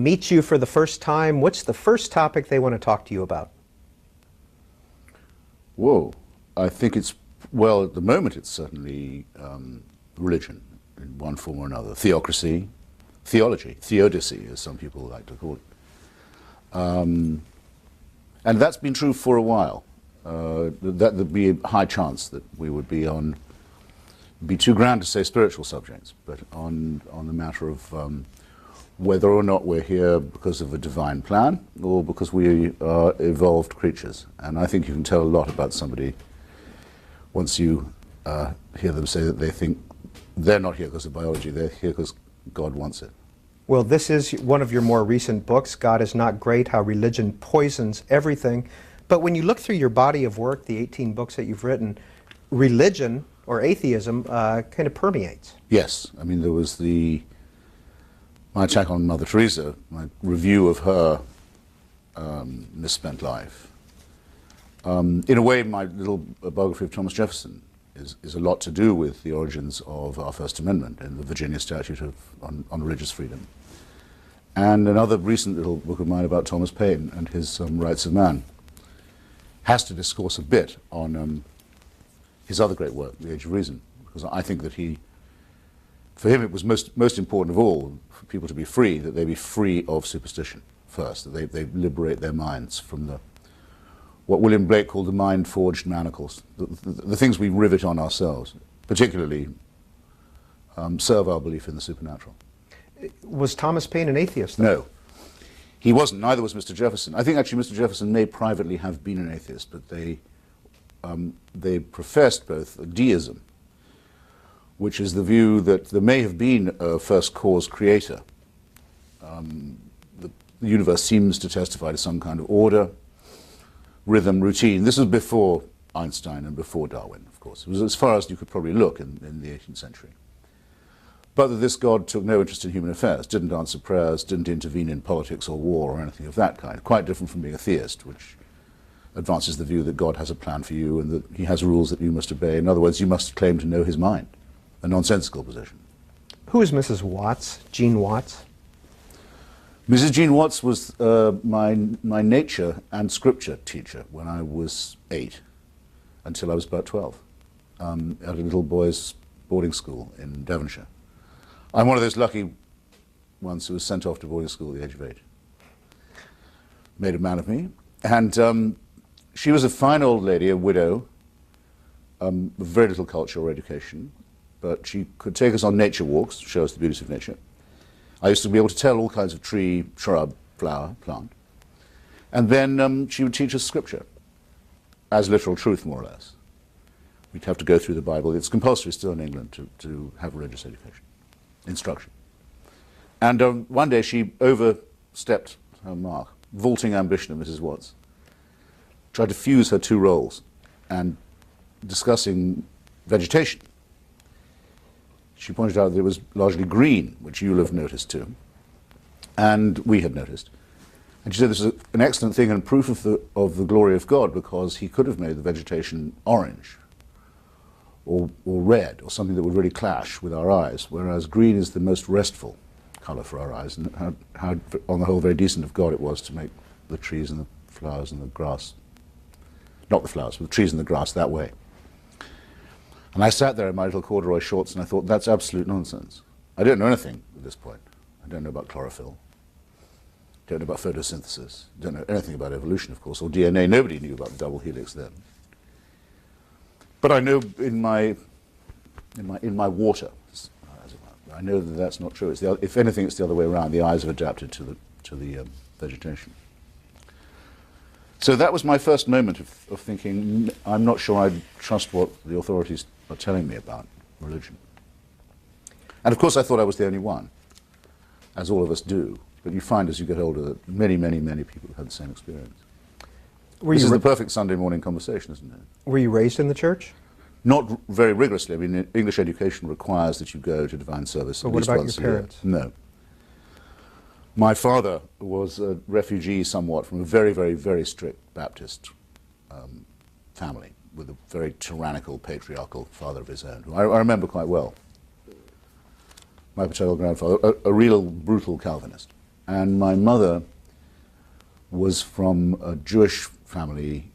Meet you for the first time, what's the first topic they want to talk to you about? Whoa. I think it's, well, at the moment it's certainly religion in one form or another. Theocracy, theology, theodicy, as some people like to call it. And that's been true for a while. That there'd be a high chance that we would be on, be too grand to say spiritual subjects, but on the matter of whether or not we're here because of a divine plan or because we are evolved creatures. And I think you can tell a lot about somebody once you hear them say that they think they're not here because of biology, they're here because God wants it. Well, this is one of your more recent books, God is Not Great, How Religion Poisons Everything. But when you look through your body of work, the 18 books that you've written, religion or atheism kind of permeates. Yes. I mean, there was my attack on Mother Teresa, my review of her misspent life. In a way, my little biography of Thomas Jefferson is a lot to do with the origins of our First Amendment and the Virginia Statute on religious freedom. And another recent little book of mine about Thomas Paine and his Rights of Man has to discourse a bit on his other great work, The Age of Reason, because I think that for him it was most important of all for people to be free, that they be free of superstition first, that they liberate their minds from what William Blake called the mind-forged manacles, the things we rivet on ourselves, particularly serve our belief in the supernatural. Was Thomas Paine an atheist, though? No. He wasn't, neither was Mr. Jefferson. I think actually Mr. Jefferson may privately have been an atheist, but they professed both a deism, which is the view that there may have been a first cause creator. The universe seems to testify to some kind of order, rhythm, routine. This was before Einstein and before Darwin, of course. It was as far as you could probably look in the 18th century. But that this God took no interest in human affairs, didn't answer prayers, didn't intervene in politics or war or anything of that kind. Quite different from being a theist, which advances the view that God has a plan for you and that he has rules that you must obey. In other words, you must claim to know his mind. A nonsensical position. Who is Mrs. Watts, Jean Watts? Mrs. Jean Watts was my nature and scripture teacher when I was 8 until I was about 12 at a little boys' boarding school in Devonshire. I'm one of those lucky ones who was sent off to boarding school at the age of 8. Made a man of me. And she was a fine old lady, a widow, with very little culture or education, but she could take us on nature walks, show us the beauties of nature. I used to be able to tell all kinds of tree, shrub, flower, plant. And then she would teach us scripture as literal truth, more or less. We'd have to go through the Bible. It's compulsory still in England to have religious education, instruction. And one day she overstepped her mark, vaulting ambition of Mrs. Watts, tried to fuse her two roles, and discussing vegetation. She pointed out that it was largely green, which you'll have noticed too, and we had noticed. And she said this is an excellent thing and proof of the glory of God, because he could have made the vegetation orange or red or something that would really clash with our eyes, whereas green is the most restful color for our eyes, and how on the whole very decent of God it was to make the trees and the flowers and the grass, not the flowers, but the trees and the grass that way. And I sat there in my little corduroy shorts and I thought, that's absolute nonsense. I don't know anything at this point. I don't know about chlorophyll. Don't know about photosynthesis. Don't know anything about evolution, of course, or DNA. Nobody knew about the double helix then. But I know in my water, as it were, I know that that's not true. If anything, it's the other way around. The eyes have adapted to the vegetation. So that was my first moment of thinking, I'm not sure I trust what the authorities are telling me about religion. And of course I thought I was the only one, as all of us do. But you find as you get older that many, many, many people have had the same experience. This is the perfect Sunday morning conversation, isn't it? Were you raised in the church? Not very rigorously. I mean, English education requires that you go to divine service at least once a year. But what about your parents? No. My father was a refugee somewhat from a very, very, very strict Baptist family with a very tyrannical, patriarchal father of his own, who I remember quite well. My paternal grandfather, a real brutal Calvinist. And my mother was from a Jewish family,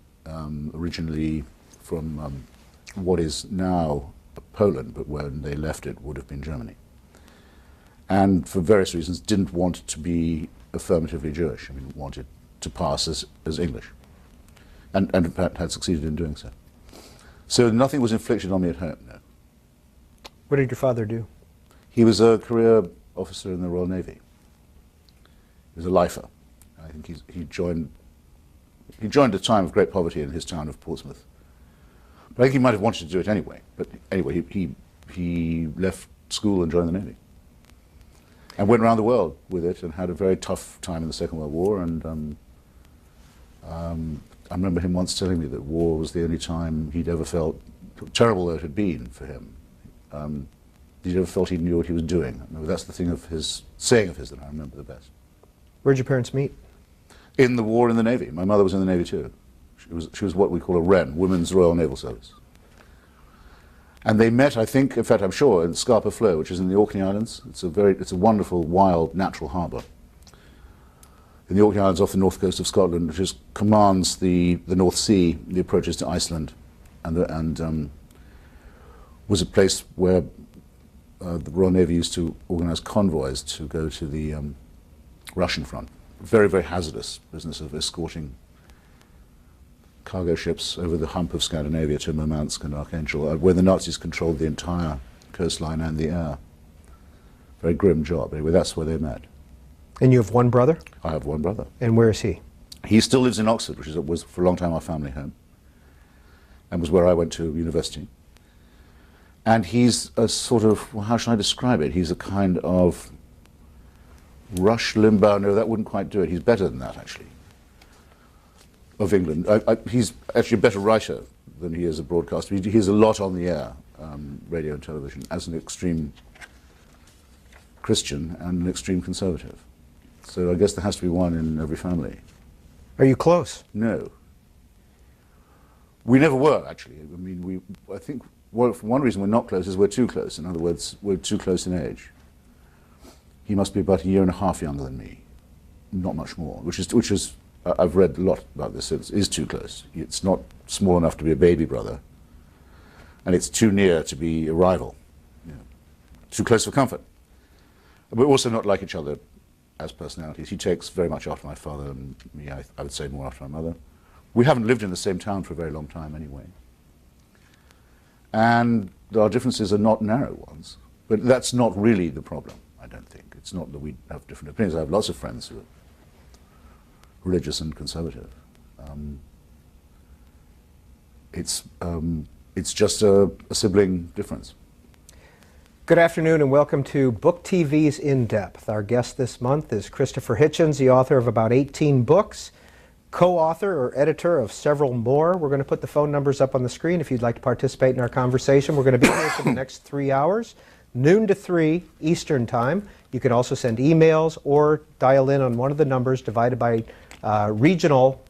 originally from what is now Poland, but when they left it would have been Germany. And for various reasons didn't want to be affirmatively Jewish. I mean, wanted to pass as English. And in fact had succeeded in doing so. So nothing was inflicted on me at home, no. What did your father do? He was a career officer in the Royal Navy. He was a lifer. I think he joined a time of great poverty in his town of Portsmouth. But I think he might have wanted to do it anyway. But anyway, he left school and joined the Navy. And went around the world with it and had a very tough time in the Second World War. And I remember him once telling me that war was the only time he'd ever felt, terrible though it had been for him, he'd ever felt he knew what he was doing. That's the thing of his, saying of his that I remember the best. Where'd your parents meet? In the war in the Navy. My mother was in the Navy too. She was what we call a WREN, Women's Royal Naval Service. And they met, I think, in fact I'm sure, in Scapa Flow, which is in the Orkney Islands. It's a wonderful, wild, natural harbour. In the Orkney Islands off the north coast of Scotland, which commands the North Sea, the approaches to Iceland, and was a place where the Royal Navy used to organise convoys to go to the Russian front. Very, very hazardous business of escorting cargo ships over the hump of Scandinavia to Murmansk and Archangel, where the Nazis controlled the entire coastline and the air. Very grim job. Anyway, that's where they met. And you have one brother? I have one brother. And where is he? He still lives in Oxford, which was for a long time our family home, and was where I went to university. And he's a sort of, well, how should I describe it? He's a kind of Rush Limbaugh. No, that wouldn't quite do it. He's better than that, actually, of England. He's actually a better writer than he is a broadcaster. He's a lot on the air, radio and television, as an extreme Christian and an extreme conservative. So I guess there has to be one in every family. Are you close? No. We never were, actually. I mean, I think one reason we're not close is we're too close. In other words, we're too close in age. He must be about a year and a half younger than me, not much more, which is I've read a lot about this. It is too close. It's not small enough to be a baby brother, and it's too near to be a rival. You know, too close for comfort. We're also not like each other as personalities. He takes very much after my father, and me, I would say, more after my mother. We haven't lived in the same town for a very long time anyway. And our differences are not narrow ones. But that's not really the problem, I don't think. It's not that we have different opinions. I have lots of friends who are religious and conservative. It's just a sibling difference. Good afternoon and welcome to Book TV's In Depth. Our guest this month is Christopher Hitchens, the author of about 18 books, co-author or editor of several more. We're going to put the phone numbers up on the screen if you'd like to participate in our conversation. We're going to be here for the next 3 hours, noon to 3 Eastern Time. You can also send emails or dial in on one of the numbers divided by regional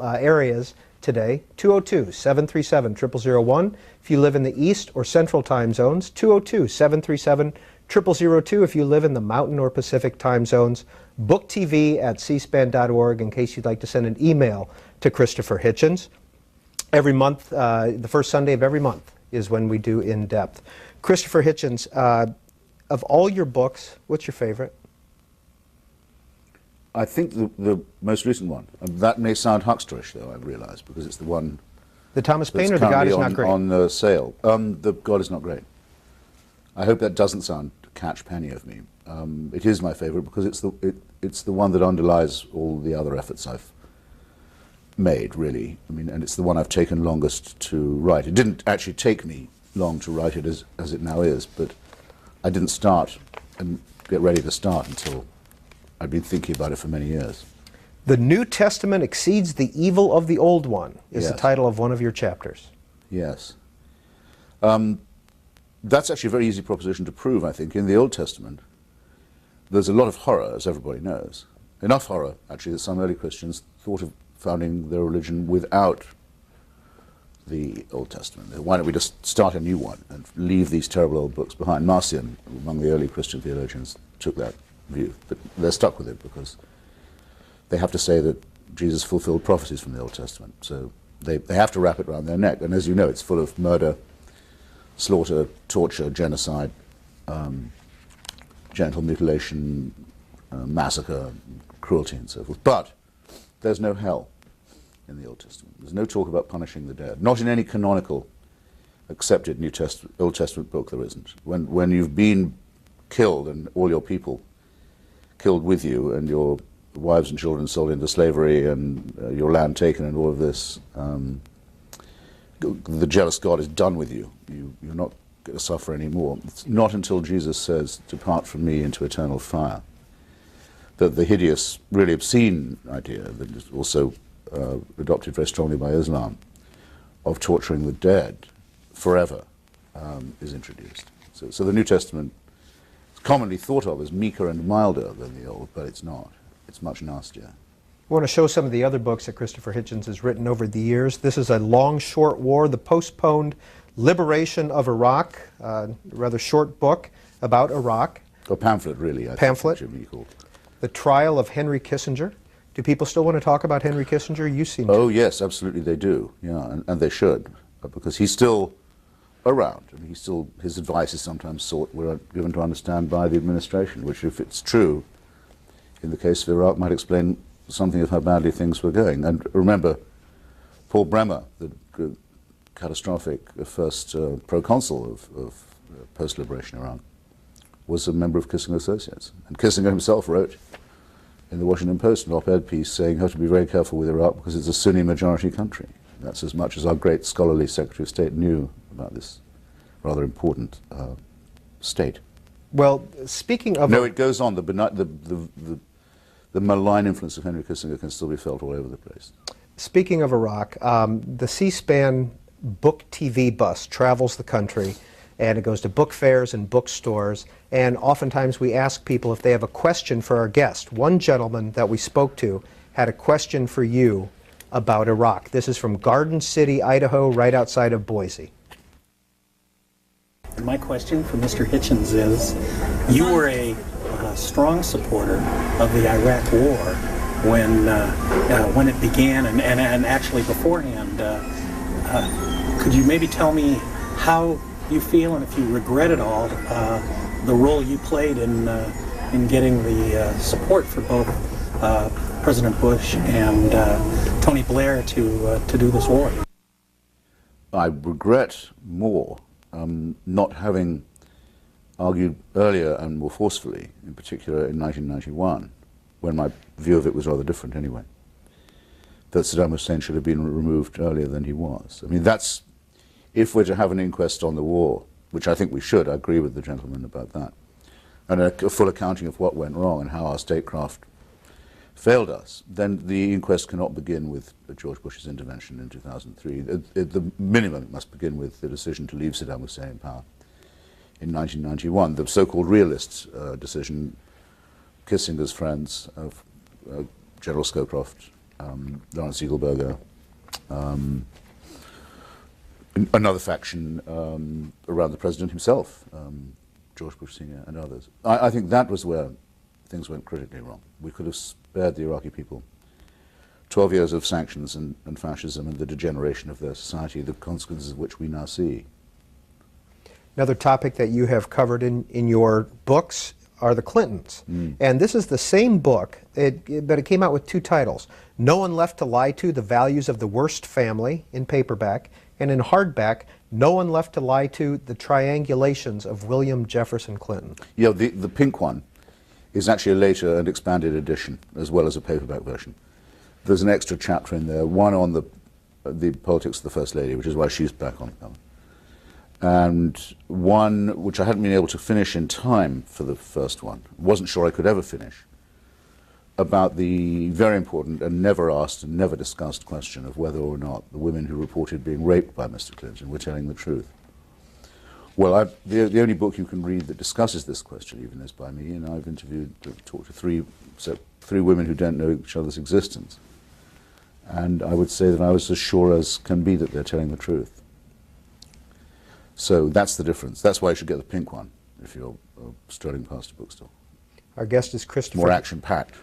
areas today, 202-737-0001. If you live in the East or Central time zones, 202-737-0002 if you live in the Mountain or Pacific time zones. BookTV@cspan.org in case you'd like to send an email to Christopher Hitchens. Every month, the first Sunday of every month is when we do In Depth. Christopher Hitchens, of all your books, what's your favorite? I think the most recent one. That may sound hucksterish, though, I've realised, because it's the one The Thomas that's Paine or The God Is currently Not Great? on sale. The God Is Not Great. I hope that doesn't sound catch penny of me. It is my favourite because it's the one that underlies all the other efforts I've made, really. I mean, and it's the one I've taken longest to write. It didn't actually take me long to write it as it now is, but I didn't start and get ready to start until I'd been thinking about it for many years. The New Testament Exceeds the Evil of the Old One is the Yes. title of one of your chapters. Yes. That's actually a very easy proposition to prove, I think. In the Old Testament, there's a lot of horror, as everybody knows. Enough horror, actually, that some early Christians thought of founding their religion without the Old Testament. Why don't we just start a new one and leave these terrible old books behind? Marcion, among the early Christian theologians, took that view, but they're stuck with it because they have to say that Jesus fulfilled prophecies from the Old Testament. So they have to wrap it around their neck. And as you know, it's full of murder, slaughter, torture, genocide, genital mutilation, massacre, cruelty, and so forth. But there's no hell in the Old Testament. There's no talk about punishing the dead. Not in any canonical, accepted Old Testament book there isn't. When you've been killed and all your people killed with you and your wives and children sold into slavery and your land taken and all of this, the jealous God is done with you. You're not going to suffer anymore. It's not until Jesus says, "Depart from me into eternal fire," that the hideous, really obscene idea that is also adopted very strongly by Islam of torturing the dead forever is introduced. So the New Testament is commonly thought of as meeker and milder than the Old, but it's not. It's much nastier. I want to show some of the other books that Christopher Hitchens has written over the years. This is A Long Short War, The Postponed Liberation of Iraq, a rather short book about Iraq. A pamphlet, really. Pamphlet. I think it should be called. The Trial of Henry Kissinger. Do people still want to talk about Henry Kissinger? You seem to. Oh, yes, absolutely they do. Yeah, and they should, because he's still around. I mean, his advice is sometimes sought, we're given to understand, by the administration, which, if it's true, in the case of Iraq, might explain something of how badly things were going. And remember, Paul Bremer, the catastrophic first proconsul of post-liberation Iran, was a member of Kissinger Associates. And Kissinger himself wrote in the Washington Post an op-ed piece saying you have to be very careful with Iraq because it's a Sunni majority country. That's as much as our great scholarly Secretary of State knew about this rather important state. Well, speaking of... No, it goes on. The malign influence of Henry Kissinger can still be felt all over the place. Speaking of Iraq, the C-SPAN book TV bus travels the country, and it goes to book fairs and bookstores, and oftentimes we ask people if they have a question for our guest. One gentleman that we spoke to had a question for you about Iraq. This is from Garden City, Idaho, right outside of Boise. My question for Mr. Hitchens is, you were a strong supporter of the Iraq War when it began, and actually beforehand. Could you maybe tell me how you feel, and if you regret at all, the role you played in getting the support for both President Bush and Tony Blair to do this war? I regret more not having argued earlier and more forcefully, in particular in 1991, when my view of it was rather different anyway, that Saddam Hussein should have been removed earlier than he was. I mean, that's, if we're to have an inquest on the war, which I think we should, I agree with the gentleman about that, and a full accounting of what went wrong and how our statecraft failed us, then the inquest cannot begin with George Bush's intervention in 2003. The minimum, it must begin with the decision to leave Saddam Hussein in power in 1991. The so-called realist decision, Kissinger's friends, General Scowcroft, Lawrence Eagleberger, another faction around the president himself, George Bush Sr. and others. I think that was where things went critically wrong. We could have spared the Iraqi people 12 years of sanctions and fascism and the degeneration of their society, the consequences of which we now see. Another topic that you have covered in your books are the Clintons. And this is the same book, but it came out with two titles. No One Left to Lie To, The Values of the Worst Family, in paperback, and in hardback, No One Left to Lie To, The Triangulations of William Jefferson Clinton. Yeah, the pink one is actually a later and expanded edition, as well as a paperback version. There's an extra chapter in there, one on the politics of the First Lady, which is why she's back on the cover, and one which I hadn't been able to finish in time for the first one, wasn't sure I could ever finish, about the very important and never asked and never discussed question of whether or not the women who reported being raped by Mr. Clinton were telling the truth. Well, the only book you can read that discusses this question even is by me, and I've talked to three women who don't know each other's existence. And I would say that I was as sure as can be that they're telling the truth. So that's the difference. That's why you should get the pink one if you're strolling past a bookstore. Our guest is Christopher. More action-packed.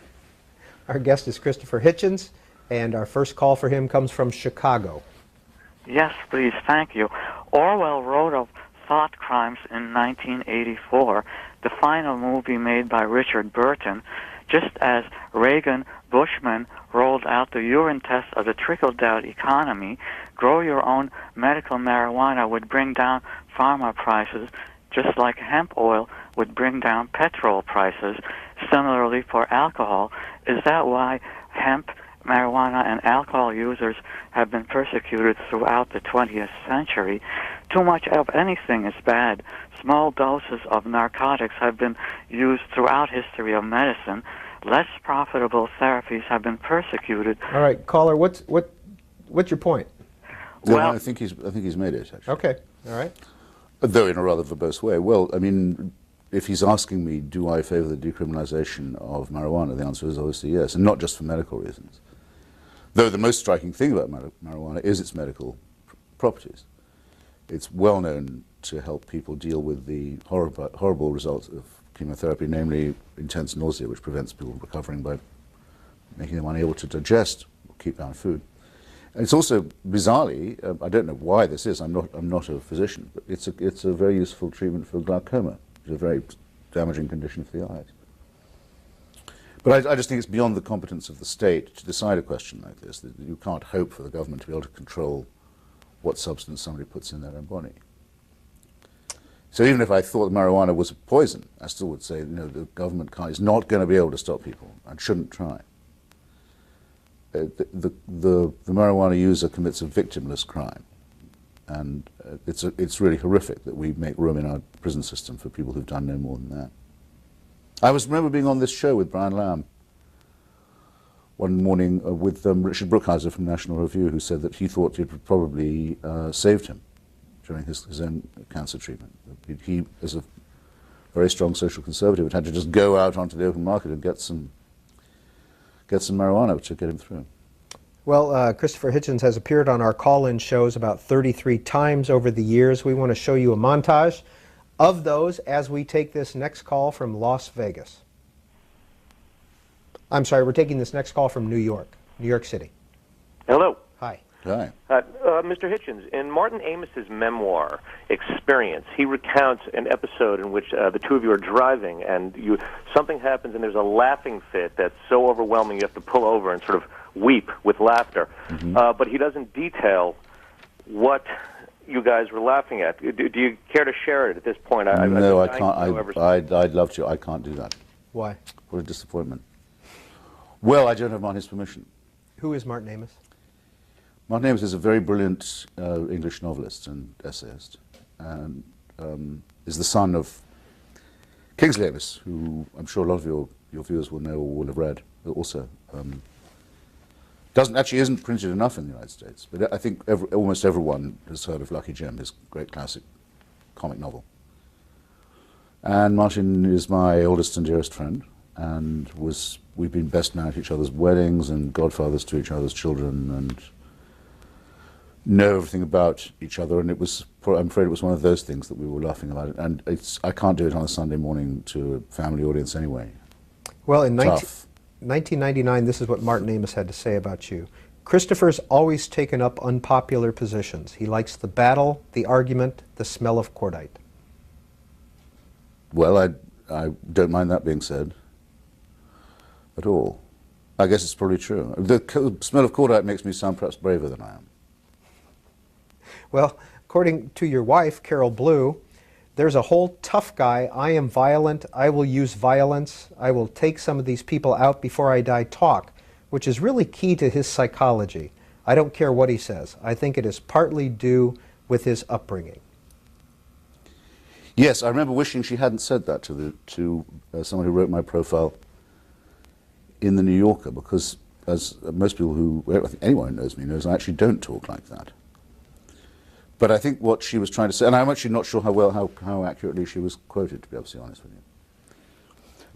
Our guest is Christopher Hitchens, and our first call for him comes from Chicago. Yes, please, thank you. Orwell wrote of thought crimes in 1984, the final movie made by Richard Burton, just as Reagan Bushman rolled out the urine test of the trickle-down economy. Grow your own medical marijuana would bring down pharma prices, just like hemp oil would bring down petrol prices. Similarly for alcohol, is that why hemp, marijuana, and alcohol users have been persecuted throughout the 20th century? Too much of anything is bad. Small doses of narcotics have been used throughout history of medicine. Less profitable therapies have been persecuted. All right, caller, what's your point? Well, I think he's made it, actually. Okay, all right. Though in a rather verbose way. Well, I mean, if he's asking me, do I favor the decriminalization of marijuana, the answer is obviously yes, and not just for medical reasons. Though the most striking thing about marijuana is its medical properties. It's well known to help people deal with the horrible results of chemotherapy, namely intense nausea, which prevents people recovering by making them unable to digest or keep down food. And it's also, bizarrely, I don't know why this is, I'm not a physician, but it's a very useful treatment for glaucoma, which is a very damaging condition for the eyes. But I just think it's beyond the competence of the state to decide a question like this. That you can't hope for the government to be able to control what substance somebody puts in their own body. So even if I thought marijuana was a poison, I still would say, the government is not going to be able to stop people and shouldn't try. The marijuana user commits a victimless crime, and it's really horrific that we make room in our prison system for people who've done no more than that. I remember being on this show with Brian Lamb one morning with Richard Brookhiser from National Review, who said that he thought it would probably saved him during his own cancer treatment. He, as a very strong social conservative, had to just go out onto the open market and get some marijuana to get him through. Well, Christopher Hitchens has appeared on our call-in shows about 33 times over the years. We want to show you a montage of those as we take this next call from Las Vegas. I'm sorry, we're taking this next call from New York City. Hello. Hi. Hi. Mr. Hitchens, in Martin Amos's memoir, Experience, he recounts an episode in which the two of you are driving and something happens and there's a laughing fit that's so overwhelming you have to pull over and sort of weep with laughter. Mm-hmm. But he doesn't detail what you guys were laughing at. Do you care to share it at this point? No, I can't. I'd love to. I can't do that. Why? What a disappointment. Well, I don't have Martin's permission. Who is Martin Amos? Martin Amos is a very brilliant English novelist and essayist, and is the son of Kingsley Amis, who I'm sure a lot of your viewers will know or will have read. Also, isn't printed enough in the United States, but I think almost everyone has heard of Lucky Jim, his great classic comic novel. And Martin is my oldest and dearest friend, and we've been best man at each other's weddings and godfathers to each other's children, and know everything about each other. And I'm afraid it was one of those things that we were laughing about. And I can't do it on a Sunday morning to a family audience anyway. Well, in 1999, this is what Martin Amos had to say about you. Christopher's always taken up unpopular positions. He likes the battle, the argument, the smell of cordite. Well, I don't mind that being said at all. I guess it's probably true. The smell of cordite makes me sound perhaps braver than I am. Well, according to your wife, Carol Blue, there's a whole tough guy, I am violent, I will use violence, I will take some of these people out before I die talk, which is really key to his psychology. I don't care what he says. I think it is partly due with his upbringing. Yes, I remember wishing she hadn't said that to someone who wrote my profile in the New Yorker, because as most people I think anyone who knows me knows, I actually don't talk like that. But I think what she was trying to say, and I'm actually not sure how accurately she was quoted, to be absolutely honest with you.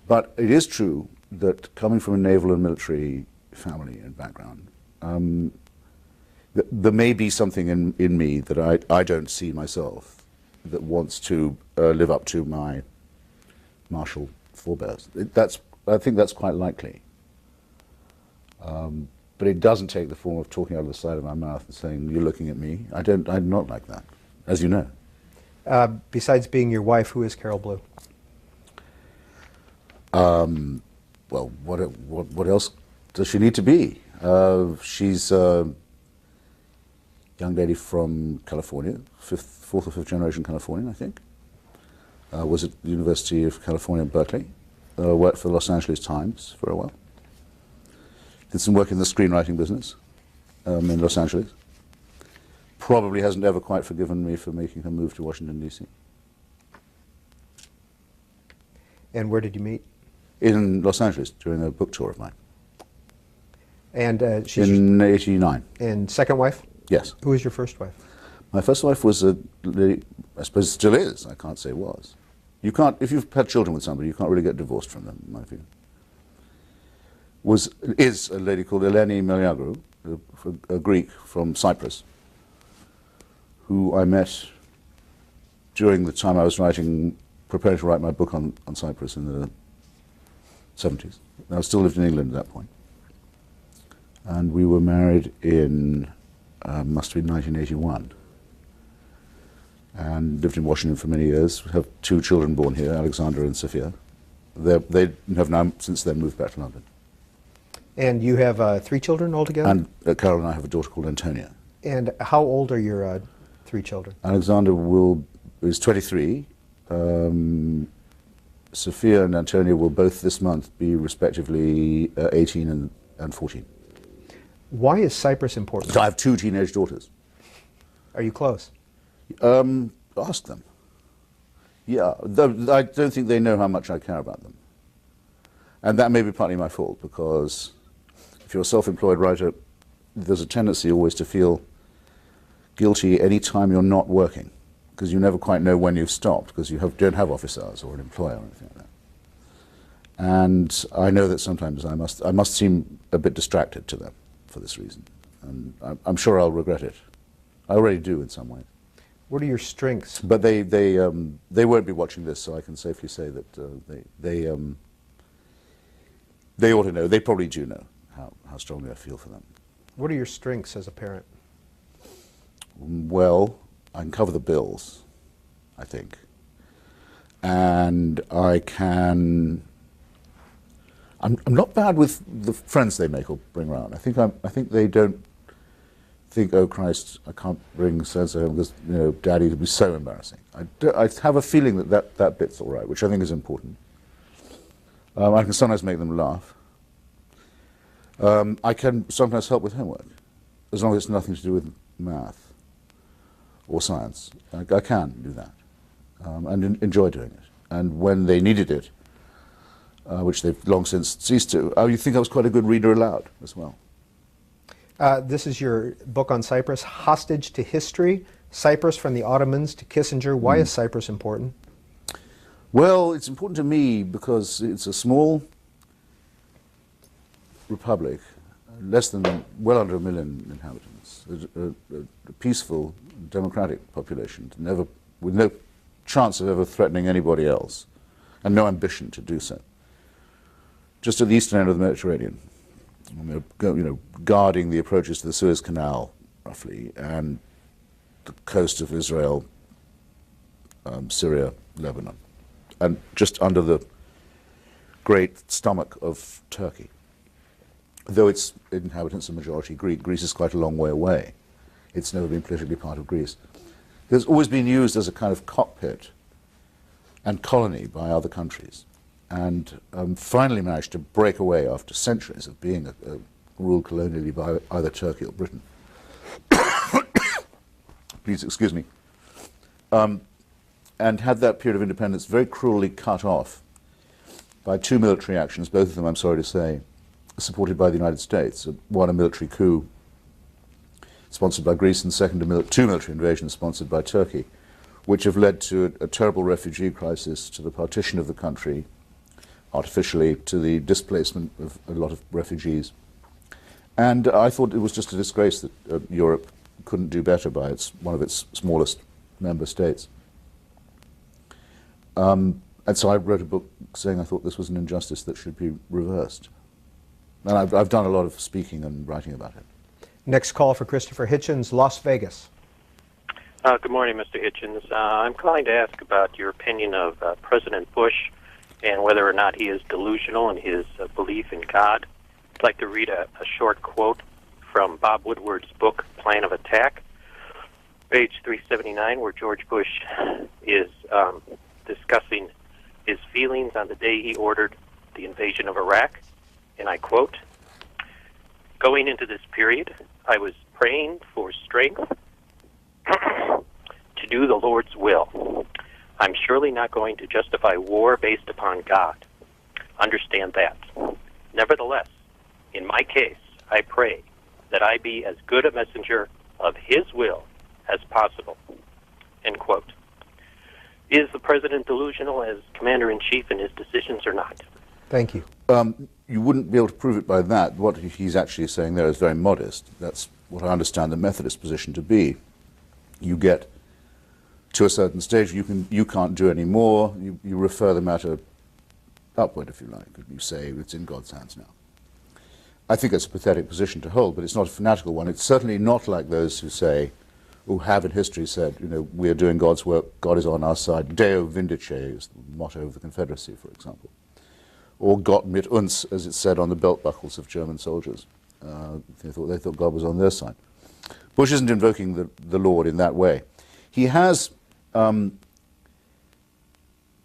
But it is true that coming from a naval and military family and background, There may be something in me that I don't see myself that wants to live up to my martial forebears. I think that's quite likely. But it doesn't take the form of talking out of the side of my mouth and saying, "You're looking at me." I'm not like that, as you know. Besides being your wife, who is Carol Blue? Well, what else does she need to be? She's a young lady from California, fourth or fifth generation Californian, I think. Was at the University of California, Berkeley. Worked for the Los Angeles Times for a while. Did some work in the screenwriting business in Los Angeles. Probably hasn't ever quite forgiven me for making her move to Washington, D.C. And where did you meet? In Los Angeles during a book tour of mine. And she's in '89. And second wife? Yes. Who was your first wife? My first wife was a lady, I suppose still is, I can't say was. You can't, if you've had children with somebody, you can't really get divorced from them, in my view. Is a lady called Eleni Meliagru, a Greek from Cyprus, who I met during the time I was preparing to write my book on Cyprus in the 70s. I still lived in England at that point. And we were married in, must have been 1981. And lived in Washington for many years. We have 2 children born here, Alexander and Sophia. They have now, since then, moved back to London. And you have 3 children altogether? And Carol and I have a daughter called Antonia. And how old are your 3 children? Alexander is 23. Sophia and Antonia will both this month be respectively 18 and 14. Why is Cyprus important? So I have 2 teenage daughters. Are you close? Ask them. Yeah, I don't think they know how much I care about them. And that may be partly my fault, because if you're a self-employed writer, there's a tendency always to feel guilty any time you're not working, because you never quite know when you've stopped, because you don't have office hours or an employer or anything like that. And I know that sometimes I must seem a bit distracted to them for this reason, and I'm sure I'll regret it. I already do in some ways. What are your strengths? But they won't be watching this, so I can safely say that they ought to know. They probably do know how strongly I feel for them. What are your strengths as a parent? Well, I can cover the bills, I think, and I can. I'm not bad with the friends they make or bring around. I think they don't think, "Oh Christ, I can't bring so-and-so home because, you know, Daddy would be so embarrassing." I have a feeling that bit's all right, which I think is important. I can sometimes make them laugh. I can sometimes help with homework, as long as it's nothing to do with math or science. I can do that, and enjoy doing it. And when they needed it, which they've long since ceased to, you think I was quite a good reader aloud as well. This is your book on Cyprus, Hostage to History, Cyprus from the Ottomans to Kissinger. Why is Cyprus important? Well, it's important to me because it's a small republic, well under 1 million inhabitants, a peaceful, democratic population, with no chance of ever threatening anybody else, and no ambition to do so. Just at the eastern end of the Mediterranean, guarding the approaches to the Suez Canal, roughly, and the coast of Israel, Syria, Lebanon, and just under the great stomach of Turkey. Though its inhabitants are majority Greek, Greece is quite a long way away. It's never been politically part of Greece. It's always been used as a kind of cockpit and colony by other countries, and finally managed to break away after centuries of being ruled colonially by either Turkey or Britain. Please excuse me. And had that period of independence very cruelly cut off by 2 military actions, both of them, I'm sorry to say, supported by the United States. One, a military coup sponsored by Greece, and second, 2 military invasions sponsored by Turkey, which have led to a terrible refugee crisis, to the partition of the country, artificially, to the displacement of a lot of refugees, And I thought it was just a disgrace that Europe couldn't do better by one of its smallest member states. And so I wrote a book saying I thought this was an injustice that should be reversed. And I've done a lot of speaking and writing about it. Next call for Christopher Hitchens, Las Vegas. Good morning, Mr. Hitchens. I'm calling to ask about your opinion of President Bush and whether or not he is delusional in his belief in God. I'd like to read a short quote from Bob Woodward's book, Plan of Attack, page 379, where George Bush is discussing his feelings on the day he ordered the invasion of Iraq. And I quote, "Going into this period, I was praying for strength to do the Lord's will. I'm surely not going to justify war based upon God. Understand that. Nevertheless, in my case, I pray that I be as good a messenger of His will as possible." End quote. Is the President delusional as Commander-in-Chief in his decisions or not? Thank you. You wouldn't be able to prove it by that. What he's actually saying there is very modest. That's what I understand the Methodist position to be. You get to a certain stage, you can't do any more. You refer the matter upward, if you like. You say it's in God's hands now. I think it's a pathetic position to hold, but it's not a fanatical one. It's certainly not like those who have in history said, we are doing God's work, God is on our side. Deo Vindice is the motto of the Confederacy, for example. Or Gott mit uns, as it's said on the belt buckles of German soldiers. They thought God was on their side. Bush isn't invoking the Lord in that way. He has,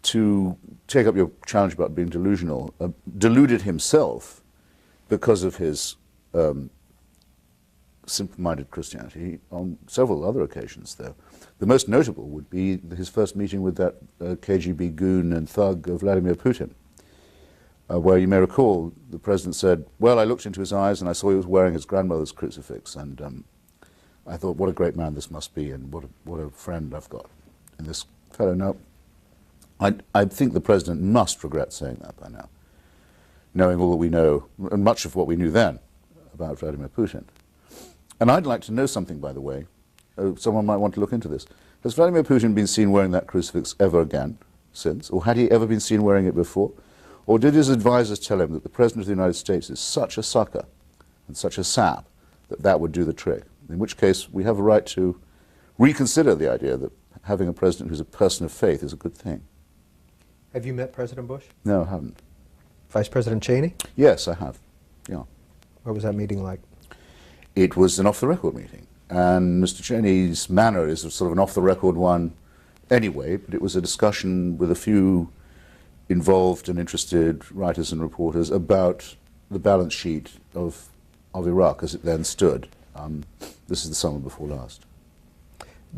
to take up your challenge about being delusional, deluded himself because of his simple-minded Christianity on several other occasions, though. The most notable would be his first meeting with that KGB goon and thug Vladimir Putin, where you may recall the president said, well, I looked into his eyes and I saw he was wearing his grandmother's crucifix, and I thought, what a great man this must be, and what a friend I've got in this fellow. Now, I think the president must regret saying that by now, knowing all that we know, and much of what we knew then about Vladimir Putin. And I'd like to know something, by the way. Someone might want to look into this. Has Vladimir Putin been seen wearing that crucifix ever again since? Or had he ever been seen wearing it before? Or did his advisors tell him that the President of the United States is such a sucker and such a sap that that would do the trick? In which case, we have a right to reconsider the idea that having a president who's a person of faith is a good thing. Have you met President Bush? No, I haven't. Vice President Cheney? Yes, I have. Yeah. What was that meeting like? It was an off-the-record meeting. And Mr. Cheney's manner is sort of an off-the-record one anyway, but it was a discussion with a few involved and interested writers and reporters about the balance sheet of Iraq as it then stood. This is the summer before last.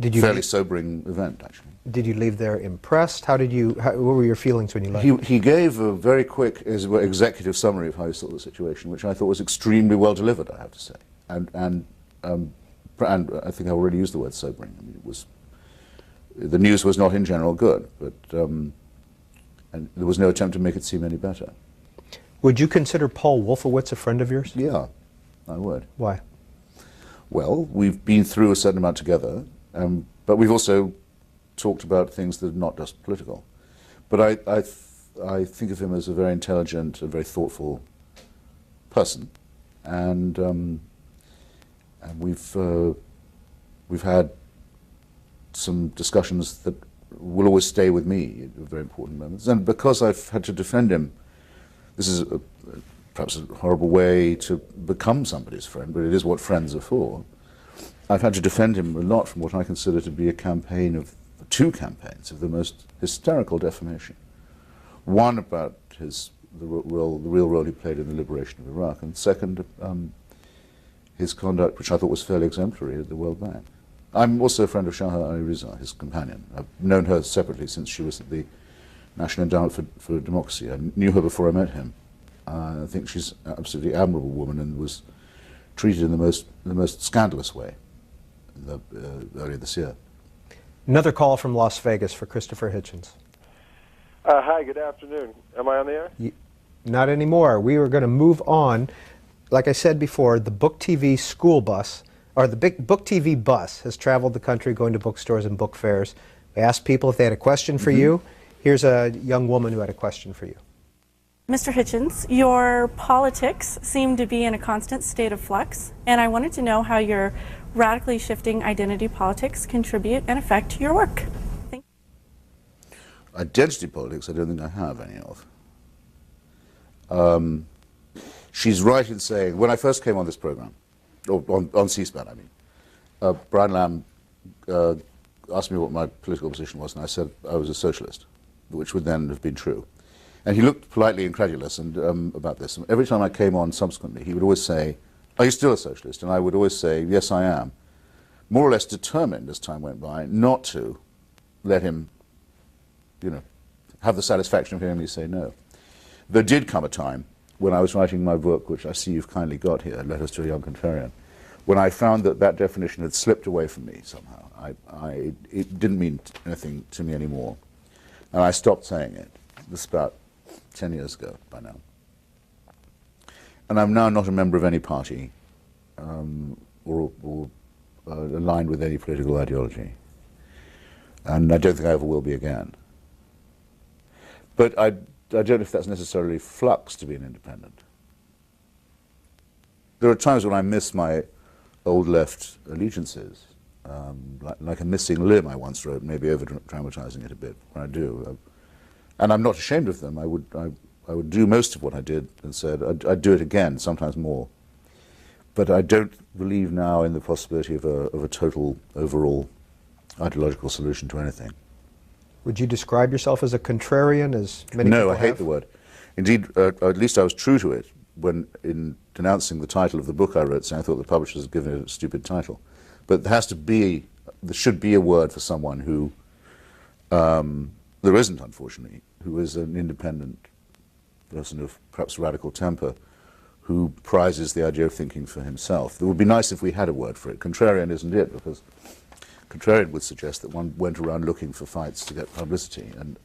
Did you fairly sobering event, actually. Did you leave there impressed? What were your feelings when you left? He gave a very quick executive summary of how he saw the situation, which I thought was extremely well delivered, I have to say. And I think I already used the word sobering. I mean, the news was not in general good, but and there was no attempt to make it seem any better. Would you consider Paul Wolfowitz a friend of yours? Yeah, I would. Why? Well, we've been through a certain amount together, but we've also talked about things that are not just political. But I think of him as a very intelligent and very thoughtful person, and we've had some discussions that will always stay with me at very important moments. And because I've had to defend him, this is perhaps a horrible way to become somebody's friend, but it is what friends are for. I've had to defend him a lot from what I consider to be two campaigns of the most hysterical defamation. One about the real role he played in the liberation of Iraq, and second, his conduct, which I thought was fairly exemplary at the World Bank. I'm also a friend of Shaha Ali-Riza, his companion. I've known her separately since she was at the National Endowment for Democracy. I knew her before I met him. I think she's an absolutely admirable woman and was treated in the most scandalous way earlier this year. Another call from Las Vegas for Christopher Hitchens. Hi, good afternoon. Am I on the air? Not anymore. We were going to move on. like I said before, the Book TV school bus, or the big Book TV bus, has traveled the country going to bookstores and book fairs. We asked people if they had a question for you. Here's a young woman who had a question for you. Mr. Hitchens, your politics seem to be in a constant state of flux, and I wanted to know how your radically shifting identity politics contribute and affect your work. Thank you. Identity politics, I don't think I have any of. She's right in saying, when I first came on this program, or on C-SPAN, I mean, Brian Lamb asked me what my political position was, and I said I was a socialist, which would then have been true. And he looked politely incredulous about this. And every time I came on subsequently, he would always say, "Are you still a socialist?" And I would always say, "Yes, I am," more or less determined as time went by not to let him, have the satisfaction of hearing me say no. There did come a time when I was writing my book, which I see you've kindly got here, Letters to a Young Contrarian, when I found that that definition had slipped away from me somehow. It didn't mean anything to me anymore. And I stopped saying it. This is about 10 years ago by now. And I'm now not a member of any party or aligned with any political ideology. And I don't think I ever will be again. But I don't know if that's necessarily flux to be an independent. There are times when I miss my old left allegiances, like a missing limb I once wrote, maybe over-dramatizing it a bit when I do. And I'm not ashamed of them. I would do most of what I did and said. I'd do it again, sometimes more. But I don't believe now in the possibility of a total, overall ideological solution to anything. Would you describe yourself as a contrarian, as many people have? No, I hate the word. Indeed, at least I was true to it when, in denouncing the title of the book I wrote, saying I thought the publishers had given it a stupid title. But there should be a word for someone who, there isn't, unfortunately, who is an independent person of perhaps radical temper, who prizes the idea of thinking for himself. It would be nice if we had a word for it. Contrarian isn't it, because contrarian would suggest that one went around looking for fights to get publicity, and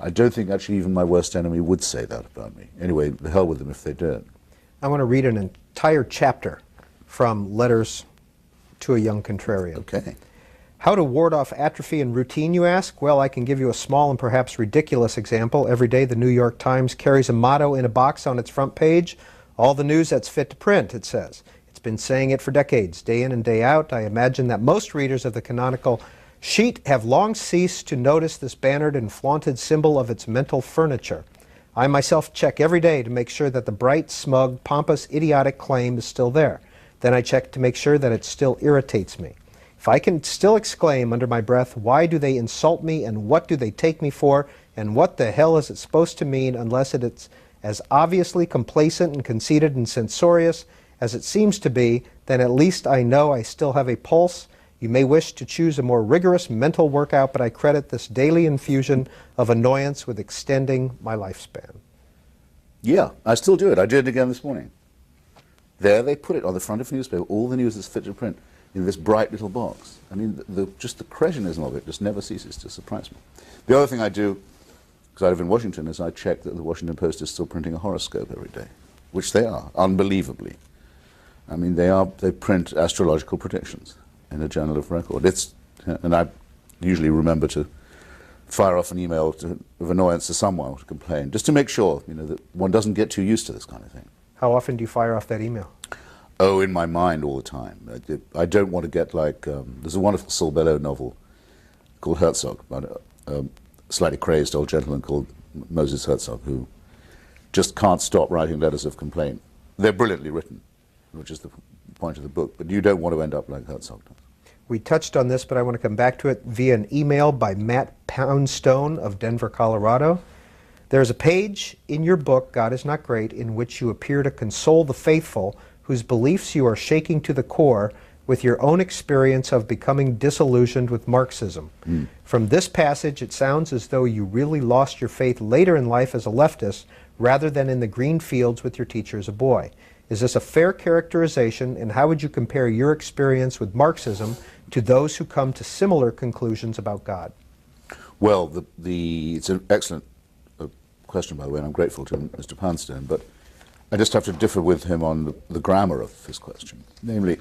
I don't think actually even my worst enemy would say that about me. Anyway, the hell with them if they did. I want to read an entire chapter from Letters to a Young Contrarian. Okay. How to ward off atrophy and routine, you ask? Well, I can give you a small and perhaps ridiculous example. Every day the New York Times carries a motto in a box on its front page. All the news that's fit to print, it says. It's been saying it for decades, day in and day out. I imagine that most readers of the canonical sheet have long ceased to notice this bannered and flaunted symbol of its mental furniture. I myself check every day to make sure that the bright, smug, pompous, idiotic claim is still there. Then I check to make sure that it still irritates me. If I can still exclaim under my breath, why do they insult me and what do they take me for and what the hell is it supposed to mean unless it's as obviously complacent and conceited and censorious as it seems to be, then at least I know I still have a pulse. You may wish to choose a more rigorous mental workout, but I credit this daily infusion of annoyance with extending my lifespan. Yeah, I still do it. I did it again this morning. There they put it on the front of the newspaper, all the news is fit to print, in this bright little box. I mean, just the cretinism of it just never ceases to surprise me. The other thing I do, because I live in Washington, is I check that the Washington Post is still printing a horoscope every day, which they are, unbelievably. I mean, they print astrological predictions in a journal of record. And I usually remember to fire off an email of annoyance to someone to complain, just to make sure, that one doesn't get too used to this kind of thing. How often do you fire off that email? Oh, in my mind all the time. I don't want to get like, there's a wonderful Saul Bellow novel called Herzog, about a slightly crazed old gentleman called Moses Herzog, who just can't stop writing letters of complaint. They're brilliantly written, which is the point of the book, but you don't want to end up like Herzog does. We touched on this, but I want to come back to it via an email by Matt Poundstone of Denver, Colorado. There's a page in your book, God is Not Great, in which you appear to console the faithful whose beliefs you are shaking to the core with your own experience of becoming disillusioned with Marxism. From this passage, it sounds as though you really lost your faith later in life as a leftist rather than in the green fields with your teacher as a boy. Is this a fair characterization, and how would you compare your experience with Marxism to those who come to similar conclusions about God? Well, it's an excellent question, by the way, and I'm grateful to Mr. Poundstone, but I just have to differ with him on the grammar of his question. Namely,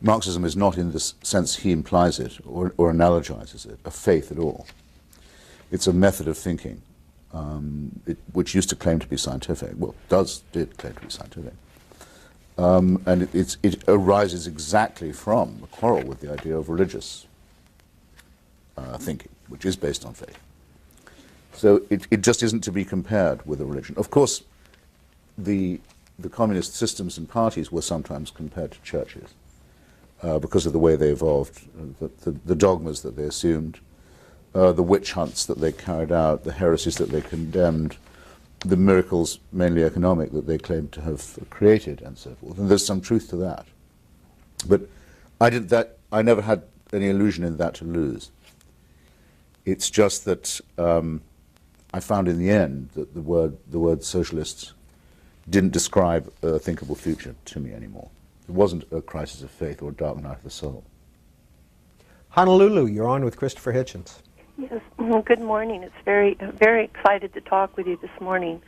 Marxism is not, in this sense he implies it or analogizes it, a faith at all. It's a method of thinking, which used to claim to be scientific. Well, did claim to be scientific. And it arises exactly from a quarrel with the idea of religious thinking, which is based on faith. So it just isn't to be compared with a religion. Of course, the communist systems and parties were sometimes compared to churches because of the way they evolved, the dogmas that they assumed, the witch hunts that they carried out, the heresies that they condemned, the miracles, mainly economic, that they claimed to have created, and so forth. And there's some truth to that. But I never had any illusion in that to lose. It's just that I found in the end that the word socialist didn't describe a thinkable future to me anymore. It wasn't a crisis of faith or a dark night of the soul. Honolulu, you're on with Christopher Hitchens. Yes, good morning. It's very excited to talk with you this morning.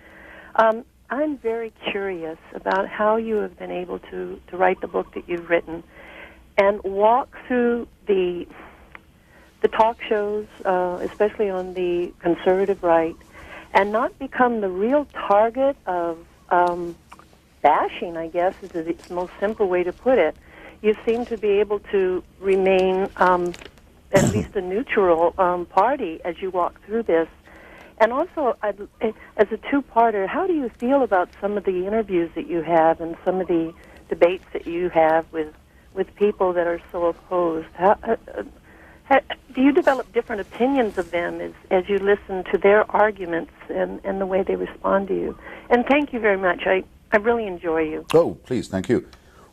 I'm very curious about how you have been able to write the book that you've written and walk through the talk shows, especially on the conservative right, and not become the real target of bashing, I guess, is the most simple way to put it. You seem to be able to remain at least a neutral party as you walk through this. And also, as a two-parter, how do you feel about some of the interviews that you have and some of the debates that you have with people that are so opposed? Do you develop different opinions of them as you listen to their arguments and the way they respond to you? And thank you very much. I really enjoy you. Oh, please, thank you.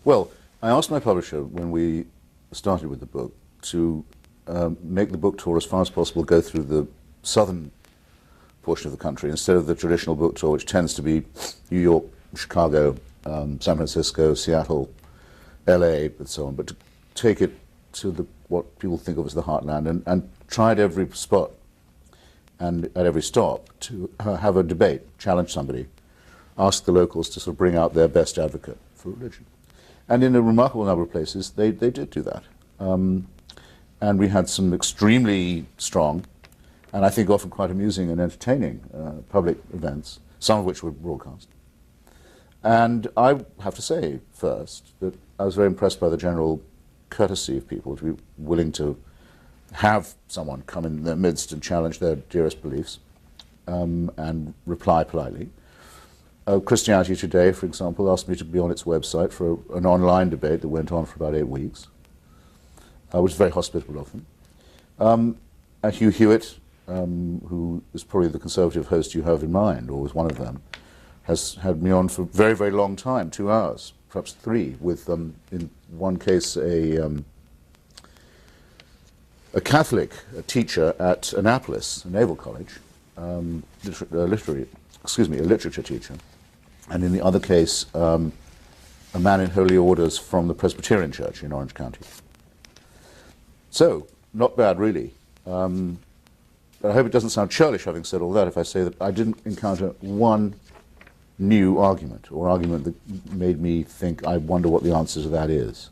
Well, I asked my publisher when we started with the book to make the book tour as far as possible go through the southern portion of the country instead of the traditional book tour, which tends to be New York, Chicago, San Francisco, Seattle, LA, and so on, but to take it to what people think of as the heartland and try at every spot and at every stop to have a debate, challenge somebody, ask the locals to sort of bring out their best advocate for religion. And in a remarkable number of places, they did do that. And we had some extremely strong, and I think often quite amusing and entertaining public events, some of which were broadcast. And I have to say, first, that I was very impressed by the general courtesy of people to be willing to have someone come in their midst and challenge their dearest beliefs and reply politely. Christianity Today, for example, asked me to be on its website for an online debate that went on for about 8 weeks, which was very hospitable of them. Hugh Hewitt, who is probably the conservative host you have in mind, or was one of them, has had me on for a very, very long time, 2 hours, perhaps 3, with, in one case, a Catholic teacher at Annapolis, a naval college, a literature teacher, and in the other case, a man in holy orders from the Presbyterian Church in Orange County. So, not bad, really. But I hope it doesn't sound churlish, having said all that, if I say that I didn't encounter one new argument, or argument that made me think, I wonder what the answer to that is.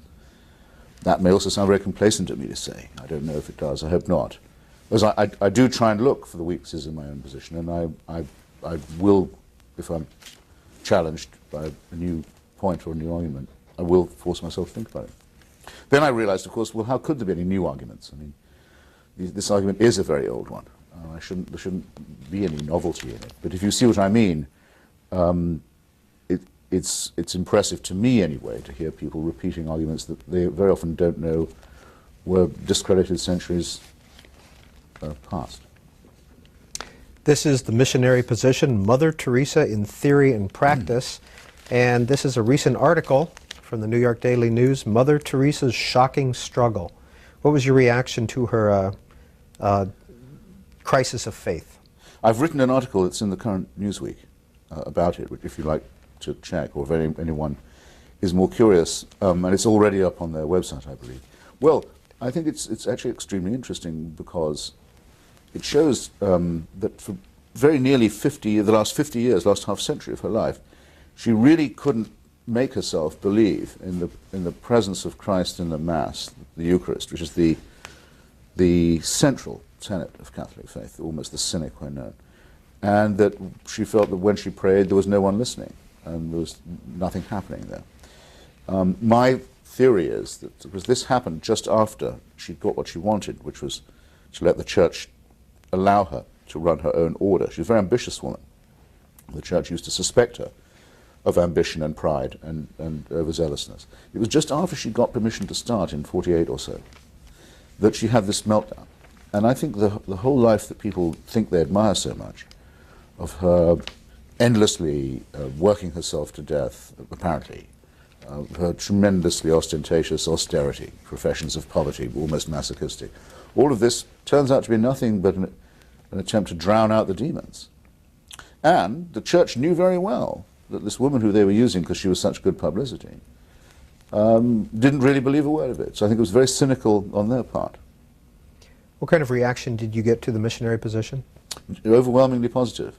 That may also sound very complacent of me to say. I don't know if it does. I hope not. Because I do try and look for the weaknesses in my own position, and I will, if I'm challenged by a new point or a new argument, I will force myself to think about it. Then I realized, of course, well, how could there be any new arguments? I mean, this argument is a very old one. There shouldn't be any novelty in it. But if you see what I mean, it's impressive to me anyway to hear people repeating arguments that they very often don't know were discredited centuries past. This is The Missionary Position, Mother Teresa in Theory and Practice. And this is a recent article from the New York Daily News, Mother Teresa's Shocking Struggle. What was your reaction to her crisis of faith? I've written an article that's in the current Newsweek about it, which if you'd like to check, or if anyone is more curious, and it's already up on their website, I believe. Well, I think it's actually extremely interesting because it shows that for very nearly 50, the last 50 years, last half century of her life, she really couldn't make herself believe in the presence of Christ in the Mass, the Eucharist, which is the central tenet of Catholic faith, almost the sine qua non, and that she felt that when she prayed there was no one listening and there was nothing happening there. My theory is that because this happened just after she got what she wanted, which was to let the church allow her to run her own order. She was a very ambitious woman. The church used to suspect her of ambition and pride and overzealousness. It was just after she got permission to start in 48 or so that she had this meltdown. And I think the whole life that people think they admire so much, of her endlessly working herself to death, apparently, her tremendously ostentatious austerity, professions of poverty, almost masochistic, all of this turns out to be nothing but an attempt to drown out the demons. And the church knew very well that this woman who they were using because she was such good publicity didn't really believe a word of it. So I think it was very cynical on their part. What kind of reaction did you get to the missionary position? Overwhelmingly positive,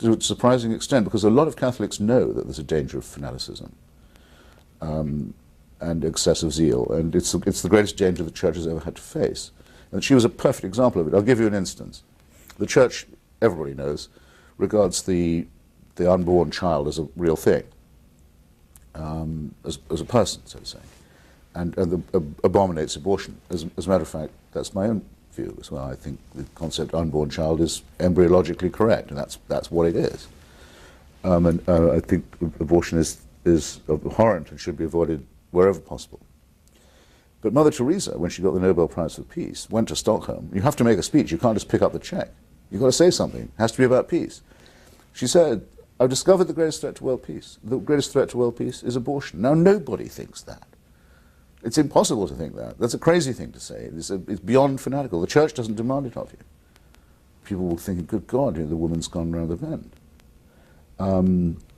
to a surprising extent, because a lot of Catholics know that there's a danger of fanaticism and excessive zeal, and it's the greatest danger the church has ever had to face. And she was a perfect example of it. I'll give you an instance. The church, everybody knows, regards the unborn child as a real thing, as a person, so to say, and abominates abortion. As a matter of fact, that's my own view as well. I think the concept unborn child is embryologically correct, and that's what it is. I think abortion is abhorrent and should be avoided wherever possible. But Mother Teresa, when she got the Nobel Prize for Peace, went to Stockholm. You have to make a speech. You can't just pick up the check. You've got to say something. It has to be about peace. She said, I've discovered the greatest threat to world peace. The greatest threat to world peace is abortion. Now, nobody thinks that. It's impossible to think that. That's a crazy thing to say. It's beyond fanatical. The church doesn't demand it of you. People will think, good God, the woman's gone round the bend.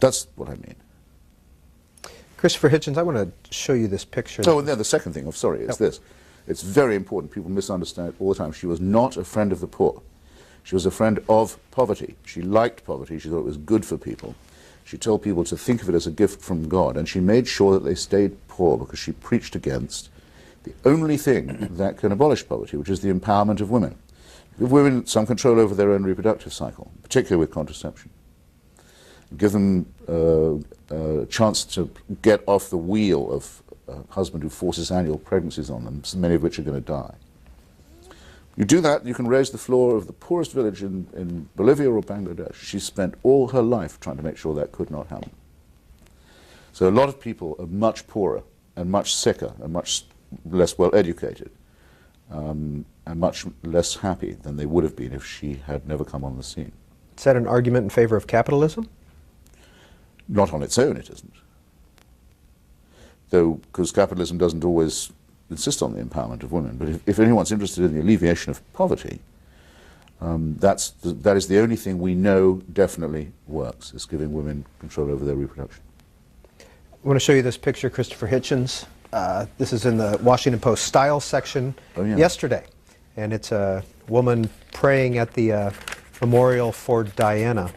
That's what I mean. Christopher Hitchens, I want to show you this picture. Oh, and then the second thing, is this. It's very important. People misunderstand it all the time. She was not a friend of the poor. She was a friend of poverty. She liked poverty. She thought it was good for people. She told people to think of it as a gift from God, and she made sure that they stayed poor because she preached against the only thing that can abolish poverty, which is the empowerment of women. Give women some control over their own reproductive cycle, particularly with contraception. Give them a chance to get off the wheel of a husband who forces annual pregnancies on them, many of which are going to die. You do that, you can raise the floor of the poorest village in Bolivia or Bangladesh. She spent all her life trying to make sure that could not happen. So a lot of people are much poorer and much sicker and much less well educated and much less happy than they would have been if she had never come on the scene. Is that an argument in favor of capitalism? Not on its own, it isn't. Though, because capitalism doesn't always insist on the empowerment of women. But if anyone's interested in the alleviation of poverty, that is the only thing we know definitely works, is giving women control over their reproduction. I want to show you this picture, Christopher Hitchens. This is in the Washington Post Style section yesterday. And it's a woman praying at the memorial for Diana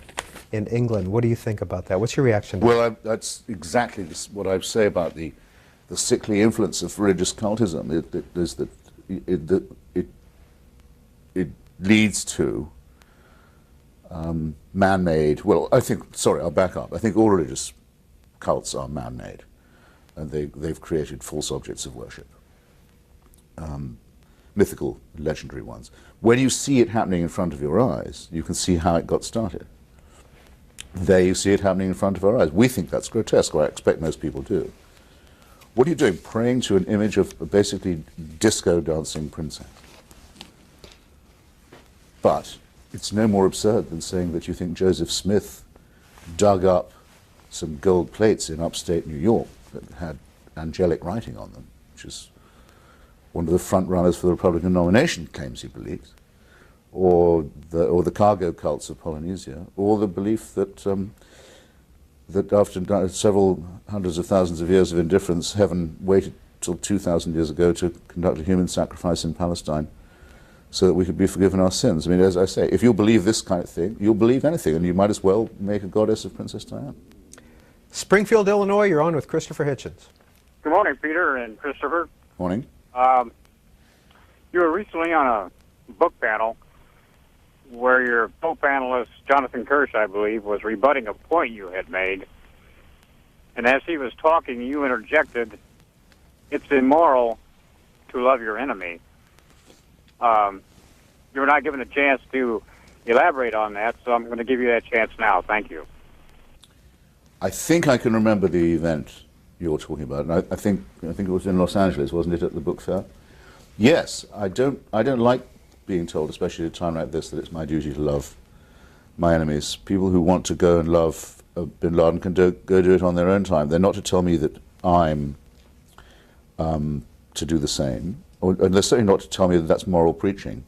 in England. What do you think about that? What's your reaction to that? Well, that's exactly what I say about the sickly influence of religious cultism. It leads to man-made, well, I'll back up. I think all religious cults are man-made, and they've created false objects of worship, mythical, legendary ones. When you see it happening in front of your eyes, you can see how it got started. There you see it happening in front of our eyes. We think that's grotesque, or I expect most people do. What are you doing? Praying to an image of a basically disco dancing princess. But it's no more absurd than saying that you think Joseph Smith dug up some gold plates in upstate New York that had angelic writing on them, which is one of the front runners for the Republican nomination, claims he believes, or the cargo cults of Polynesia, or the belief that that after several hundreds of thousands of years of indifference, heaven waited till 2,000 years ago to conduct a human sacrifice in Palestine so that we could be forgiven our sins. I mean, as I say, if you believe this kind of thing, you'll believe anything, and you might as well make a goddess of Princess Diana. Springfield, Illinois, you're on with Christopher Hitchens. Good morning, Peter and Christopher. Morning. You were recently on a book panel where your co-panelist, Jonathan Kirsch, I believe, was rebutting a point you had made. And as he was talking, you interjected, "It's immoral to love your enemy." You were not given a chance to elaborate on that, so I'm going to give you that chance now. Thank you. I think I can remember the event you're talking about, and I think it was in Los Angeles, wasn't it, at the book fair? Yes, I don't like being told, especially at a time like this, that it's my duty to love my enemies. People who want to go and love bin Laden can go do it on their own time. They're not to tell me that I'm to do the same, and they're certainly not to tell me that that's moral preaching.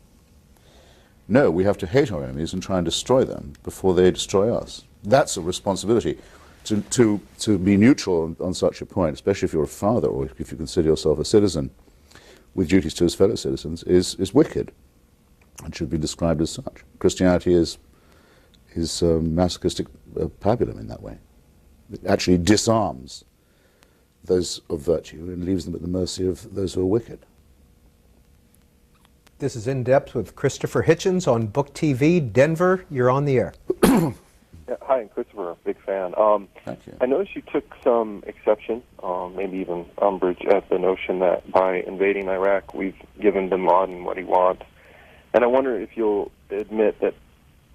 No, we have to hate our enemies and try and destroy them before they destroy us. That's a responsibility. To be neutral on such a point, especially if you're a father or if you consider yourself a citizen with duties to his fellow citizens, is wicked and should be described as such. Christianity is masochistic pabulum in that way. It actually disarms those of virtue and leaves them at the mercy of those who are wicked. This is In Depth with Christopher Hitchens on Book TV. Denver, you're on the air. Yeah, hi, I'm Christopher, a big fan. Thank you. I noticed you took some exception, maybe even umbrage at the notion that by invading Iraq, we've given bin Laden what he wants. And I wonder if you'll admit that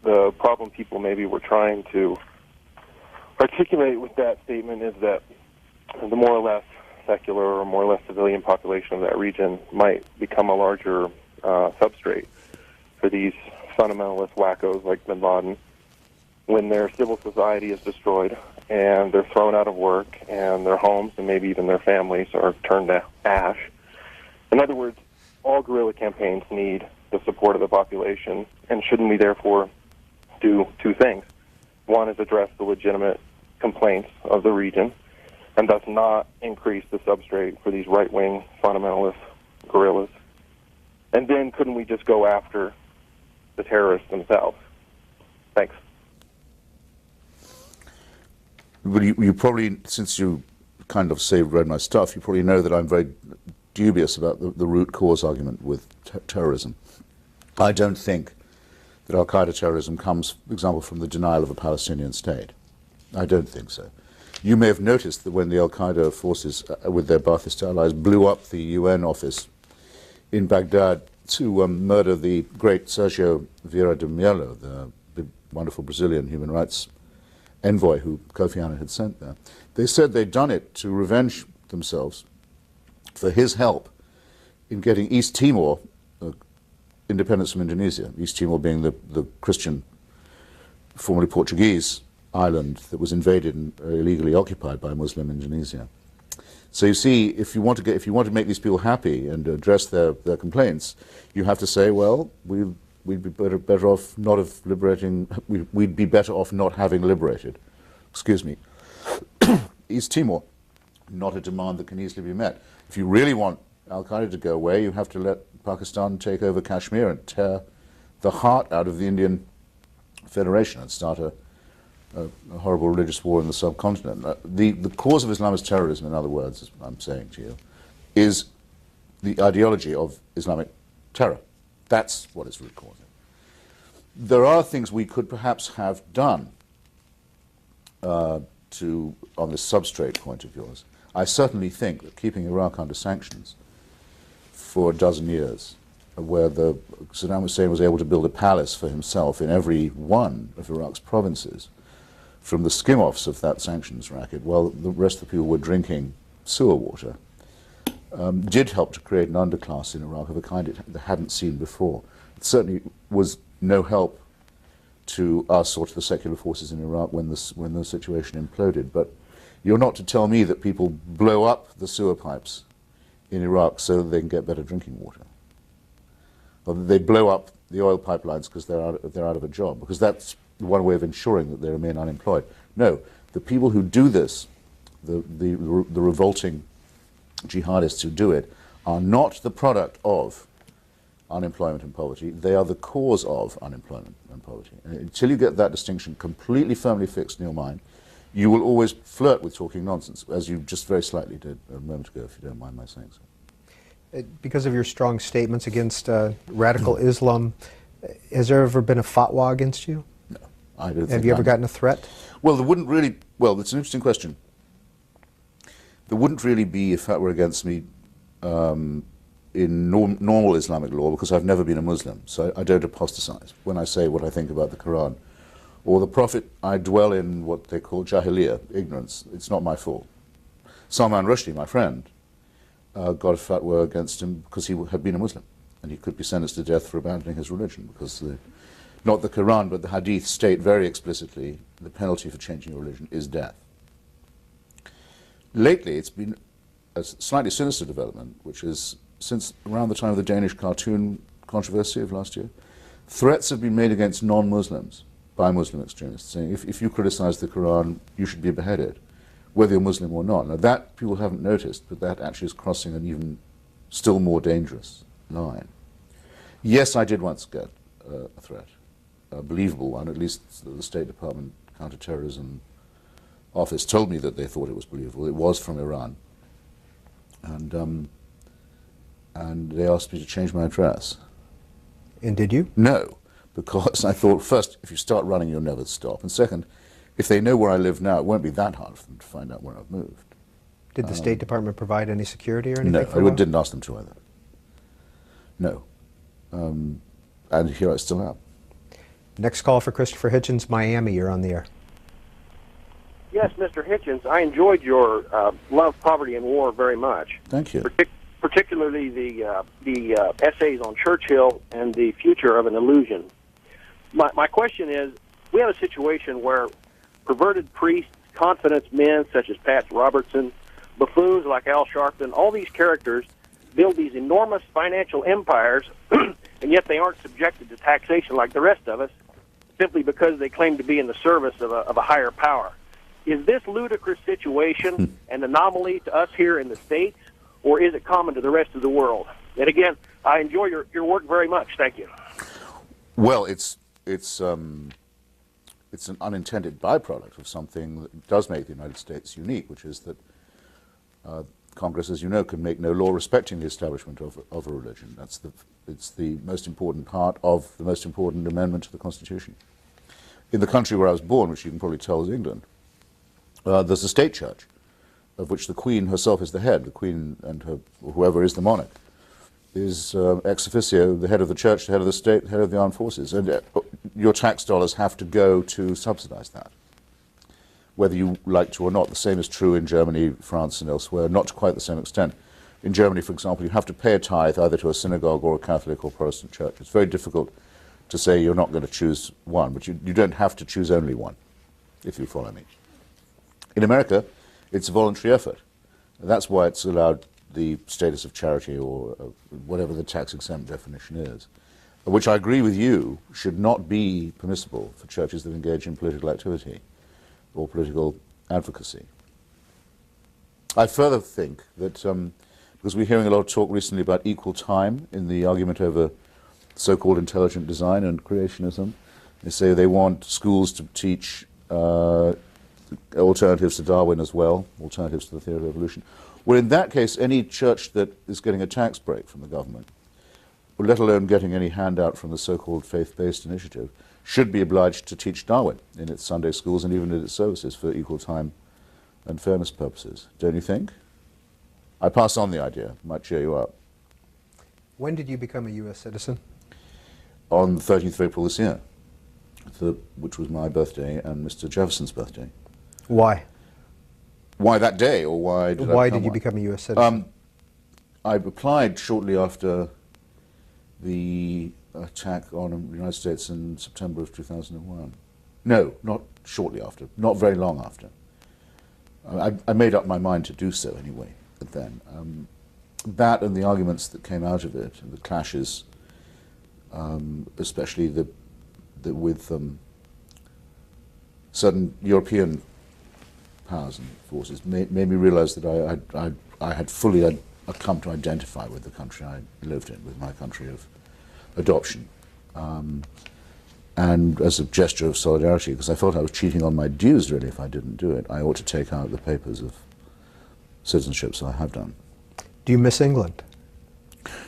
the problem people maybe were trying to articulate with that statement is that the more or less secular or more or less civilian population of that region might become a larger substrate for these fundamentalist wackos like bin Laden when their civil society is destroyed and they're thrown out of work and their homes and maybe even their families are turned to ash. In other words, all guerrilla campaigns need the support of the population, and shouldn't we therefore do two things? One is address the legitimate complaints of the region and thus not increase the substrate for these right-wing fundamentalist guerrillas. And then couldn't we just go after the terrorists themselves? Thanks. Well, you probably, since you kind of read my stuff, you probably know that I'm very dubious about the root cause argument with terrorism. I don't think that al-Qaeda terrorism comes, for example, from the denial of a Palestinian state. I don't think so. You may have noticed that when the al-Qaeda forces, with their Ba'athist allies, blew up the UN office in Baghdad to murder the great Sergio Vieira de Mello, the wonderful Brazilian human rights envoy who Kofi Annan had sent there. They said they'd done it to revenge themselves for his help in getting East Timor independence from Indonesia, East Timor being the Christian, formerly Portuguese island that was invaded and illegally occupied by Muslim Indonesia. So you see, if you want to make these people happy and address their complaints, you have to say, well, we'd be better off not have liberating. We'd be better off not having liberated. Excuse me, East Timor, not a demand that can easily be met. If you really want al-Qaeda to go away, you have to let Pakistan take over Kashmir and tear the heart out of the Indian Federation and start a horrible religious war in the subcontinent. The cause of Islamist terrorism, in other words, as I'm saying to you, is the ideology of Islamic terror. That's what is root causing. There are things we could perhaps have done on this substrate point of yours. I certainly think that keeping Iraq under sanctions for a dozen years, where Saddam Hussein was able to build a palace for himself in every one of Iraq's provinces, from the skim-offs of that sanctions racket, while the rest of the people were drinking sewer water, did help to create an underclass in Iraq of a kind it hadn't seen before. It certainly was no help to us or to the secular forces in Iraq when the situation imploded. But you're not to tell me that people blow up the sewer pipes in Iraq so that they can get better drinking water, or that they blow up the oil pipelines because they're out of a job, because that's one way of ensuring that they remain unemployed. No, the people who do this, the revolting jihadists who do it, are not the product of unemployment and poverty. They are the cause of unemployment and poverty. And until you get that distinction completely firmly fixed in your mind, you will always flirt with talking nonsense, as you just very slightly did a moment ago, if you don't mind my saying so. Because of your strong statements against radical Islam, has there ever been a fatwa against you? No. I don't Have you ever gotten a threat? Well, there wouldn't really... Well, that's an interesting question. There wouldn't really be if that were against me in normal Islamic law, because I've never been a Muslim, so I don't apostatize when I say what I think about the Quran. Or the Prophet, I dwell in what they call jahiliyyah, ignorance. It's not my fault. Salman Rushdie, my friend, got a fatwa against him because he had been a Muslim, and he could be sentenced to death for abandoning his religion, because not the Quran but the Hadith state very explicitly the penalty for changing your religion is death. Lately, it's been a slightly sinister development, which is since around the time of the Danish cartoon controversy of last year, threats have been made against non-Muslims by Muslim extremists, saying if you criticize the Quran, you should be beheaded, whether you're Muslim or not. Now that people haven't noticed, but that actually is crossing an even still more dangerous line. Yes, I did once get a threat, a believable one. At least the State Department Counterterrorism Office told me that they thought it was believable. It was from Iran. And they asked me to change my address. And did you? No, because I thought, first, if you start running, you'll never stop. And second, if they know where I live now, it won't be that hard for them to find out where I've moved. Did the State Department provide any security or anything? No, for a while? I didn't ask them to either. No. And here I still am. Next call for Christopher Hitchens, Miami. You're on the air. Yes, Mr. Hitchens, I enjoyed your Love, Poverty, and War very much. Thank you. Particularly the essays on Churchill and the future of an illusion. My question is, we have a situation where perverted priests, confidence men such as Pat Robertson, buffoons like Al Sharpton, all these characters build these enormous financial empires, and yet they aren't subjected to taxation like the rest of us, simply because they claim to be in the service of a higher power. Is this ludicrous situation an anomaly to us here in the States, or is it common to the rest of the world? And again, I enjoy your work very much. Thank you. Well, it's an unintended byproduct of something that does make the United States unique, which is that Congress, as you know, can make no law respecting the establishment of a religion. It's the most important part of the most important amendment to the Constitution. In the country where I was born, which you can probably tell is England, there's a state church, of which the Queen herself is the head. The Queen and whoever is the monarch is ex officio the head of the church, the head of the state, the head of the armed forces. And your tax dollars have to go to subsidize that, whether you like to or not. The same is true in Germany, France, and elsewhere, not to quite the same extent. In Germany, for example, you have to pay a tithe either to a synagogue or a Catholic or Protestant church. It's very difficult to say you're not going to choose one, but you don't have to choose only one, if you follow me. In America, it's a voluntary effort. That's why it's allowed the status of charity, or whatever the tax-exempt definition is, which I agree with you should not be permissible for churches that engage in political activity or political advocacy. I further think that, because we're hearing a lot of talk recently about equal time in the argument over so-called intelligent design and creationism, they say they want schools to teach alternatives to Darwin as well, alternatives to the theory of evolution. Well, in that case, any church that is getting a tax break from the government, or let alone getting any handout from the so-called faith-based initiative, should be obliged to teach Darwin in its Sunday schools and even in its services for equal time and fairness purposes. Don't you think? I pass on the idea. It might cheer you up. When did you become a U.S. citizen? On the 13th of April this year, which was my birthday and Mr. Jefferson's birthday. Why? Why that day, or why did Why did you become a U.S. citizen? I applied shortly after the attack on the United States in September of 2001. No, not shortly after, not very long after. I made up my mind to do so anyway, then. That and the arguments that came out of it, and the clashes, especially with certain European powers and forces, made me realize that I had fully come to identify with the country I lived in, with my country of adoption. And as a gesture of solidarity, because I felt I was cheating on my dues, really, if I didn't do it, I ought to take out the papers of citizenship, so I have done. Do you miss England?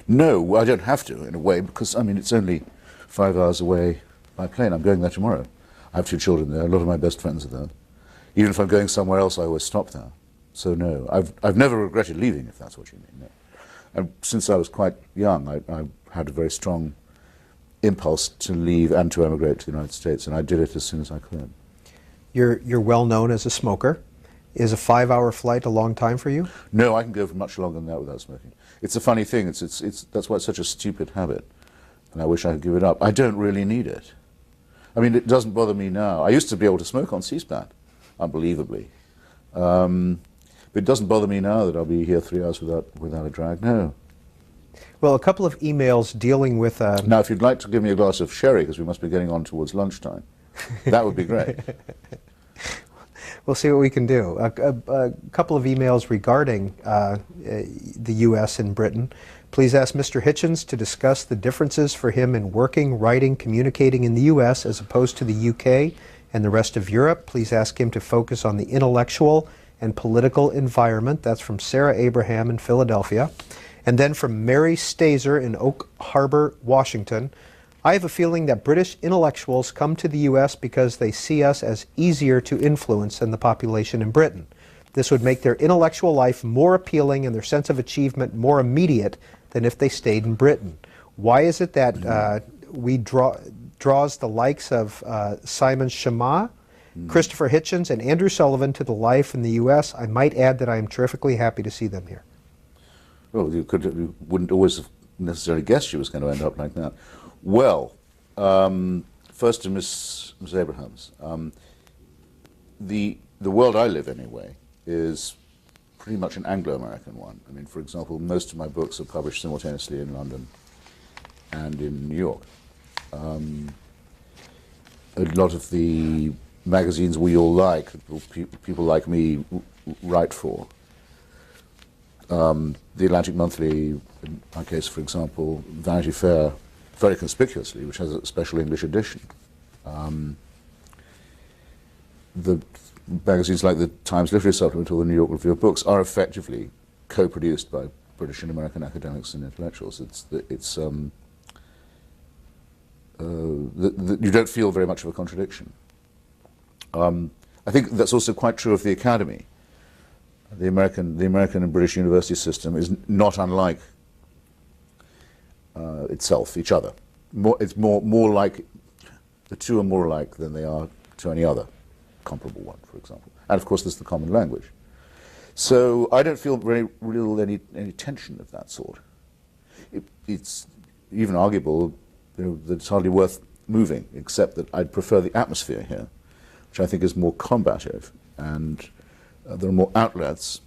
No, I don't have to, in a way, because, I mean, it's only 5 hours away by plane. I'm going there tomorrow. I have 2 children there. A lot of my best friends are there. Even if I'm going somewhere else, I always stop there. So, no, I've never regretted leaving, if that's what you mean. No. And since I was quite young, I had a very strong impulse to leave and to emigrate to the United States, and I did it as soon as I could. You're well known as a smoker. Is a 5-hour flight a long time for you? No, I can go for much longer than that without smoking. It's a funny thing. That's why it's such a stupid habit, and I wish I could give it up. I don't really need it. I mean, it doesn't bother me now. I used to be able to smoke on C-SPAN, unbelievably. But it doesn't bother me now that I'll be here 3 hours without a drag. No. Well, a couple of emails dealing with... Now, if you'd like to give me a glass of sherry, because we must be getting on towards lunchtime, that would be great. We'll see what we can do. A couple of emails regarding the U.S. and Britain. Please ask Mr. Hitchens to discuss the differences for him in working, writing, communicating in the U.S. as opposed to the U.K. and the rest of Europe. Please ask him to focus on the intellectual and political environment. That's from Sarah Abraham in Philadelphia. And then from Mary Stazer in Oak Harbor, Washington. I have a feeling that British intellectuals come to the U.S. because they see us as easier to influence than the population in Britain. This would make their intellectual life more appealing and their sense of achievement more immediate than if they stayed in Britain. Why is it that we draws the likes of Simon Schama, Christopher Hitchens, and Andrew Sullivan to the life in the U.S.? I might add that I am terrifically happy to see them here. Well, you wouldn't always have necessarily guessed she was going to end up like that. Well, first to Miss Abrahams. The world I live anyway is pretty much an Anglo-American one. I mean, for example, most of my books are published simultaneously in London and in New York. A lot of the magazines we all like, people like me write for. The Atlantic Monthly, in my case, for example, Vanity Fair, very conspicuously, which has a special English edition. The magazines like the Times Literary Supplement or the New York Review of Books are effectively co-produced by British and American academics and intellectuals. You don't feel very much of a contradiction. I think that's also quite true of the Academy. The American and British university system is not unlike each other. It's more like, the two are more alike than they are to any other comparable one, for example. And of course there's the common language. So I don't feel any tension of that sort. It's even arguable that it's hardly worth moving, except that I'd prefer the atmosphere here, which I think is more combative, and there are more outlets,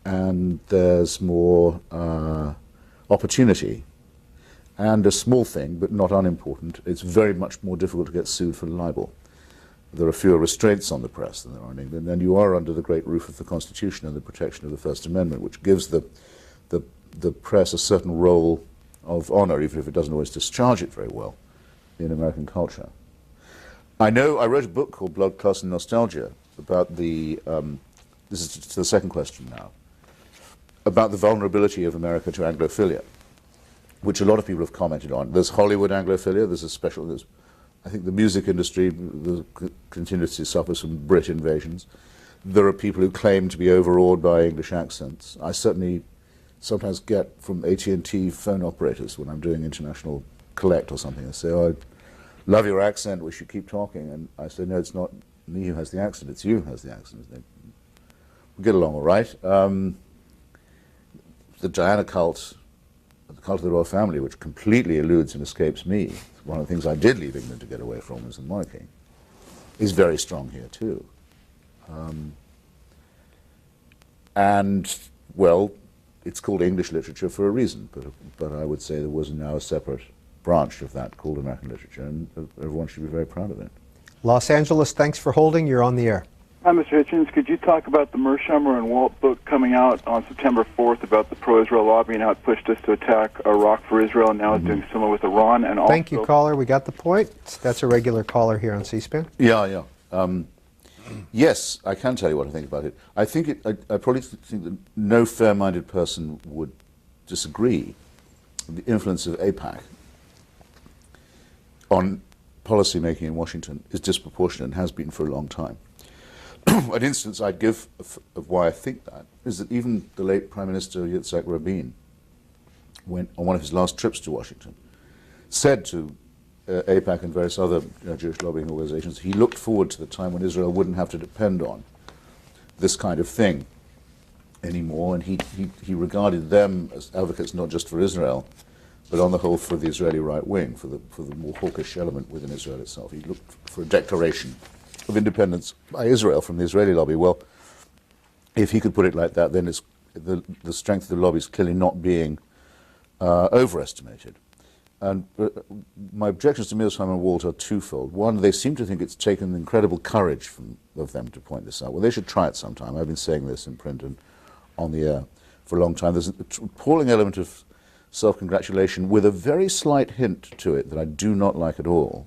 and there's more opportunity. And a small thing, but not unimportant, it's very much more difficult to get sued for libel. There are fewer restraints on the press than there are in England, and you are under the great roof of the Constitution and the protection of the First Amendment, which gives the press a certain role of honor, even if it doesn't always discharge it very well in American culture. I wrote a book called Blood, Class and Nostalgia about the, this is to the second question now, about the vulnerability of America to Anglophilia, which a lot of people have commented on. There's Hollywood Anglophilia, I think the music industry continuously suffers from Brit invasions. There are people who claim to be overawed by English accents. I certainly sometimes get from AT&T phone operators when I'm doing international collect or something. They say, "Oh, I love your accent, we should keep talking." And I say, "No, it's not me who has the accent, it's you who has the accent." We get along all right. The Diana cult, the cult of the royal family, which completely eludes and escapes me, one of the things I did leave England to get away from was the monarchy, is very strong here too. And, well, it's called English literature for a reason, but I would say there was now a separate branch of that called American literature, and everyone should be very proud of it. Los Angeles, thanks for holding. You're on the air. Hi, Mr. Hitchens. Could you talk about the Mearsheimer and Walt book coming out on September 4th about the pro-Israel lobby and how it pushed us to attack Iraq for Israel, and now it's doing similar with Iran? And also, Thank you, caller. We got the point. That's a regular caller here on C-SPAN. Yeah. Yes, I can tell you what I think about it. I think I probably think that no fair-minded person would disagree with the influence of AIPAC on policy making in Washington is disproportionate and has been for a long time. An instance I'd give of why I think that is that even the late Prime Minister Yitzhak Rabin, when on one of his last trips to Washington, said to AIPAC and various other Jewish lobbying organizations, he looked forward to the time when Israel wouldn't have to depend on this kind of thing anymore, and he regarded them as advocates not just for Israel, but on the whole for the Israeli right wing, for the more hawkish element within Israel itself. He looked for a declaration of independence by Israel from the Israeli lobby. Well, if he could put it like that, then it's the strength of the lobby is clearly not being overestimated. And my objections to Mearsheimer and Walt are twofold. One, they seem to think it's taken incredible courage of them to point this out. Well, they should try it sometime. I've been saying this in print and on the air for a long time. There's an appalling element of self-congratulation with a very slight hint to it that I do not like at all,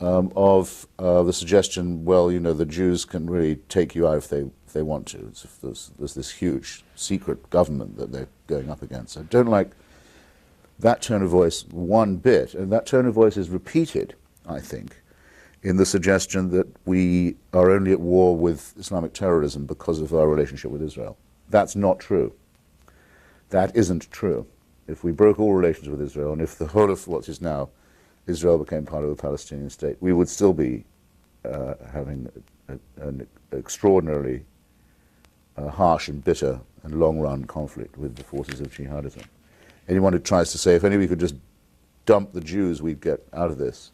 of the suggestion, well, you know, the Jews can really take you out if they want to. It's if there's this huge secret government that they're going up against. I don't like that tone of voice one bit, and that tone of voice is repeated, I think, in the suggestion that we are only at war with Islamic terrorism because of our relationship with Israel. That's not true. That isn't true. If we broke all relations with Israel, and if the whole of what is now Israel became part of the Palestinian state, we would still be having an extraordinarily harsh and bitter and long-run conflict with the forces of jihadism. Anyone who tries to say, if only we could just dump the Jews, we'd get out of this,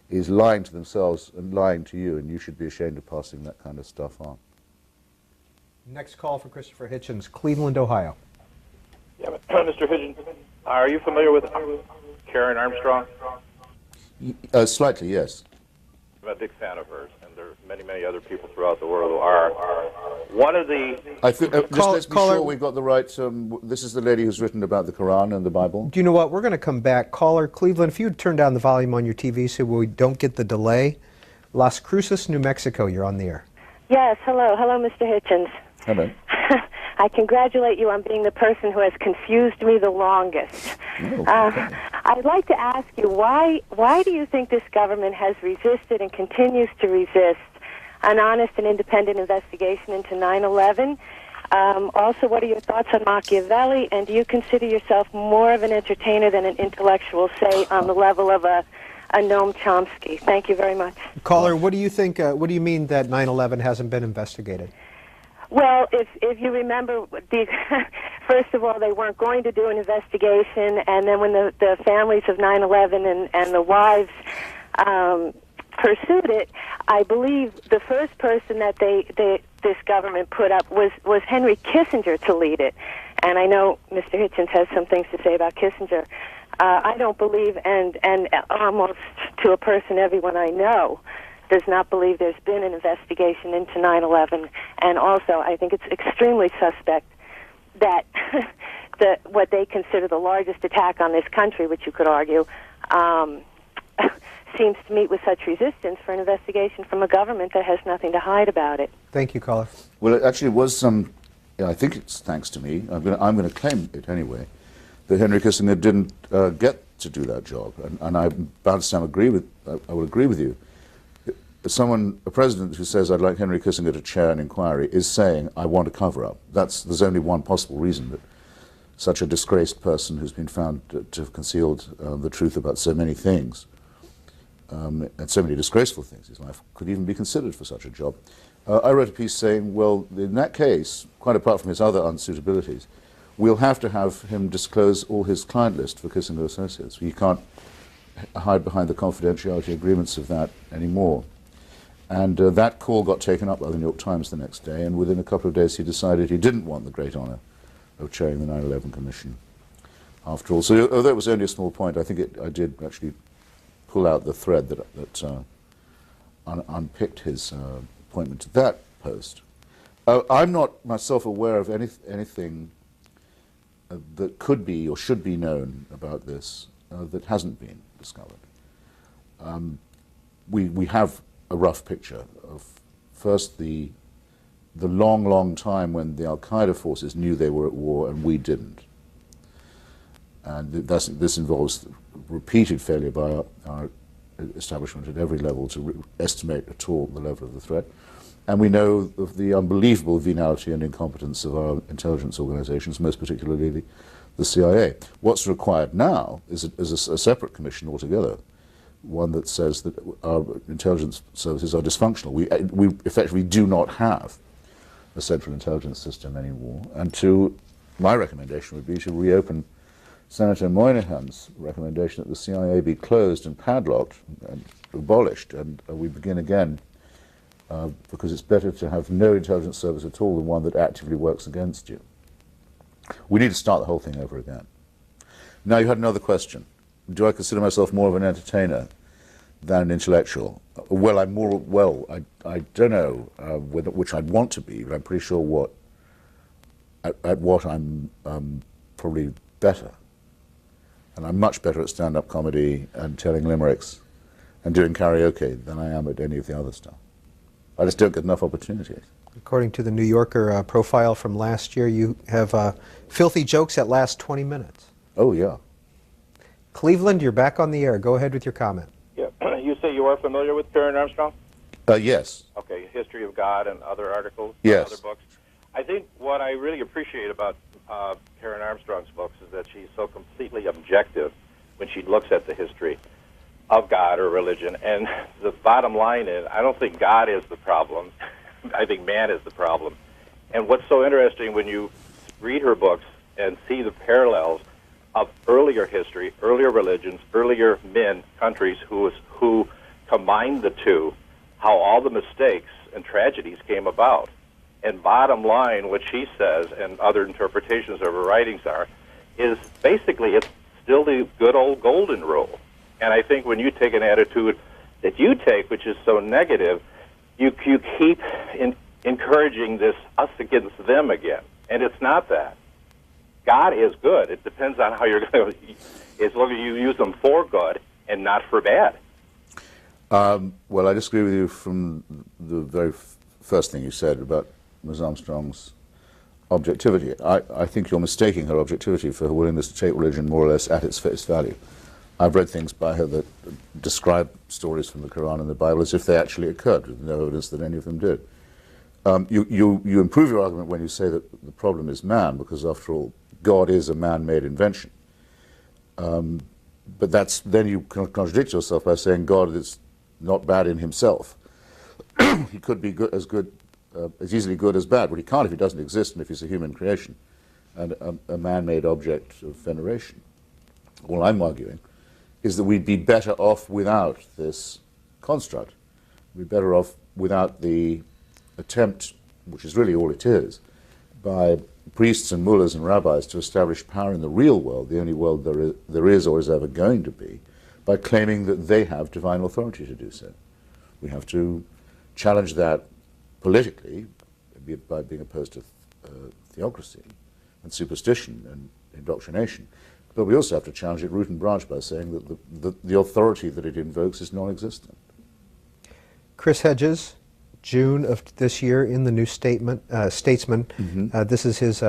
is lying to themselves and lying to you, and you should be ashamed of passing that kind of stuff on. Next call for Christopher Hitchens, Cleveland, Ohio. Yeah, Mr. Hitchens, are you familiar with Karen Armstrong? Slightly, yes. I'm a big fan of hers, and there are many, many other people throughout the world who are. One of the... I think, just let's be sure we've got the right... this is the lady who's written about the Quran and the Bible. Do you know what? We're going to come back. Caller, Cleveland, if you'd turn down the volume on your TV so we don't get the delay. Las Cruces, New Mexico, you're on the air. Yes, hello. Hello, Mr. Hitchens. Hello. I congratulate you on being the person who has confused me the longest. I'd like to ask you, why do you think this government has resisted and continues to resist an honest and independent investigation into 9/11? Also, what are your thoughts on Machiavelli, and do you consider yourself more of an entertainer than an intellectual, say, on the level of a Noam Chomsky? Thank you very much. Caller, what do you think, what do you mean that 9/11 hasn't been investigated? Well, if you remember, first of all, they weren't going to do an investigation, and then when the families of 9/11 and the wives pursued it, I believe the first person that this government put up was Henry Kissinger to lead it. And I know Mr. Hitchens has some things to say about Kissinger. I don't believe, and almost to a person, everyone I know does not believe there's been an investigation into 9/11. And also, I think it's extremely suspect that what they consider the largest attack on this country, which you could argue, seems to meet with such resistance for an investigation from a government that has nothing to hide about it. Thank you, caller. Well, it actually was some... I think it's thanks to me. I'm going to claim it anyway, that Henry Kissinger didn't get to do that job. And I'm bound to agree with... I will agree with you. A president who says, I'd like Henry Kissinger to chair an inquiry, is saying, I want a cover-up. There's only one possible reason that such a disgraced person who's been found to have concealed the truth about so many things, and so many disgraceful things, his life could even be considered for such a job. I wrote a piece saying, well, in that case, quite apart from his other unsuitabilities, we'll have to have him disclose all his client list for Kissinger Associates. He can't hide behind the confidentiality agreements of that anymore. And that call got taken up by the New York Times the next day, and within a couple of days he decided he didn't want the great honor of chairing the 9/11 Commission after all. So although it was only a small point, I think I did actually pull out the thread that unpicked his appointment to that post. I'm not myself aware of anything that could be or should be known about this that hasn't been discovered. We have a rough picture of first the long time when the Al-Qaeda forces knew they were at war and we didn't. And this involves repeated failure by our establishment at every level to estimate at all the level of the threat. And we know of the unbelievable venality and incompetence of our intelligence organizations, most particularly the CIA. What's required now is a separate commission altogether, one that says that our intelligence services are dysfunctional. We effectively do not have a central intelligence system anymore. And my recommendation would be to reopen Senator Moynihan's recommendation that the CIA be closed and padlocked and abolished, and we begin again, because it's better to have no intelligence service at all than one that actively works against you. We need to start the whole thing over again. Now, you had another question. Do I consider myself more of an entertainer than an intellectual? Well, I don't know which I'd want to be, but I'm pretty sure at what I'm probably better. And I'm much better at stand-up comedy and telling limericks and doing karaoke than I am at any of the other stuff. I just don't get enough opportunities. According to the New Yorker profile from last year, you have filthy jokes that last 20 minutes. Oh, yeah. Cleveland, you're back on the air. Go ahead with your comment. Yeah, you say you are familiar with Karen Armstrong? Yes. Okay, History of God and other articles, yes. Other books. I think what I really appreciate about Karen Armstrong's books is that she's so completely objective when she looks at the history of God or religion. And the bottom line is, I don't think God is the problem. I think man is the problem. And what's so interesting when you read her books and see the parallels of earlier history, earlier religions, earlier men, countries who combined the two, how all the mistakes and tragedies came about. And bottom line, what she says and other interpretations of her writings is basically it's still the good old golden rule. And I think when you take an attitude that you take, which is so negative, you keep encouraging this us against them again. And it's not that. God is good. It depends on how you're going to, as long as you use them for good and not for bad. Well, I disagree with you from the very first thing you said about Ms. Armstrong's objectivity. I think you're mistaking her objectivity for her willingness to take religion more or less at its face value. I've read things by her that describe stories from the Quran and the Bible as if they actually occurred, with no evidence that any of them did. You improve your argument when you say that the problem is man, because after all, God is a man-made invention. But then you can contradict yourself by saying God is not bad in himself. He could be as easily good as bad, but he can't if he doesn't exist and if he's a human creation and a man-made object of veneration. All I'm arguing is that we'd be better off without this construct. We'd be better off without the attempt, which is really all it is, by priests and mullahs and rabbis to establish power in the real world, the only world there is or is ever going to be, by claiming that they have divine authority to do so. We have to challenge that politically by being opposed to theocracy and superstition and indoctrination. But we also have to challenge it root and branch by saying that the authority that it invokes is non-existent. Chris Hedges, June of this year in the New Statesman. This is his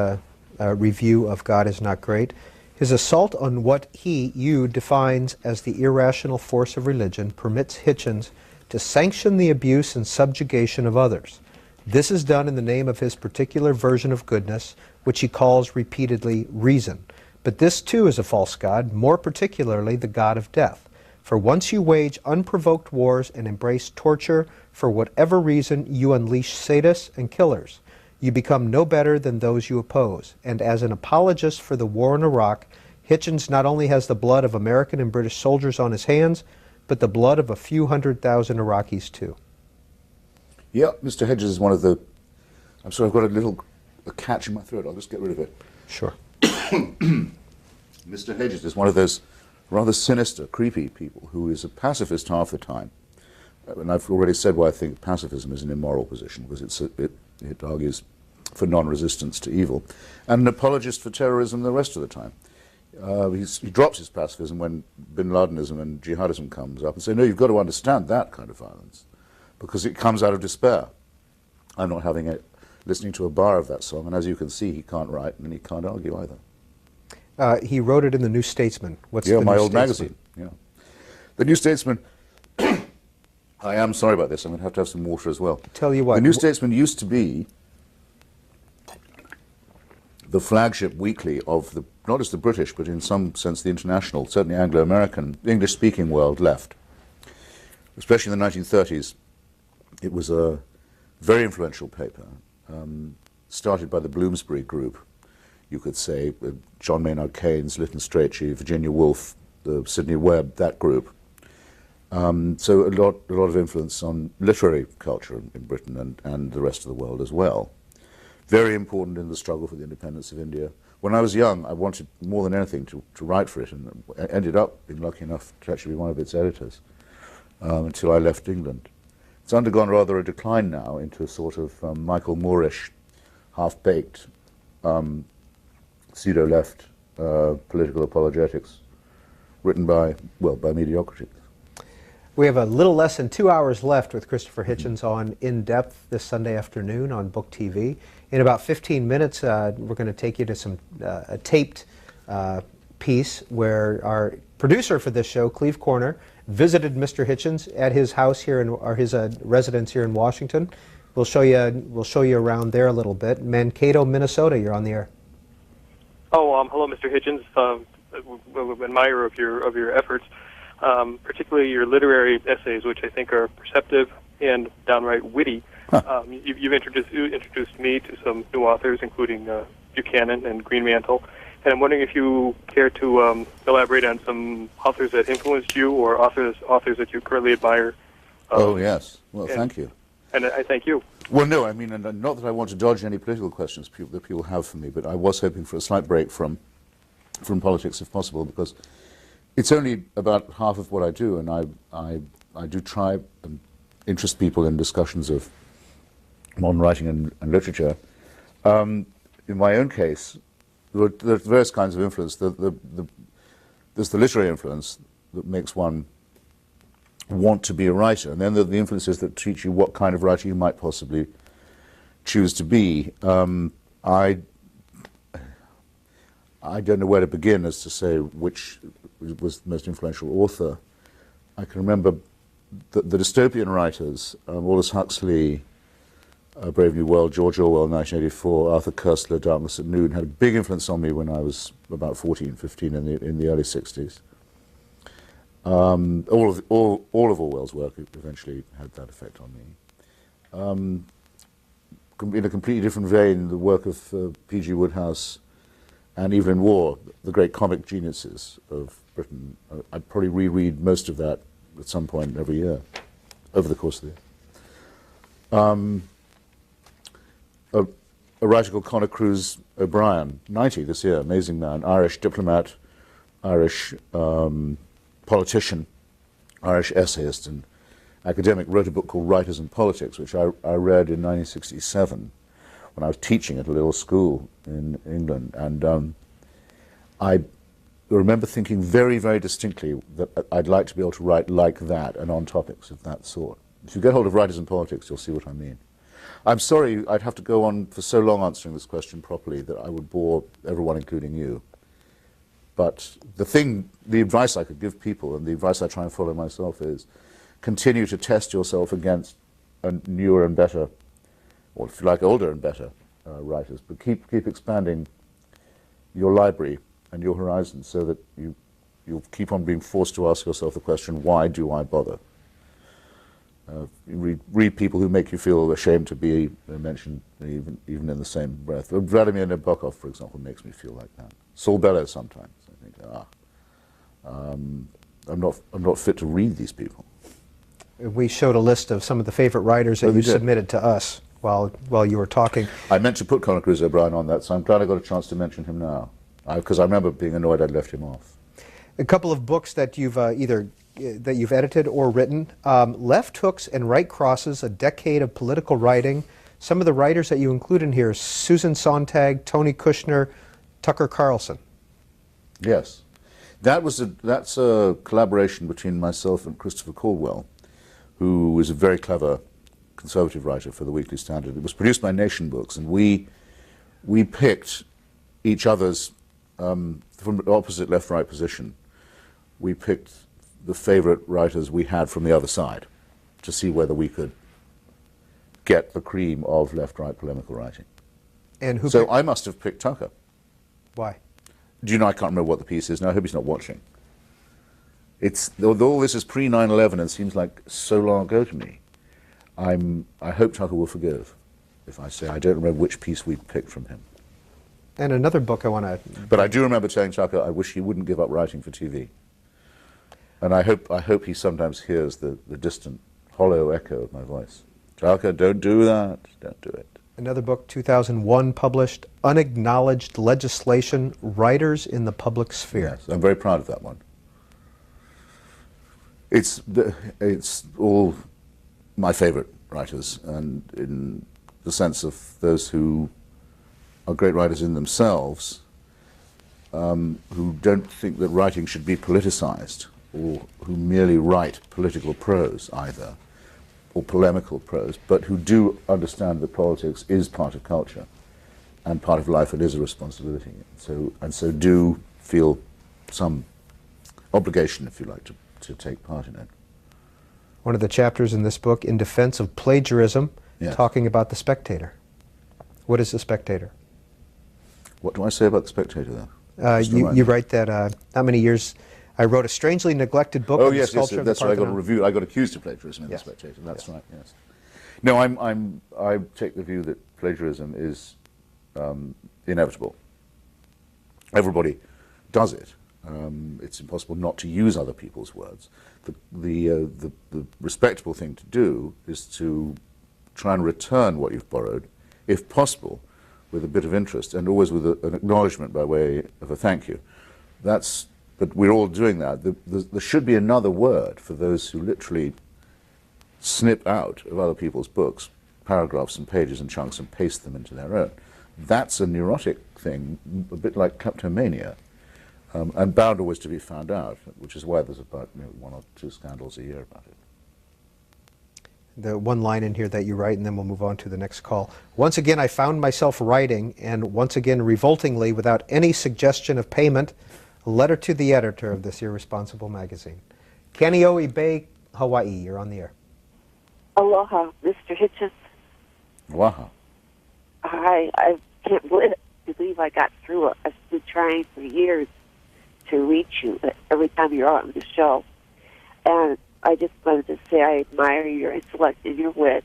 review of God is Not Great. His assault on what you defines as the irrational force of religion permits Hitchens to sanction the abuse and subjugation of others. This is done in the name of his particular version of goodness, which he calls repeatedly reason. But this too is a false god, more particularly the god of death. For once you wage unprovoked wars and embrace torture, for whatever reason you unleash sadists and killers. You become no better than those you oppose. And as an apologist for the war in Iraq, Hitchens not only has the blood of American and British soldiers on his hands, but the blood of a few 100,000 Iraqis too. Yeah, Mr. Hedges is one of the... I'm sorry, I've got a catch in my throat. I'll just get rid of it. Sure. Mr. Hedges is one of those rather sinister, creepy people who is a pacifist half the time, and I've already said why I think pacifism is an immoral position, because it argues for non-resistance to evil, and an apologist for terrorism the rest of the time. He drops his pacifism when bin Ladenism and jihadism comes up and say, no, you've got to understand that kind of violence, because it comes out of despair. I'm not listening to a bar of that song, and as you can see, he can't write and he can't argue either. He wrote it in the New Statesman. What's yeah, the my New old Statesman? magazine. Yeah, the New Statesman. I am sorry about this. I'm going to have some water as well. Tell you what, the New Statesman used to be the flagship weekly of not just the British, but in some sense the international, certainly Anglo-American, English-speaking world left. Especially in the 1930s, it was a very influential paper, started by the Bloomsbury Group, you could say, John Maynard Keynes, Lytton Strachey, Virginia Woolf, the Sidney Webb, that group. So a lot of influence on literary culture in Britain and the rest of the world as well. Very important in the struggle for the independence of India. When I was young, I wanted more than anything to write for it, and I ended up being lucky enough to actually be one of its editors until I left England. It's undergone rather a decline now into a sort of Michael Moorish, half-baked, pseudo-left political apologetics written by mediocrity. We have a little less than 2 hours left with Christopher Hitchens on In Depth this Sunday afternoon on Book TV. In about 15 minutes, we're going to take you to a taped piece where our producer for this show, Cleve Corner, visited Mr. Hitchens at his house here or his residence here in Washington. We'll show you around there a little bit. Mankato, Minnesota, you're on the air. Oh, hello, Mr. Hitchens. Admire of your efforts, particularly your literary essays, which I think are perceptive and downright witty. Huh. You've introduced me to some new authors, including Buchanan and Greenmantle, and I'm wondering if you care to elaborate on some authors that influenced you, or authors that you currently admire. Oh yes, well, thank you. And I thank you. Well, no, I mean, and not that I want to dodge any political questions that people have for me, but I was hoping for a slight break from politics, if possible, because it's only about half of what I do, and I do try and interest people in discussions of modern writing and literature. In my own case, there are various kinds of influence. There's the literary influence that makes one want to be a writer, and then there are the influences that teach you what kind of writer you might possibly choose to be. I don't know where to begin as to say which was the most influential author. I can remember the dystopian writers, Aldous Huxley, Brave New World, George Orwell, 1984, Arthur Koestler, Darkness at Noon, had a big influence on me when I was about 14, 15 in the early 60s. All of Orwell's work eventually had that effect on me. In a completely different vein, the work of P.G. Wodehouse and Evelyn Waugh, the great comic geniuses of Britain. I'd probably reread most of that at some point every year, over the course of the year. A writer called Conor Cruise O'Brien, 90 this year, amazing man, Irish diplomat, Irish politician, Irish essayist and academic, wrote a book called Writers and Politics, which I read in 1967 when I was teaching at a little school in England. And I remember thinking very, very distinctly that I'd like to be able to write like that and on topics of that sort. If you get hold of Writers and Politics, you'll see what I mean. I'm sorry I'd have to go on for so long answering this question properly that I would bore everyone, including you. But the advice I could give people, and the advice I try and follow myself, is continue to test yourself against newer and better, or if you like, older and better writers. But keep expanding your library and your horizons so that you'll keep on being forced to ask yourself the question, why do I bother? Read people who make you feel ashamed to be mentioned, even in the same breath. Vladimir Nabokov, for example, makes me feel like that. Saul Bellow sometimes. I think, I'm not fit to read these people. We showed a list of some of the favorite writers that you submitted to us while you were talking. I meant to put Conor Cruise O'Brien on that, so I'm glad I got a chance to mention him now, because I remember being annoyed I'd left him off. A couple of books that you've either that you've edited or written, Left Hooks and Right Crosses, A Decade of Political Writing. Some of the writers that you include in here, Susan Sontag, Tony Kushner, Tucker Carlson. Yes. That's a collaboration between myself and Christopher Caldwell, who is a very clever conservative writer for the Weekly Standard. It was produced by Nation Books, and we picked each other's, from the opposite left-right position, we picked the favorite writers we had from the other side to see whether we could get the cream of left-right polemical writing. And who? So I must have picked Tucker. Why? Do you know, I can't remember what the piece is now. I hope he's not watching. Although this is pre-9/11 and seems like so long ago to me, I hope Tucker will forgive if I say I don't remember which piece we picked from him. And another book I want to... But I do remember telling Tucker I wish he wouldn't give up writing for TV. And I hope he sometimes hears the distant, hollow echo of my voice. Tucker, don't do that. Don't do it. Another book, 2001, published, Unacknowledged Legislation, Writers in the Public Sphere. Yes, I'm very proud of that one. It's all my favorite writers, and in the sense of those who are great writers in themselves, who don't think that writing should be politicized, or who merely write political prose either, or polemical prose, but who do understand that politics is part of culture and part of life and is a responsibility. And so do feel some obligation, if you like, to take part in it. One of the chapters in this book, in defense of plagiarism, Yes. talking about The Spectator. What is The Spectator? What do I say about The Spectator, then? You write that how many years... I wrote a strangely neglected book on the sculpture of the that's right. I got a Parthenon. review. I got accused of plagiarism in Yes. The Spectator. That's right. Yes. No, I take the view that plagiarism is inevitable. Everybody does it. It's impossible not to use other people's words. The respectable thing to do is to try and return what you've borrowed, if possible, with a bit of interest, and always with an acknowledgement by way of a thank you. But we're all doing that. There should be another word for those who literally snip out of other people's books paragraphs and pages and chunks and paste them into their own. That's a neurotic thing, a bit like kleptomania, and bound always to be found out, which is why there's about 1 or 2 scandals a year about it. The one line in here that you write, and then we'll move on to the next call. Once again, I found myself writing, and once again, revoltingly, without any suggestion of payment, a letter to the editor of this irresponsible magazine. Kaneohe Bay, Hawaii, you're on the air. Aloha, Mr. Hitchens. Wow. I can't believe I got through it. I've been trying for years to reach you every time you're on the show. And I just wanted to say I admire your intellect and your wit.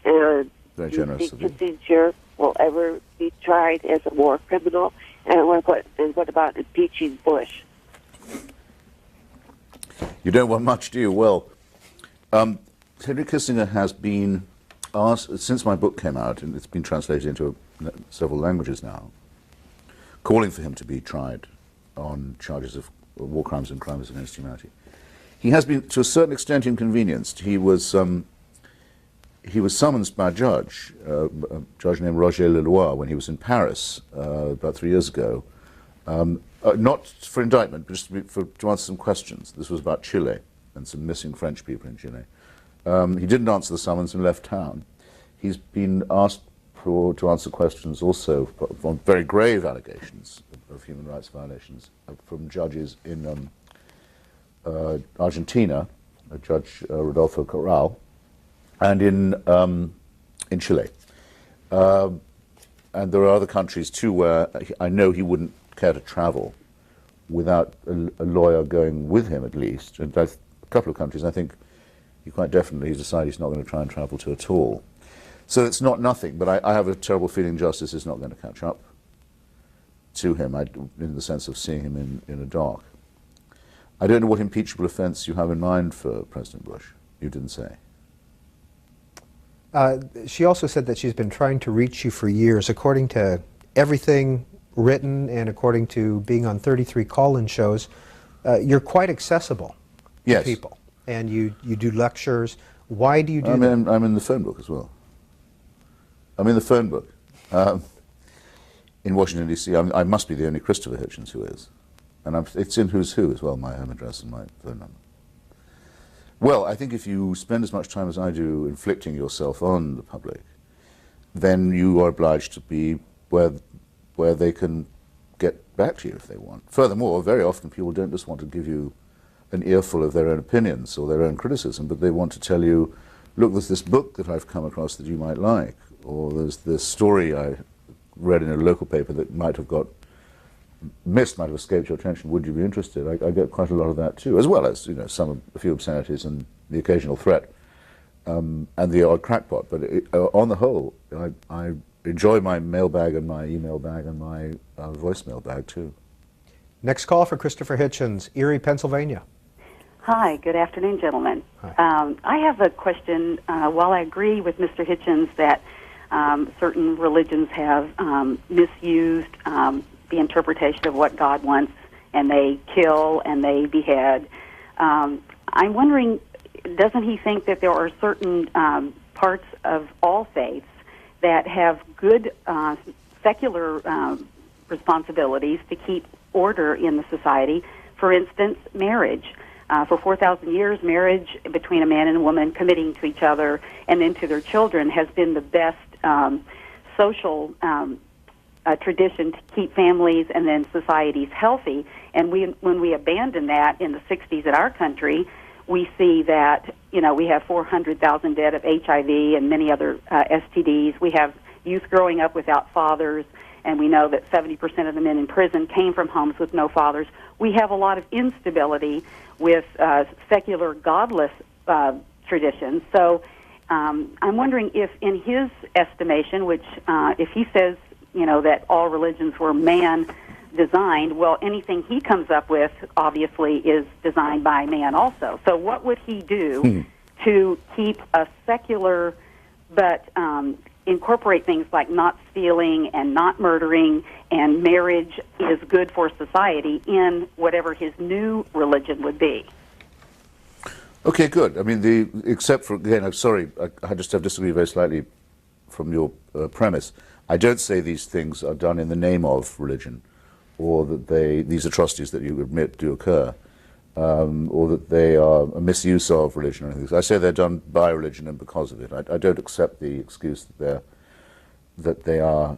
And very do you generous think of you. Kissinger will ever be tried as a war criminal? And what about impeaching Bush? You don't want much, do you? Well, Henry Kissinger has been asked, since my book came out, and it's been translated into several languages now, calling for him to be tried on charges of war crimes and crimes against humanity. He has been, to a certain extent, inconvenienced. He was summoned by a judge named Roger Leloir, when he was in Paris about 3 years ago, not for indictment, but just to answer some questions. This was about Chile and some missing French people in Chile. He didn't answer the summons and left town. He's been asked to answer questions also on very grave allegations of human rights violations from judges in Argentina, Judge Rodolfo Corral, and in Chile. And there are other countries too where I know he wouldn't care to travel without a lawyer going with him, at least. And a couple of countries I think he quite definitely decided he's not going to try and travel to at all. So it's not nothing, but I have a terrible feeling justice is not going to catch up to him, in the sense of seeing him in a dock. I don't know what impeachable offense you have in mind for President Bush. You didn't say. She also said that she's been trying to reach you for years. According to everything written and according to being on 33 call-in shows, you're quite accessible. Yes. people. And you do lectures. Why do you do I'm that? I'm in the phone book as well. I'm in the phone book. In Washington, D.C. I must be the only Christopher Hitchens who is. And it's in Who's Who as well, my home address and my phone number. Well, I think if you spend as much time as I do inflicting yourself on the public, then you are obliged to be where they can get back to you if they want. Furthermore, very often people don't just want to give you an earful of their own opinions or their own criticism, but they want to tell you, look, there's this book that I've come across that you might like, or there's this story I read in a local paper that might have got missed, might have escaped your attention. Would you be interested? I get quite a lot of that too, as well as a few obscenities and the occasional threat and the odd crackpot. But on the whole, I enjoy my mailbag and my email bag and my voicemail bag too. Next call for Christopher Hitchens, Erie, Pennsylvania. Hi, good afternoon, gentlemen. I have a question. While I agree with Mr. Hitchens that certain religions have misused the interpretation of what God wants, and they kill and they behead, I'm wondering, doesn't he think that there are certain parts of all faiths that have good secular responsibilities to keep order in the society? For instance, marriage. For 4,000 years, marriage between a man and a woman committing to each other and then to their children has been the best social tradition to keep families and then societies healthy. And when we abandon that in the 60s in our country, we see that, we have 400,000 dead of HIV and many other STDs. We have youth growing up without fathers, and we know that 70% of the men in prison came from homes with no fathers. We have a lot of instability with secular, godless traditions. So I'm wondering if, in his estimation, which if he says, that all religions were man-designed, well, anything he comes up with, obviously, is designed by man also. So what would he do to keep a secular but incorporate things like not stealing and not murdering and marriage is good for society in whatever his new religion would be? Okay, good. I mean, except for, again, I'm sorry, I just have disagreed very slightly from your premise. I don't say these things are done in the name of religion, or that these atrocities that you admit do occur, or that they are a misuse of religion or anything. I say they're done by religion and because of it. I don't accept the excuse that they are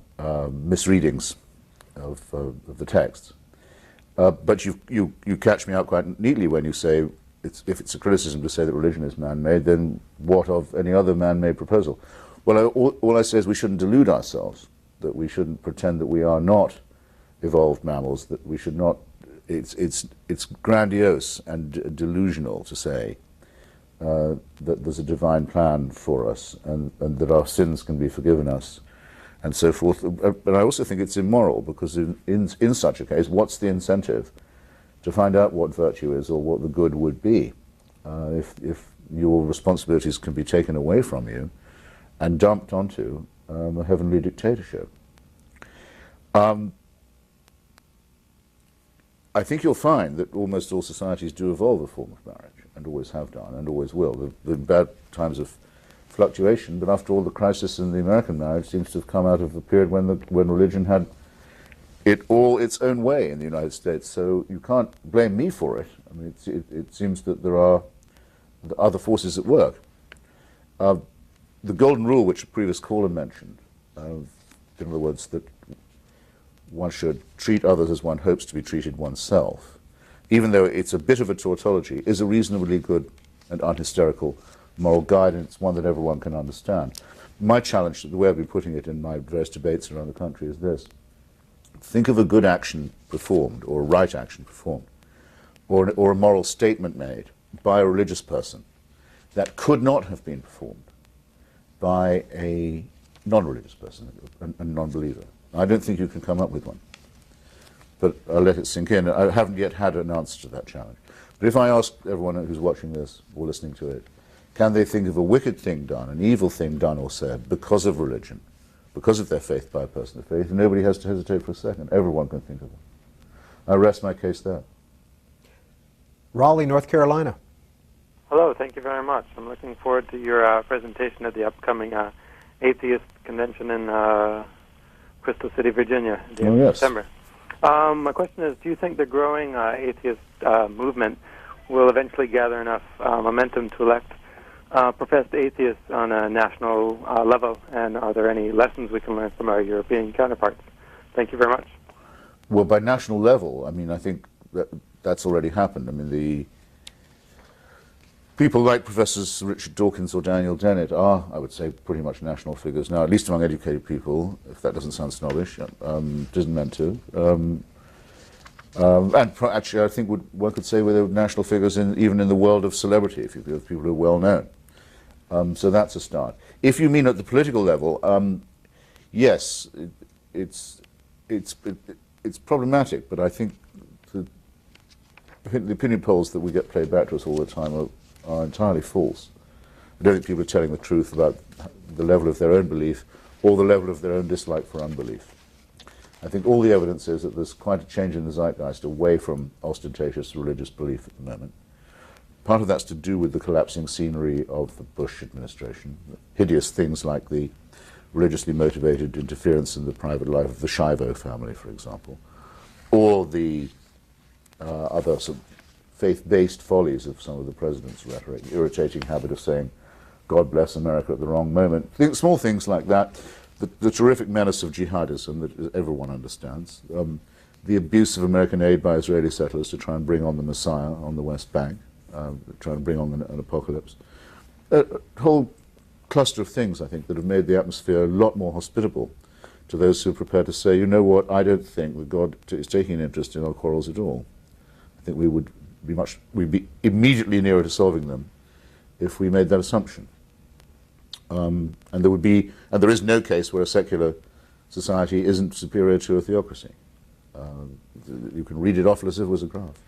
misreadings of the texts. But you catch me out quite neatly when you say, if it's a criticism to say that religion is man-made, then what of any other man-made proposal? Well, all I say is we shouldn't delude ourselves, that we shouldn't pretend that we are not evolved mammals, that we should not. It's grandiose and delusional to say that there's a divine plan for us and that our sins can be forgiven us and so forth. But I also think it's immoral, because in such a case, what's the incentive to find out what virtue is or what the good would be if your responsibilities can be taken away from you and dumped onto a heavenly dictatorship? I think you'll find that almost all societies do evolve a form of marriage, and always have done, and always will. There have been bad times of fluctuation, but after all, the crisis in the American marriage seems to have come out of a period when religion had it all its own way in the United States. So you can't blame me for it. I mean, it seems that there are other forces at work. The golden rule, which a previous caller mentioned, in other words, that one should treat others as one hopes to be treated oneself, even though it's a bit of a tautology, is a reasonably good and unhysterical moral guide, and it's one that everyone can understand. My challenge, the way I've been putting it in my various debates around the country, is this. Think of a good action performed, or a right action performed, or a moral statement made by a religious person that could not have been performed by a non-religious person, a non-believer. I don't think you can come up with one, but I'll let it sink in. I haven't yet had an answer to that challenge. But if I ask everyone who's watching this or listening to it, can they think of a wicked thing done, an evil thing done or said because of religion, because of their faith by a person of faith, nobody has to hesitate for a second. Everyone can think of it. I rest my case there. Raleigh, North Carolina. Hello, thank you very much. I'm looking forward to your presentation at the upcoming Atheist Convention in Crystal City, Virginia, at the end of September. My question is, do you think the growing atheist movement will eventually gather enough momentum to elect professed atheists on a national level, and are there any lessons we can learn from our European counterparts? Thank you very much. Well, by national level, I mean, I think that's already happened. I mean, the people like Professors Richard Dawkins or Daniel Dennett are, I would say, pretty much national figures now, at least among educated people, if that doesn't sound snobbish. It isn't meant to. Actually, I think one could say they're national figures even in the world of celebrity, if you have people who are well known. So that's a start. If you mean at the political level, yes, it's problematic, but I think the opinion polls that we get played back to us all the time are entirely false. I don't think people are telling the truth about the level of their own belief or the level of their own dislike for unbelief. I think all the evidence is that there's quite a change in the zeitgeist away from ostentatious religious belief at the moment. Part of that's to do with the collapsing scenery of the Bush administration. Hideous things like the religiously motivated interference in the private life of the Shivo family, for example, or the other sort of faith-based follies of some of the president's rhetoric, irritating habit of saying, God bless America at the wrong moment. Small things like that. The terrific menace of jihadism that everyone understands. The abuse of American aid by Israeli settlers to try and bring on the Messiah on the West Bank, try and bring on an apocalypse. A whole cluster of things, I think, that have made the atmosphere a lot more hospitable to those who are prepared to say, you know what, I don't think that God is taking an interest in our quarrels at all. I think we'd be immediately nearer to solving them if we made that assumption. And there is no case where a secular society isn't superior to a theocracy. You can read it off as if it was a graph.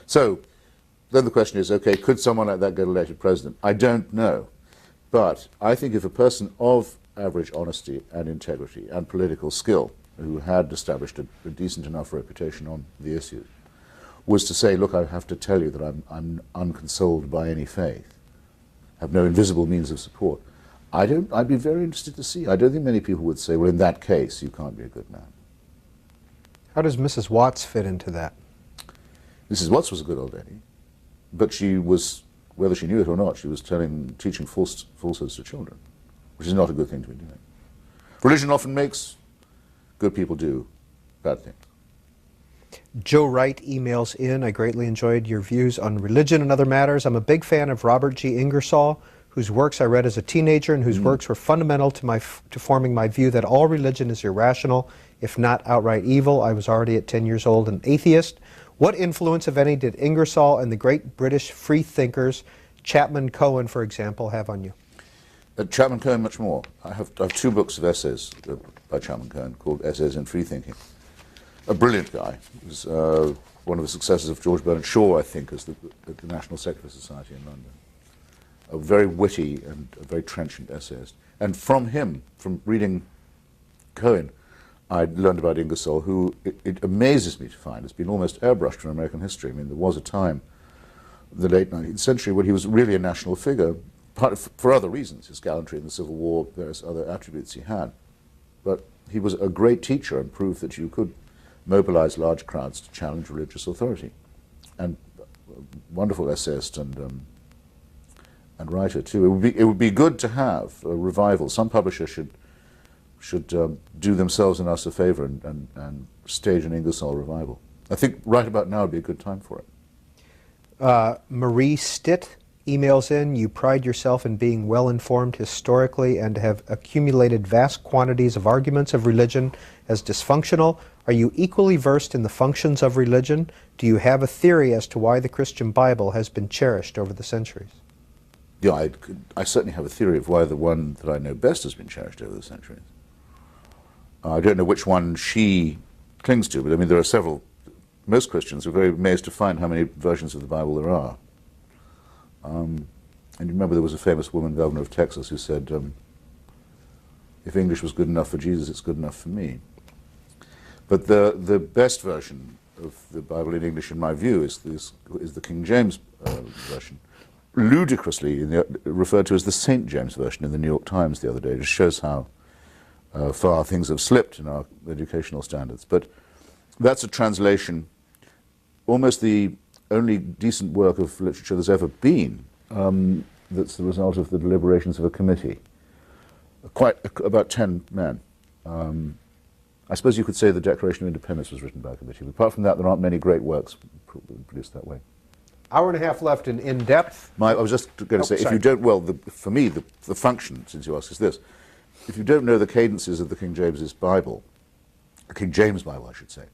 So then the question is, okay, could someone like that get elected president? I don't know. But I think if a person of average honesty and integrity and political skill, who had established a decent enough reputation on the issue, was to say, look, I have to tell you that I'm unconsoled by any faith, have no invisible means of support, I'd be very interested to see. I don't think many people would say, well, in that case, you can't be a good man. How does Mrs. Watts fit into that? Mrs. Watts was a good old lady, but she was, whether she knew it or not, she was teaching falsehoods to children, which is not a good thing to be doing. Religion often makes good people do bad things. Joe Wright emails in, I greatly enjoyed your views on religion and other matters. I'm a big fan of Robert G. Ingersoll, whose works I read as a teenager and whose works were fundamental to forming my view that all religion is irrational, if not outright evil. I was already at 10 years old an atheist. What influence, if any, did Ingersoll and the great British free thinkers, Chapman Cohen, for example, have on you? Chapman Cohen, much more. I have 2 books of essays by Chapman Cohen called Essays in Free Thinking. A brilliant guy. He was one of the successors of George Bernard Shaw, I think, as the National Secular Society in London. A very witty and a very trenchant essayist. And from him, from reading Cohen, I learned about Ingersoll, who it amazes me to find has been almost airbrushed from American history. I mean, there was a time, the late 19th century, when he was really a national figure, for other reasons, his gallantry in the Civil War, various other attributes he had. But he was a great teacher and proved that you could mobilize large crowds to challenge religious authority. And a wonderful essayist and writer too. It would be good to have a revival. Some publisher should do themselves and us a favor and stage an Ingersoll revival. I think right about now would be a good time for it. Marie Stitt emails in, you pride yourself in being well-informed historically and have accumulated vast quantities of arguments of religion as dysfunctional. Are you equally versed in the functions of religion? Do you have a theory as to why the Christian Bible has been cherished over the centuries? Yeah, I certainly have a theory of why the one that I know best has been cherished over the centuries. I don't know which one she clings to, but I mean there are several. Most Christians are very amazed to find how many versions of the Bible there are. And you remember there was a famous woman, governor of Texas, who said, if English was good enough for Jesus, it's good enough for me. But the best version of the Bible in English, in my view, is the King James version. Ludicrously referred to as the St. James version in the New York Times the other day. It just shows how far things have slipped in our educational standards. But that's a translation, almost the only decent work of literature there's ever been, that's the result of the deliberations of a committee. About 10 men. I suppose you could say the Declaration of Independence was written by a committee. But apart from that, there aren't many great works produced that way. Hour and a half left in depth. I was just going to say, sorry. if you don't, well, for me, the function, since you ask, is this. If you don't know the cadences of the King James's Bible, King James Bible, I should say,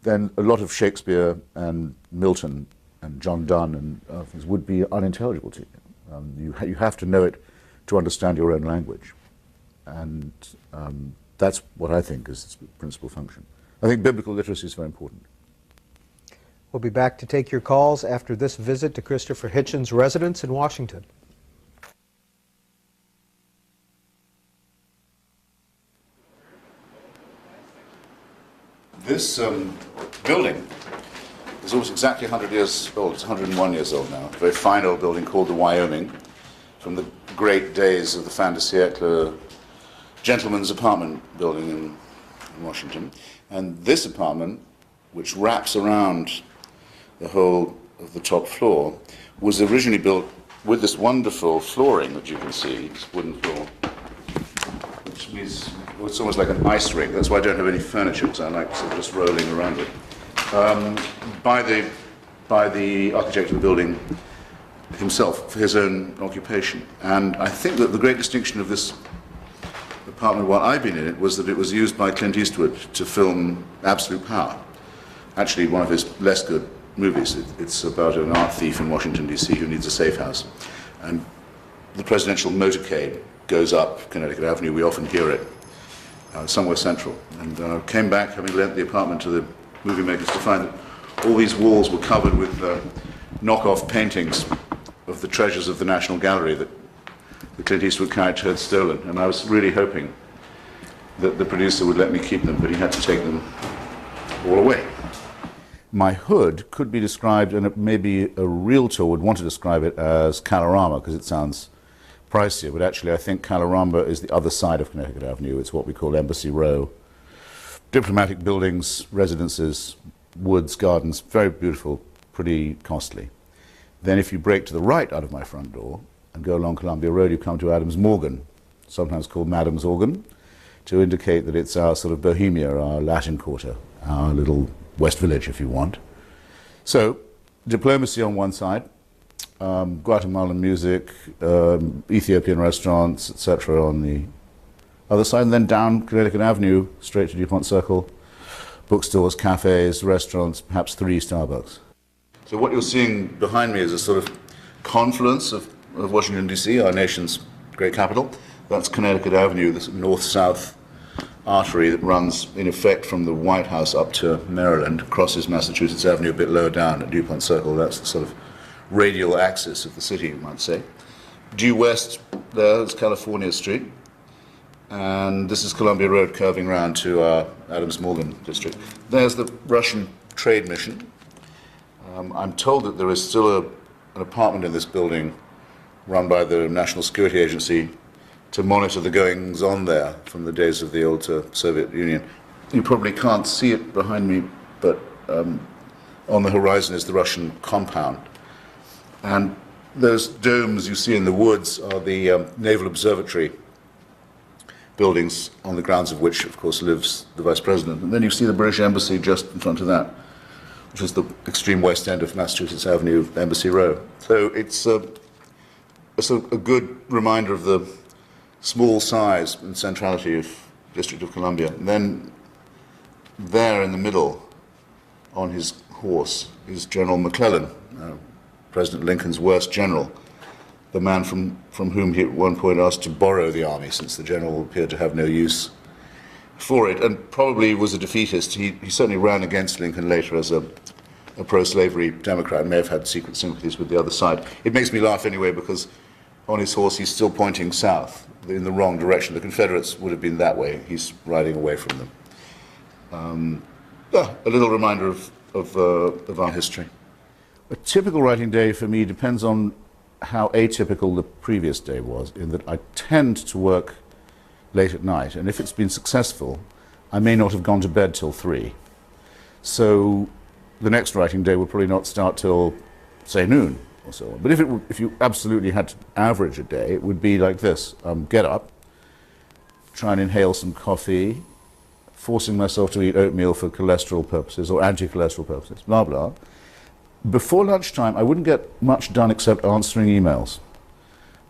then a lot of Shakespeare and Milton and John Donne and other things would be unintelligible to you. You have to know it to understand your own language. And that's what I think is its principal function. I think biblical literacy is very important. We'll be back to take your calls after this visit to Christopher Hitchens' residence in Washington. This building is almost exactly 100 years old. It's 101 years old now. A very fine old building called the Wyoming, from the great days of the fin de siècle gentleman's apartment building in Washington. And this apartment, which wraps around the whole of the top floor, was originally built with this wonderful flooring that you can see, this wooden floor, which means it's almost like an ice rink. That's why I don't have any furniture, because I like sort of just rolling around it. By the architect of the building himself, for his own occupation. And I think that the great distinction of this apartment while I've been in it was that it was used by Clint Eastwood to film Absolute Power. Actually, one of his less good movies. It's about an art thief in Washington, D.C. who needs a safe house. And the presidential motorcade goes up Connecticut Avenue. We often hear it somewhere central. And came back, having lent the apartment to the movie makers, to find that all these walls were covered with knockoff paintings of the treasures of the National Gallery that the Clint Eastwood character had stolen. And I was really hoping that the producer would let me keep them, but he had to take them all away. My hood could be described, and maybe a realtor would want to describe it as Kalorama, because it sounds pricier, but actually I think Kalorama is the other side of Connecticut Avenue. It's what we call Embassy Row. Diplomatic buildings, residences, woods, gardens, very beautiful, pretty costly. Then if you break to the right out of my front door and go along Columbia Road, you come to Adams Morgan, sometimes called Madam's Organ, to indicate that it's our sort of Bohemia, our Latin Quarter, our little West Village, if you want. So, diplomacy on one side, Guatemalan music, Ethiopian restaurants, etc. on the other side, and then down Connecticut Avenue, straight to DuPont Circle, bookstores, cafes, restaurants, perhaps 3 Starbucks. So what you're seeing behind me is a sort of confluence of Washington, D.C., our nation's great capital. That's Connecticut Avenue, this north-south artery that runs, in effect, from the White House up to Maryland, crosses Massachusetts Avenue a bit lower down at DuPont Circle. That's the sort of radial axis of the city, you might say. Due west there is California Street, and this is Columbia Road curving round to our Adams Morgan district. There's the Russian trade mission. I'm told that there is still an apartment in this building run by the National Security Agency to monitor the goings-on there from the days of the old Soviet Union. You probably can't see it behind me, but on the horizon is the Russian compound. And those domes you see in the woods are the Naval Observatory buildings, on the grounds of which, of course, lives the Vice President. And then you see the British Embassy just in front of that, which is the extreme west end of Massachusetts Avenue, Embassy Row. So it's a good reminder of the small size and centrality of District of Columbia. And then there in the middle, on his horse, is General McClellan, President Lincoln's worst general, the man from whom he at one point asked to borrow the army, since the general appeared to have no use for it, and probably was a defeatist. He certainly ran against Lincoln later as a pro-slavery Democrat, may have had secret sympathies with the other side. It makes me laugh anyway, because on his horse he's still pointing south, in the wrong direction. The Confederates would have been that way. He's riding away from them. A little reminder of of our history. A typical writing day for me depends on how atypical the previous day was, in that I tend to work late at night, and if it's been successful, I may not have gone to bed till 3. So the next writing day will probably not start till, say, noon or so on. But if you absolutely had to average a day, it would be like this. Get up, try and inhale some coffee, forcing myself to eat oatmeal for cholesterol purposes or anti-cholesterol purposes, blah, blah. Before lunchtime, I wouldn't get much done except answering emails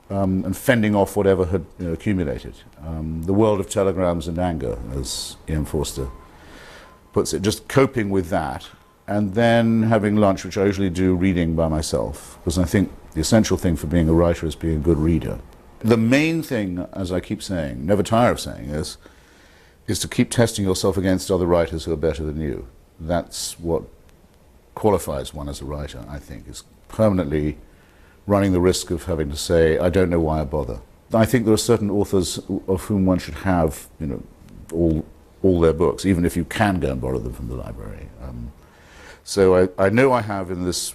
and fending off whatever had accumulated. The world of telegrams and anger, as Ian Forster puts it, just coping with that, and then having lunch, which I usually do reading by myself, because I think the essential thing for being a writer is being a good reader. The main thing, as I keep saying, never tire of saying, is to keep testing yourself against other writers who are better than you. That's what qualifies one as a writer, I think, is permanently running the risk of having to say, I don't know why I bother. I think there are certain authors of whom one should have, all their books, even if you can go and borrow them from the library. So I know I have in this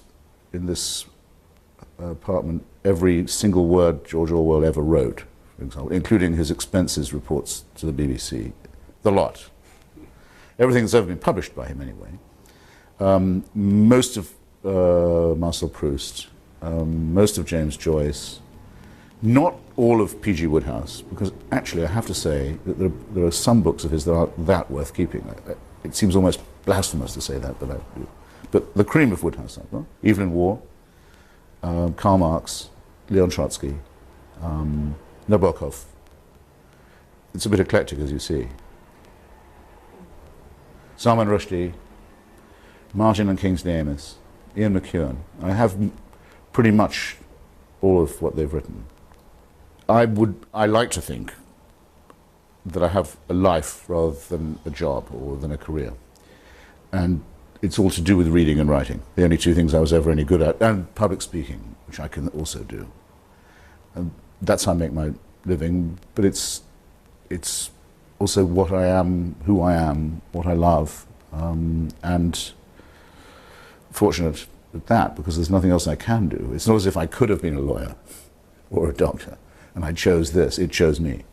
apartment every single word George Orwell ever wrote, for example, including his expenses reports to the BBC. The lot. Everything that's ever been published by him, anyway. Most of Marcel Proust, most of James Joyce, not all of P.G. Wodehouse, because actually I have to say that there are some books of his that aren't that worth keeping. It seems almost blasphemous to say that, but I do. But the cream of Wodehouse, Evelyn Waugh, Karl Marx, Leon Trotsky, Nabokov. It's a bit eclectic, as you see. Salman Rushdie, Martin and Kingsley Amis, Ian McEwan. I have pretty much all of what they've written. I like to think that I have a life rather than a job or than a career. And it's all to do with reading and writing, the only two things I was ever any good at, and public speaking, which I can also do. And that's how I make my living, but it's also what I am, who I am, what I love, and fortunate at that, because there's nothing else I can do. It's not as if I could have been a lawyer or a doctor, and I chose this, it chose me.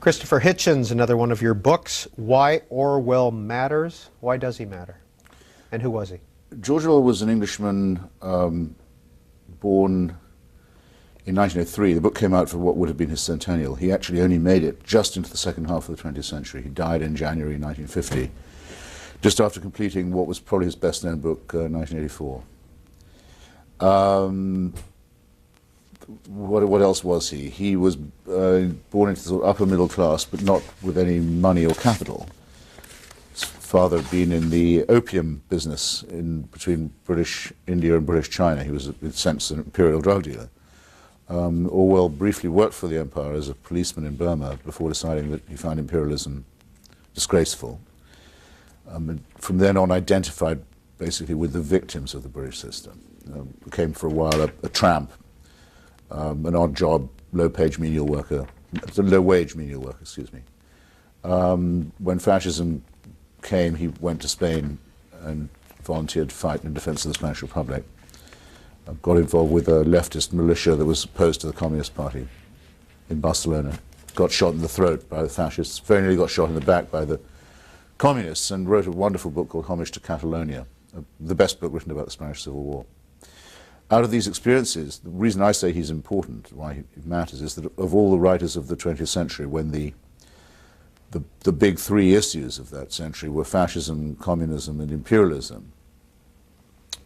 Christopher Hitchens, another one of your books, Why Orwell Matters. Why does he matter? And who was he? George Orwell was an Englishman born in 1903. The book came out for what would have been his centennial. He actually only made it just into the second half of the 20th century. He died in January 1950, just after completing what was probably his best-known book, 1984. What else was he? He was born into the sort of upper middle class, but not with any money or capital. His father had been in the opium business between British India and British China. He was, in a sense, an imperial drug dealer. Orwell briefly worked for the empire as a policeman in Burma before deciding that he found imperialism disgraceful. And from then on identified basically with the victims of the British system. Became for a while a tramp, an odd job, low-wage menial worker, excuse me. When fascism came, he went to Spain and volunteered to fight in defense of the Spanish Republic. Got involved with a leftist militia that was opposed to the Communist Party in Barcelona. Got shot in the throat by the fascists, very nearly got shot in the back by the communists, and wrote a wonderful book called Homage to Catalonia, the best book written about the Spanish Civil War. Out of these experiences, the reason I say he's important, why he matters, is that of all the writers of the 20th century, when the big three issues of that century were fascism, communism, and imperialism,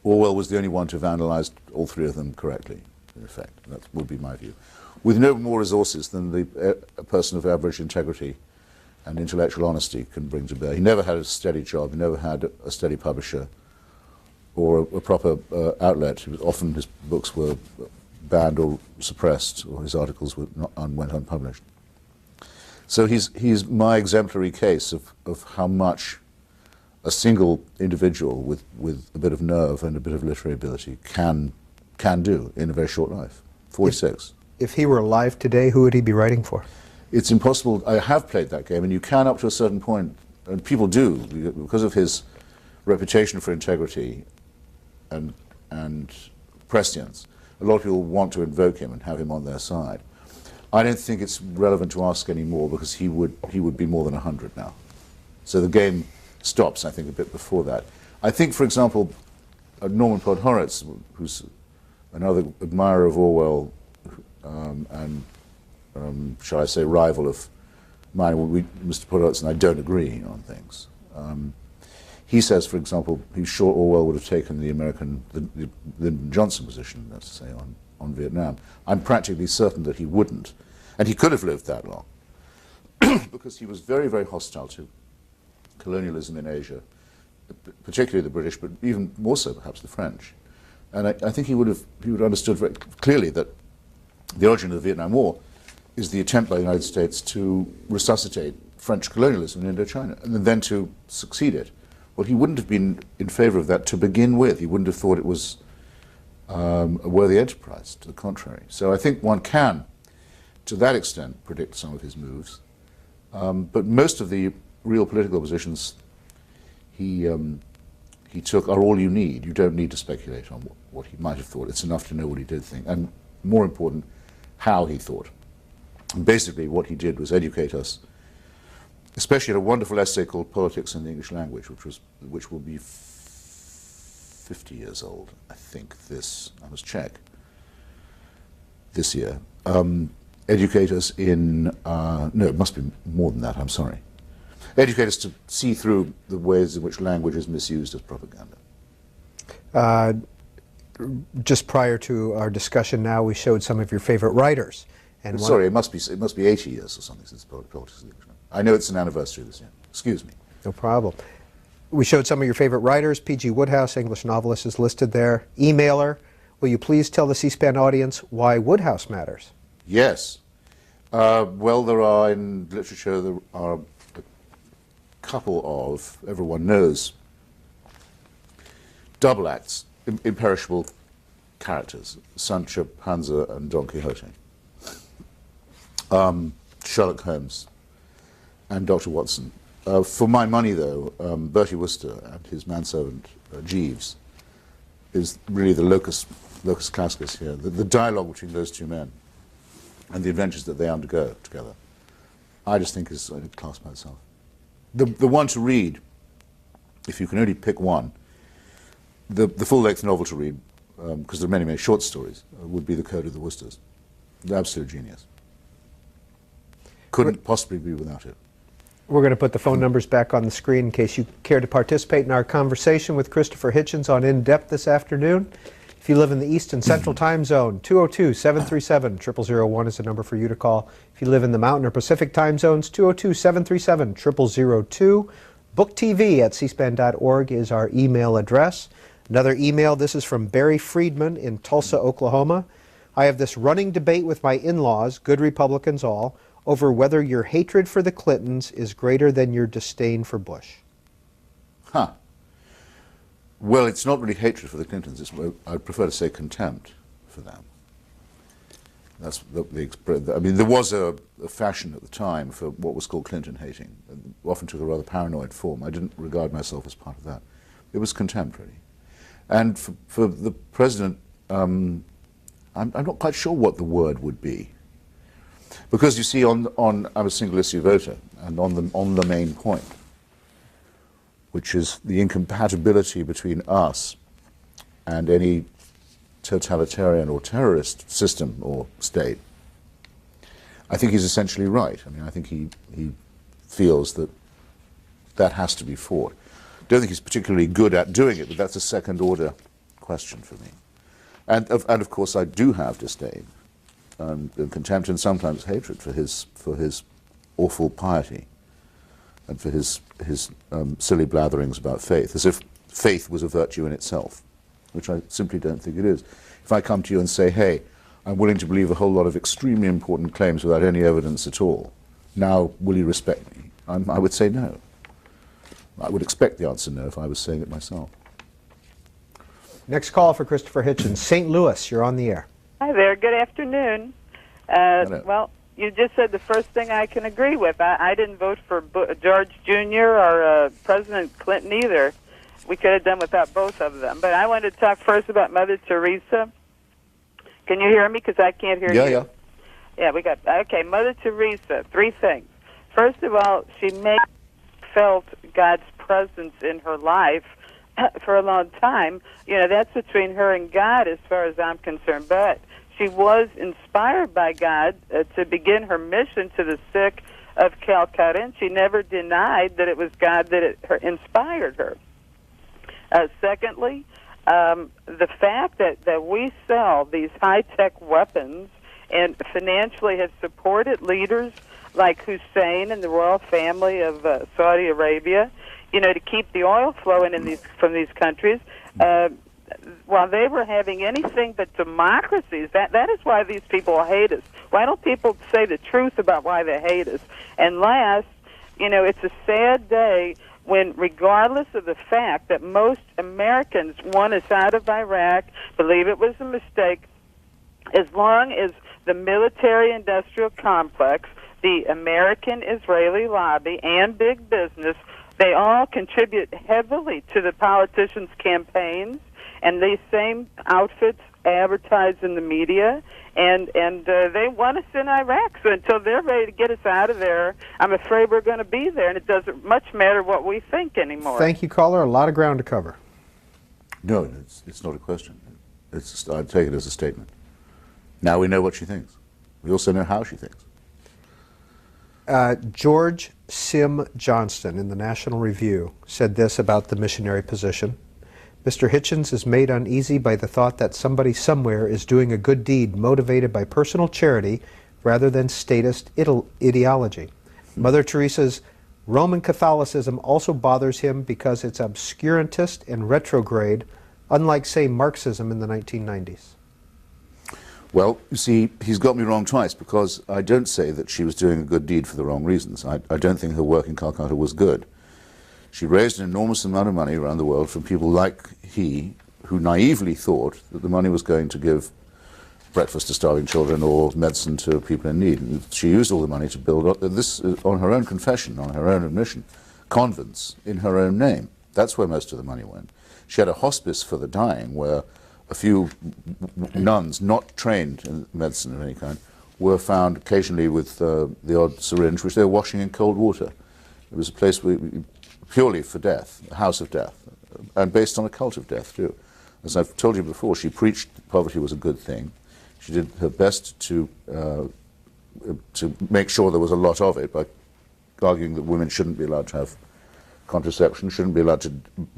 Orwell was the only one to have analysed all three of them correctly, in effect. That would be my view. With no more resources than a person of average integrity and intellectual honesty can bring to bear. He never had a steady job, he never had a steady publisher or a proper outlet. Often his books were banned or suppressed, or his articles went unpublished. So he's my exemplary case of how much a single individual with a bit of nerve and a bit of literary ability can do in a very short life. 46. If he were alive today, who would he be writing for? It's impossible. I have played that game, and you can up to a certain point, and people do, because of his reputation for integrity and prescience. A lot of people want to invoke him and have him on their side. I don't think it's relevant to ask anymore, because he would be more than 100 now. So the game stops, I think, a bit before that. I think, for example, Norman Podhoretz, who's another admirer of Orwell and, shall I say, rival of mine. Mr. Podhoretz and I don't agree on things. He says, for example, he's sure Orwell would have taken the Lyndon Johnson position, let's say, on Vietnam. I'm practically certain that he wouldn't. And he could have lived that long, because he was very, very hostile to colonialism in Asia, particularly the British, but even more so perhaps the French. And I think he would have understood very clearly that the origin of the Vietnam War is the attempt by the United States to resuscitate French colonialism in Indochina, and then to succeed it. Well, he wouldn't have been in favor of that to begin with. He wouldn't have thought it was a worthy enterprise, to the contrary. So I think one can, to that extent, predict some of his moves. But most of the real political positions he took are all you need. You don't need to speculate on what he might have thought. It's enough to know what he did think, and more important, how he thought. And basically what he did was educate us, especially in a wonderful essay called Politics in the English Language, which will be 50 years old, I think, I must check, this year. Educate us in, no, it must be more than that, I'm sorry. Educate us to see through the ways in which language is misused as propaganda. Just prior to our discussion now, we showed some of your favorite writers. And sorry, it must be 80 years or something since Politics. I know it's an anniversary this year. Excuse me. No problem. We showed some of your favorite writers. P.G. Wodehouse, English novelist, is listed there. Emailer. Will you please tell the C-SPAN audience why Wodehouse matters? Yes. Well, there are in literature, there are a couple of, everyone knows, double acts, imperishable characters, Sancho Panza and Don Quixote. Sherlock Holmes and Dr. Watson. For my money, though, Bertie Wooster and his manservant Jeeves is really the locus classicus here. The dialogue between those two men and the adventures that they undergo together, I just think is a class by itself. The one to read, if you can only pick one, the full-length novel to read, because there are many, many short stories, would be The Code of the Woosters. Absolute genius. Couldn't possibly be without it. We're going to put the phone numbers back on the screen in case you care to participate in our conversation with Christopher Hitchens on In Depth this afternoon. If you live in the East and Central Time Zone, 202-737-0001 is the number for you to call. If you live in the Mountain or Pacific Time Zones, 202-737-0002. booktv@cspan.org is our email address. Another email, this is from Barry Friedman in Tulsa, Oklahoma. I have this running debate with my in-laws, good Republicans all, over whether your hatred for the Clintons is greater than your disdain for Bush. Huh. Well, it's not really hatred for the Clintons. I'd prefer to say contempt for them. That's I mean, there was a fashion at the time for what was called Clinton hating. It often took a rather paranoid form. I didn't regard myself as part of that. It was contempt, really. And for the president, I'm not quite sure what the word would be. Because you see, I'm a single issue voter, and on the main point, which is the incompatibility between us and any totalitarian or terrorist system or state, I think he's essentially right. I mean, I think he feels that that has to be fought. Don't think he's particularly good at doing it, but that's a second-order question for me. And of course, I do have disdain and contempt and sometimes hatred for his awful piety and for his silly blatherings about faith, as if faith was a virtue in itself, which I simply don't think it is. If I come to you and say, hey, I'm willing to believe a whole lot of extremely important claims without any evidence at all, now will you respect me? I would say no. I would expect the answer no if I was saying it myself. Next call for Christopher Hitchens. St. Louis, you're on the air. Hi there. Good afternoon. Well, you just said the first thing I can agree with. I didn't vote for George Jr. or President Clinton either. We could have done without both of them. But I wanted to talk first about Mother Teresa. Can you hear me? Because I can't hear you. Yeah, we got... Okay, Mother Teresa, three things. First of all, she felt God's presence in her life for a long time. You know, that's between her and God as far as I'm concerned. But she was inspired by God to begin her mission to the sick of Calcutta, and she never denied that it was God that inspired her. Secondly, the fact that we sell these high-tech weapons and financially have supported leaders like Hussein and the royal family of Saudi Arabia, you know, to keep the oil flowing from these countries, while they were having anything but democracies. That is why these people hate us. Why don't people say the truth about why they hate us? And last, you know, it's a sad day when, regardless of the fact that most Americans want us out of Iraq, believe it was a mistake, as long as the military-industrial complex, the American-Israeli lobby, and big business, they all contribute heavily to the politicians' campaigns, and these same outfits advertise in the media, and they want us in Iraq. So until they're ready to get us out of there, I'm afraid we're going to be there, and it doesn't much matter what we think anymore. Thank you, caller. A lot of ground to cover. No, it's not a question. I'd take it as a statement. Now we know what she thinks. We also know how she thinks. George Sim Johnston in the National Review said this about the missionary position. Mr. Hitchens is made uneasy by the thought that somebody somewhere is doing a good deed motivated by personal charity rather than statist ideology. Mother Teresa's Roman Catholicism also bothers him because it's obscurantist and retrograde, unlike, say, Marxism in the 1990s. Well, you see, he's got me wrong twice, because I don't say that she was doing a good deed for the wrong reasons. I don't think her work in Calcutta was good. She raised an enormous amount of money around the world from people like he, who naively thought that the money was going to give breakfast to starving children or medicine to people in need. And she used all the money to build up, this on her own confession, on her own admission, convents in her own name. That's where most of the money went. She had a hospice for the dying where a few nuns, not trained in medicine of any kind, were found occasionally with the odd syringe, which they were washing in cold water. It was a place purely for death, a house of death, and based on a cult of death, too. As I've told you before, she preached poverty was a good thing. She did her best to make sure there was a lot of it by arguing that women shouldn't be allowed to have contraception, shouldn't be allowed to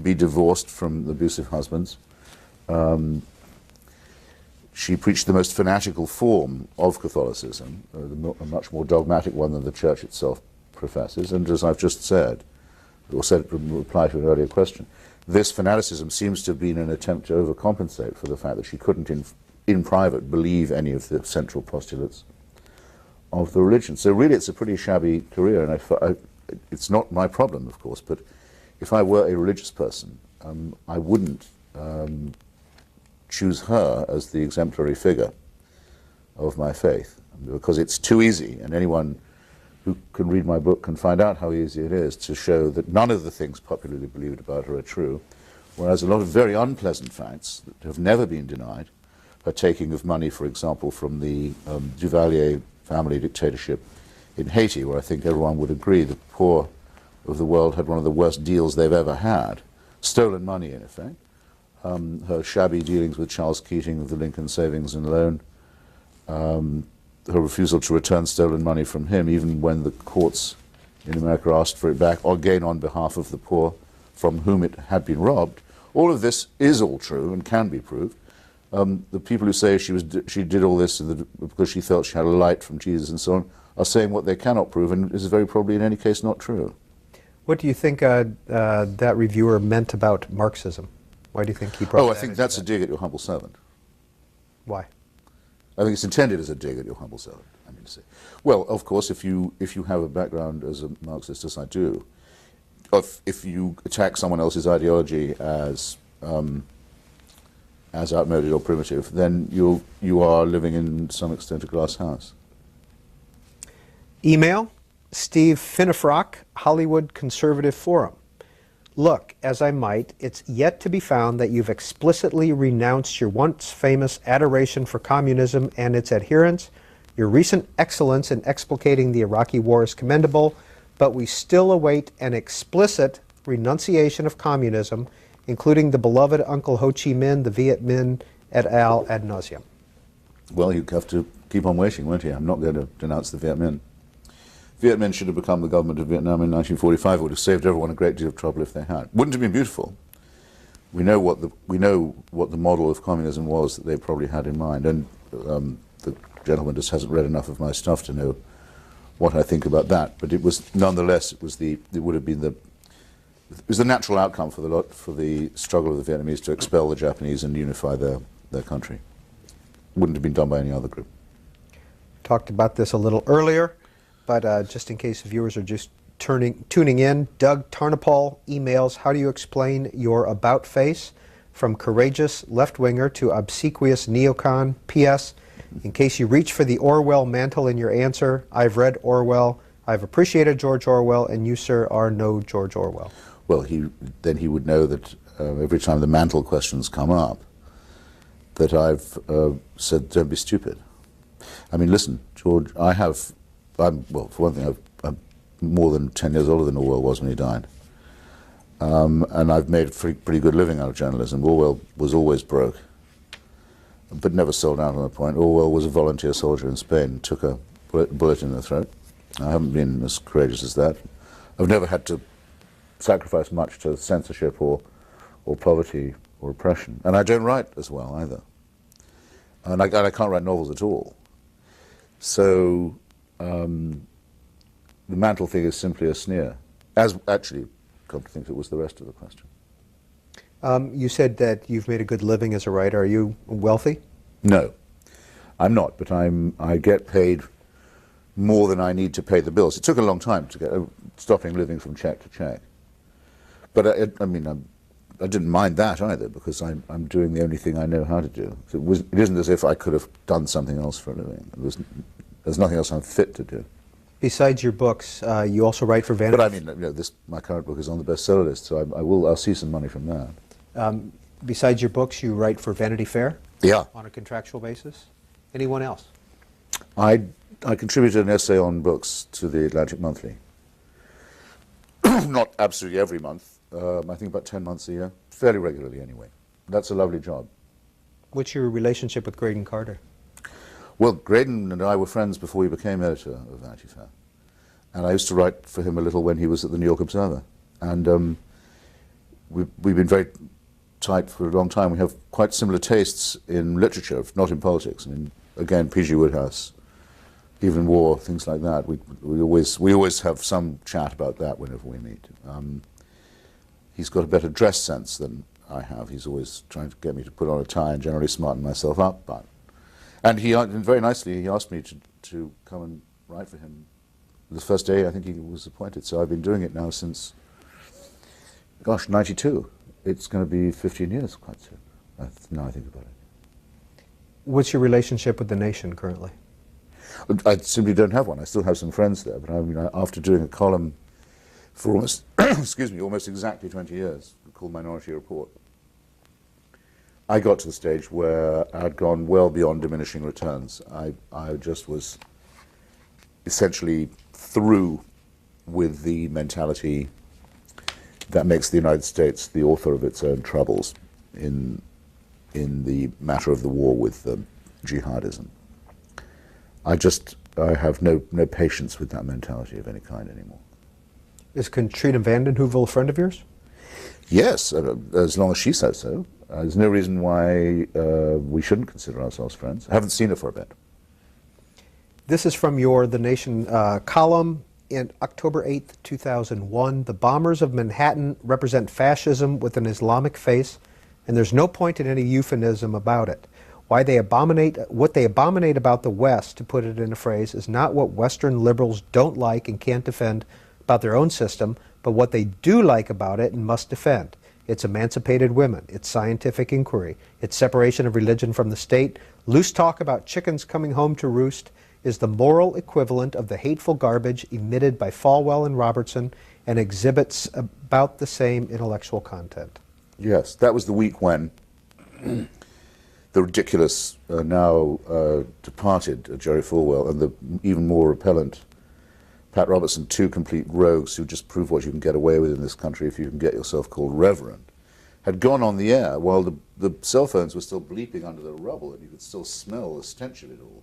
be divorced from abusive husbands. She preached the most fanatical form of Catholicism, a much more dogmatic one than the Church itself professes, and as I've just said, or said in reply to an earlier question, this fanaticism seems to have been an attempt to overcompensate for the fact that she couldn't, in private, believe any of the central postulates of the religion. So really it's a pretty shabby career, and it's not my problem, of course, but if I were a religious person, I wouldn't choose her as the exemplary figure of my faith, because it's too easy, and anyone who can read my book can find out how easy it is to show that none of the things popularly believed about her are true, whereas a lot of very unpleasant facts that have never been denied, her taking of money, for example, from the Duvalier family dictatorship in Haiti, where I think everyone would agree the poor of the world had one of the worst deals they've ever had, stolen money in effect, her shabby dealings with Charles Keating of the Lincoln Savings and Loan, her refusal to return stolen money from him, even when the courts in America asked for it back, or again on behalf of the poor from whom it had been robbed. All of this is all true and can be proved. The people who say she did all this because she felt she had a light from Jesus and so on are saying what they cannot prove, and is very probably in any case not true. What do you think that reviewer meant about Marxism? Why do you think he brought that? I think that's a dig at your humble servant. Why? I think it's intended as a dig at your humble servant, I mean to say. Well, of course, if you have a background as a Marxist, as I do, if you attack someone else's ideology as outmoded or primitive, then you are living in some extent a glass house. Email, Steve Finnefrock, Hollywood Conservative Forum. Look, as I might, it's yet to be found that you've explicitly renounced your once famous adoration for communism and its adherents. Your recent excellence in explicating the Iraqi war is commendable, but we still await an explicit renunciation of communism, including the beloved Uncle Ho Chi Minh, the Viet Minh et al. Ad nauseum. Well, you have to keep on waiting, won't you? I'm not going to denounce the Viet Minh. Viet Minh should have become the government of Vietnam in 1945. It would have saved everyone a great deal of trouble if they had. Wouldn't have been beautiful. We know what the model of communism was that they probably had in mind, and the gentleman just hasn't read enough of my stuff to know what I think about that. But it was nonetheless it was the natural outcome for the struggle of the Vietnamese to expel the Japanese and unify their country. Wouldn't have been done by any other group. Talked about this a little earlier, but just in case viewers are just tuning in, Doug Tarnopol emails, how do you explain your about face from courageous left-winger to obsequious neocon? P.S. In case you reach for the Orwell mantle in your answer, I've read Orwell, I've appreciated George Orwell, and you, sir, are no George Orwell. Well, then he would know that every time the mantle questions come up, that I've said, don't be stupid. I mean, listen, George, well, for one thing, I'm more than 10 years older than Orwell was when he died. And I've made a pretty good living out of journalism. Orwell was always broke, but never sold out on a point. Orwell was a volunteer soldier in Spain, took a bullet in the throat. I haven't been as courageous as that. I've never had to sacrifice much to censorship or poverty or oppression. And I don't write as well either. And I can't write novels at all. So the mantle thing is simply a sneer, as actually, come to think it was the rest of the question. You said that you've made a good living as a writer. Are you wealthy? No, I'm not, but I get paid more than I need to pay the bills. It took a long time to get stopping living from check to check. But I mean, I didn't mind that either, because I'm doing the only thing I know how to do. So it isn't as if I could have done something else for a living. There's nothing else I'm fit to do. Besides your books, you also write for Vanity. But I mean, my current book is on the bestseller list, so I'll see some money from that. Besides your books, you write for Vanity Fair? Yeah. On a contractual basis? Anyone else? I contributed an essay on books to the Atlantic Monthly. Not absolutely every month. I think about 10 months a year. Fairly regularly, anyway. That's a lovely job. What's your relationship with Graydon Carter? Well, Graydon and I were friends before he became editor of Vanity Fair. And I used to write for him a little when he was at the New York Observer. And we've been very tight for a long time. We have quite similar tastes in literature, not in politics. I mean, again, P.G. Wodehouse, even war, things like that. We always have some chat about that whenever we meet. he's got a better dress sense than I have. He's always trying to get me to put on a tie and generally smarten myself up. And he very nicely, he asked me to come and write for him the first day I think he was appointed. So I've been doing it now since, gosh, 92. It's going to be 15 years quite soon, now I think about it. What's your relationship with The Nation currently? I simply don't have one. I still have some friends there, but I mean, after doing a column for almost, excuse me, almost exactly 20 years, called Minority Report, I got to the stage where I'd gone well beyond diminishing returns. I just was essentially through with the mentality that makes the United States the author of its own troubles in the matter of the war with jihadism. I have no patience with that mentality of any kind anymore. Is Katrina vanden Heuvel a friend of yours? Yes, as long as she says so. There's no reason why we shouldn't consider ourselves friends. I haven't seen her for a bit. This is from your The Nation column in October 8th, 2001. The bombers of Manhattan represent fascism with an Islamic face, and there's no point in any euphemism about it. What they abominate about the West, to put it in a phrase, is not what Western liberals don't like and can't defend about their own system, but what they do like about it and must defend. It's emancipated women, it's scientific inquiry, it's separation of religion from the state. Loose talk about chickens coming home to roost is the moral equivalent of the hateful garbage emitted by Falwell and Robertson, and exhibits about the same intellectual content. Yes, that was the week when the ridiculous, now departed Jerry Falwell, and the even more repellent Pat Robertson, two complete rogues who just prove what you can get away with in this country if you can get yourself called reverend, had gone on the air while the cell phones were still bleeping under the rubble, and you could still smell the stench of it all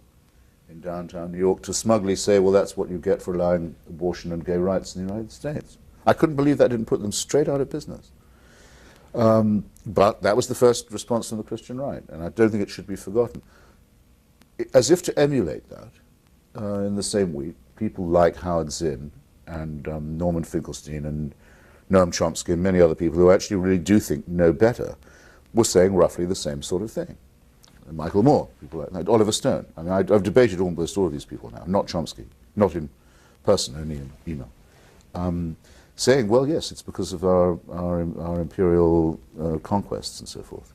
in downtown New York, to smugly say, well, that's what you get for allowing abortion and gay rights in the United States. I couldn't believe that didn't put them straight out of business. But that was the first response from the Christian right, and I don't think it should be forgotten. As if to emulate that, in the same week, people like Howard Zinn and Norman Finkelstein and Noam Chomsky and many other people who actually really do think know better were saying roughly the same sort of thing. And Michael Moore, people like that, Oliver Stone. I mean, I've debated almost all of these people now, not Chomsky, not in person, only in email. Saying, well, yes, it's because of our imperial conquests and so forth.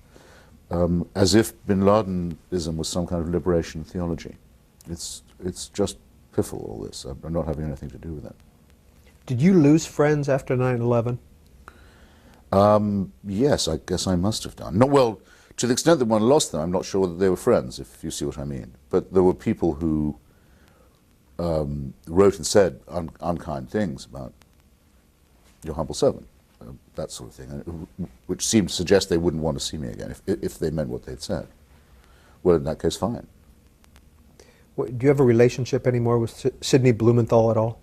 As if bin Ladenism was some kind of liberation theology. It's just piffle, all this. I'm not having anything to do with that. Did you lose friends after 9/11? Yes, I guess I must have done. Not well, to the extent that one lost them, I'm not sure that they were friends, if you see what I mean. But there were people who wrote and said unkind things about your humble servant, that sort of thing, which seemed to suggest they wouldn't want to see me again if they meant what they'd said. Well, in that case, fine. Do you have a relationship anymore with Sidney Blumenthal at all?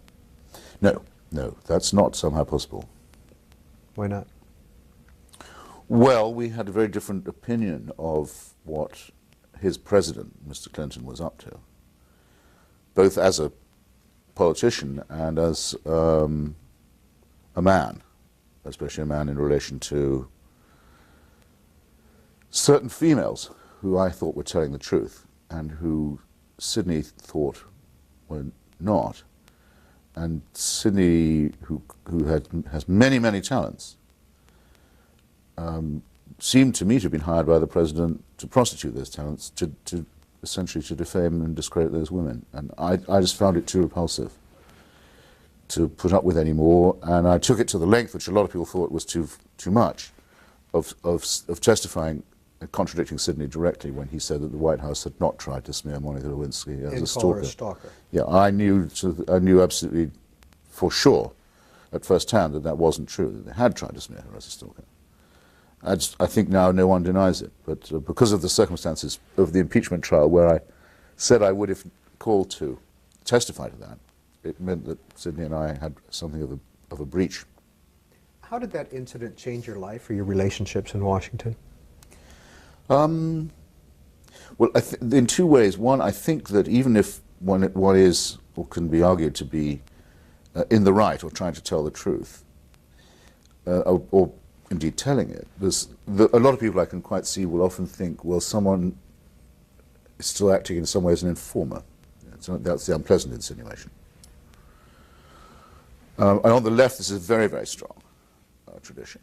No, that's not somehow possible. Why not? Well, we had a very different opinion of what his president, Mr. Clinton, was up to, both as a politician and as a man, especially a man in relation to certain females who I thought were telling the truth and who Sidney thought were not. And Sidney, who has many, many talents, seemed to me to have been hired by the president to prostitute those talents, to essentially to defame and discredit those women. And I just found it too repulsive to put up with anymore, and I took it to the length, which a lot of people thought was too much, of testifying, contradicting Sidney directly when he said that the White House had not tried to smear Monica Lewinsky as a stalker. Yeah, I knew absolutely for sure at first hand that wasn't true, that they had tried to smear her as a stalker. I think now no one denies it, but because of the circumstances of the impeachment trial where I said I would if called to testify to that, it meant that Sidney and I had something of a breach. How did that incident change your life or your relationships in Washington? Well, in two ways. One, I think that even if one is, or can be argued to be, in the right or trying to tell the truth, or indeed telling it. A lot of people I can quite see will often think, well, someone is still acting in some way as an informer. So that's the unpleasant insinuation. And on the left, this is a very, very strong tradition.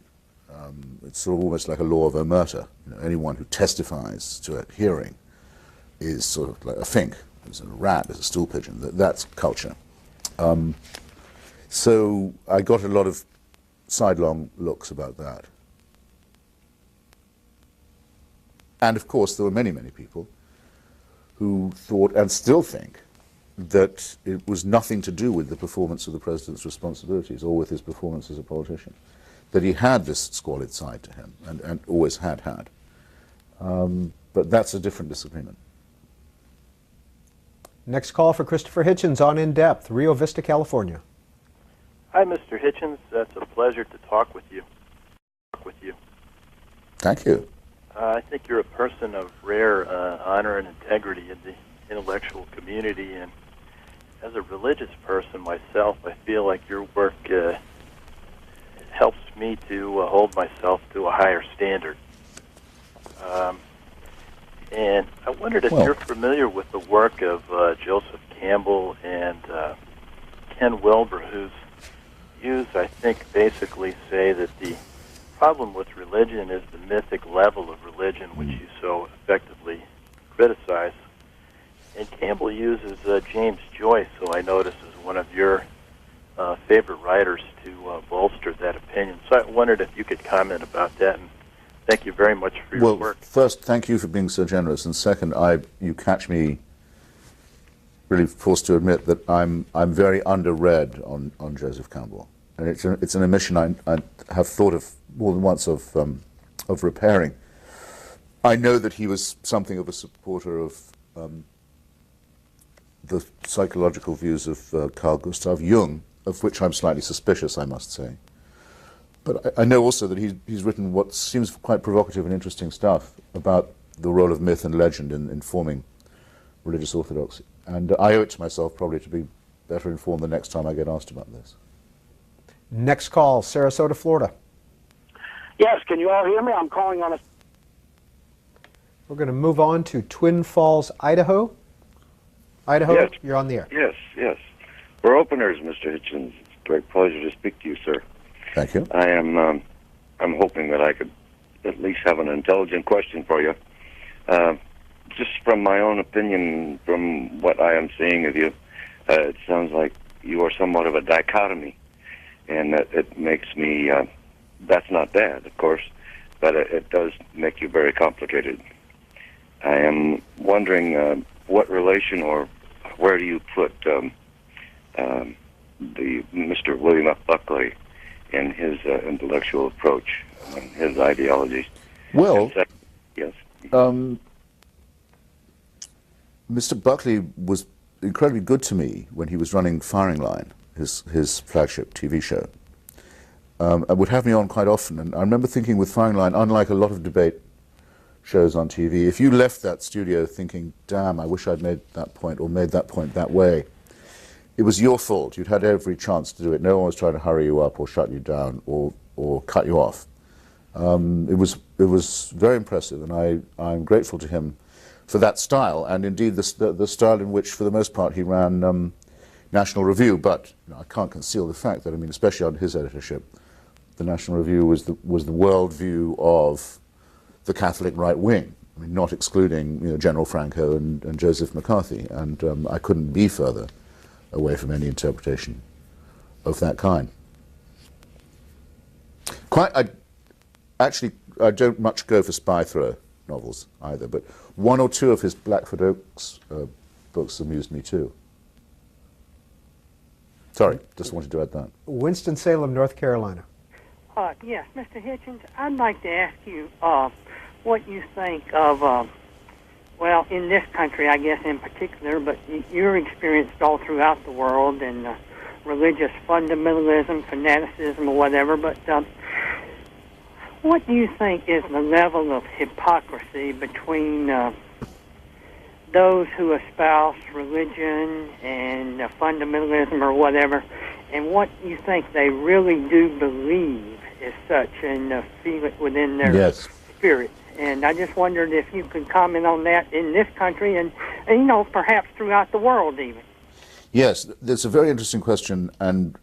It's sort of almost like a law of omerta. Anyone who testifies to a hearing is sort of like a fink. There's a rat, there's a stool pigeon. That's culture. So I got a lot of sidelong looks about that. And of course, there were many, many people who thought, and still think, that it was nothing to do with the performance of the president's responsibilities or with his performance as a politician. That he had this squalid side to him, and always had had. But that's a different disagreement. Next call for Christopher Hitchens on In Depth, Rio Vista, California. Hi, Mr. Hitchens. It's a pleasure to talk with you. Thank you. I think you're a person of rare honor and integrity in the intellectual community, and as a religious person myself, I feel like your work helps me to hold myself to a higher standard. And I wondered if you're familiar with the work of Joseph Campbell and Ken Wilber, whose views, I think, basically say that the problem with religion is the mythic level of religion, which you so effectively criticize. And Campbell uses James Joyce, who I notice is one of your favorite writers, to bolster that opinion. So I wondered if you could comment about that, and thank you very much for your work. First, thank you for being so generous, and second, you catch me really forced to admit that I'm very underread on Joseph Campbell, and it's an omission I have thought of more than once of repairing. I know that he was something of a supporter of the psychological views of Carl Gustav Jung, of which I'm slightly suspicious, I must say. But I know also that he's written what seems quite provocative and interesting stuff about the role of myth and legend in forming religious orthodoxy. And I owe it to myself probably to be better informed the next time I get asked about this. Next call, Sarasota, Florida. Yes, can you all hear me? I'm calling on a... We're going to move on to Twin Falls, Idaho. Idaho, yes. You're on the air. Yes. We're openers, Mr. Hitchens. It's a great pleasure to speak to you, sir. Thank you. I am I'm hoping that I could at least have an intelligent question for you. Just from my own opinion, from what I am seeing of you, it sounds like you are somewhat of a dichotomy, and that it makes me, that's not bad, of course, but it does make you very complicated. I am wondering what relation or where do you put the Mr. William F. Buckley in his intellectual approach and his ideologies? Well, yes. Mr. Buckley was incredibly good to me when he was running Firing Line, his flagship TV show. And would have me on quite often. And I remember thinking with Firing Line, unlike a lot of debate shows on TV, if you left that studio thinking, damn, I wish I'd made that point or made that point that way, it was your fault. You'd had every chance to do it. No one was trying to hurry you up or shut you down or cut you off. It was very impressive, and I'm grateful to him for that style, and indeed the style in which, for the most part, he ran National Review. But I can't conceal the fact that, especially under his editorship, the National Review was the worldview of the Catholic right wing. Not excluding General Franco and Joseph McCarthy, and I couldn't be further away from any interpretation of that kind. I don't much go for spy thriller novels either, but one or two of his Blackford Oaks books amused me too. Sorry, just wanted to add that. Winston-Salem, North Carolina. Yes, Mr. Hitchens, I'd like to ask you what you think of, well, in this country, I guess in particular, but you're experienced all throughout the world in religious fundamentalism, fanaticism, or whatever, but what do you think is the level of hypocrisy between those who espouse religion and fundamentalism or whatever, and what you think they really do believe as such and feel it within their spirit. And I just wondered if you could comment on that in this country and perhaps throughout the world even. Yes, that's a very interesting question, and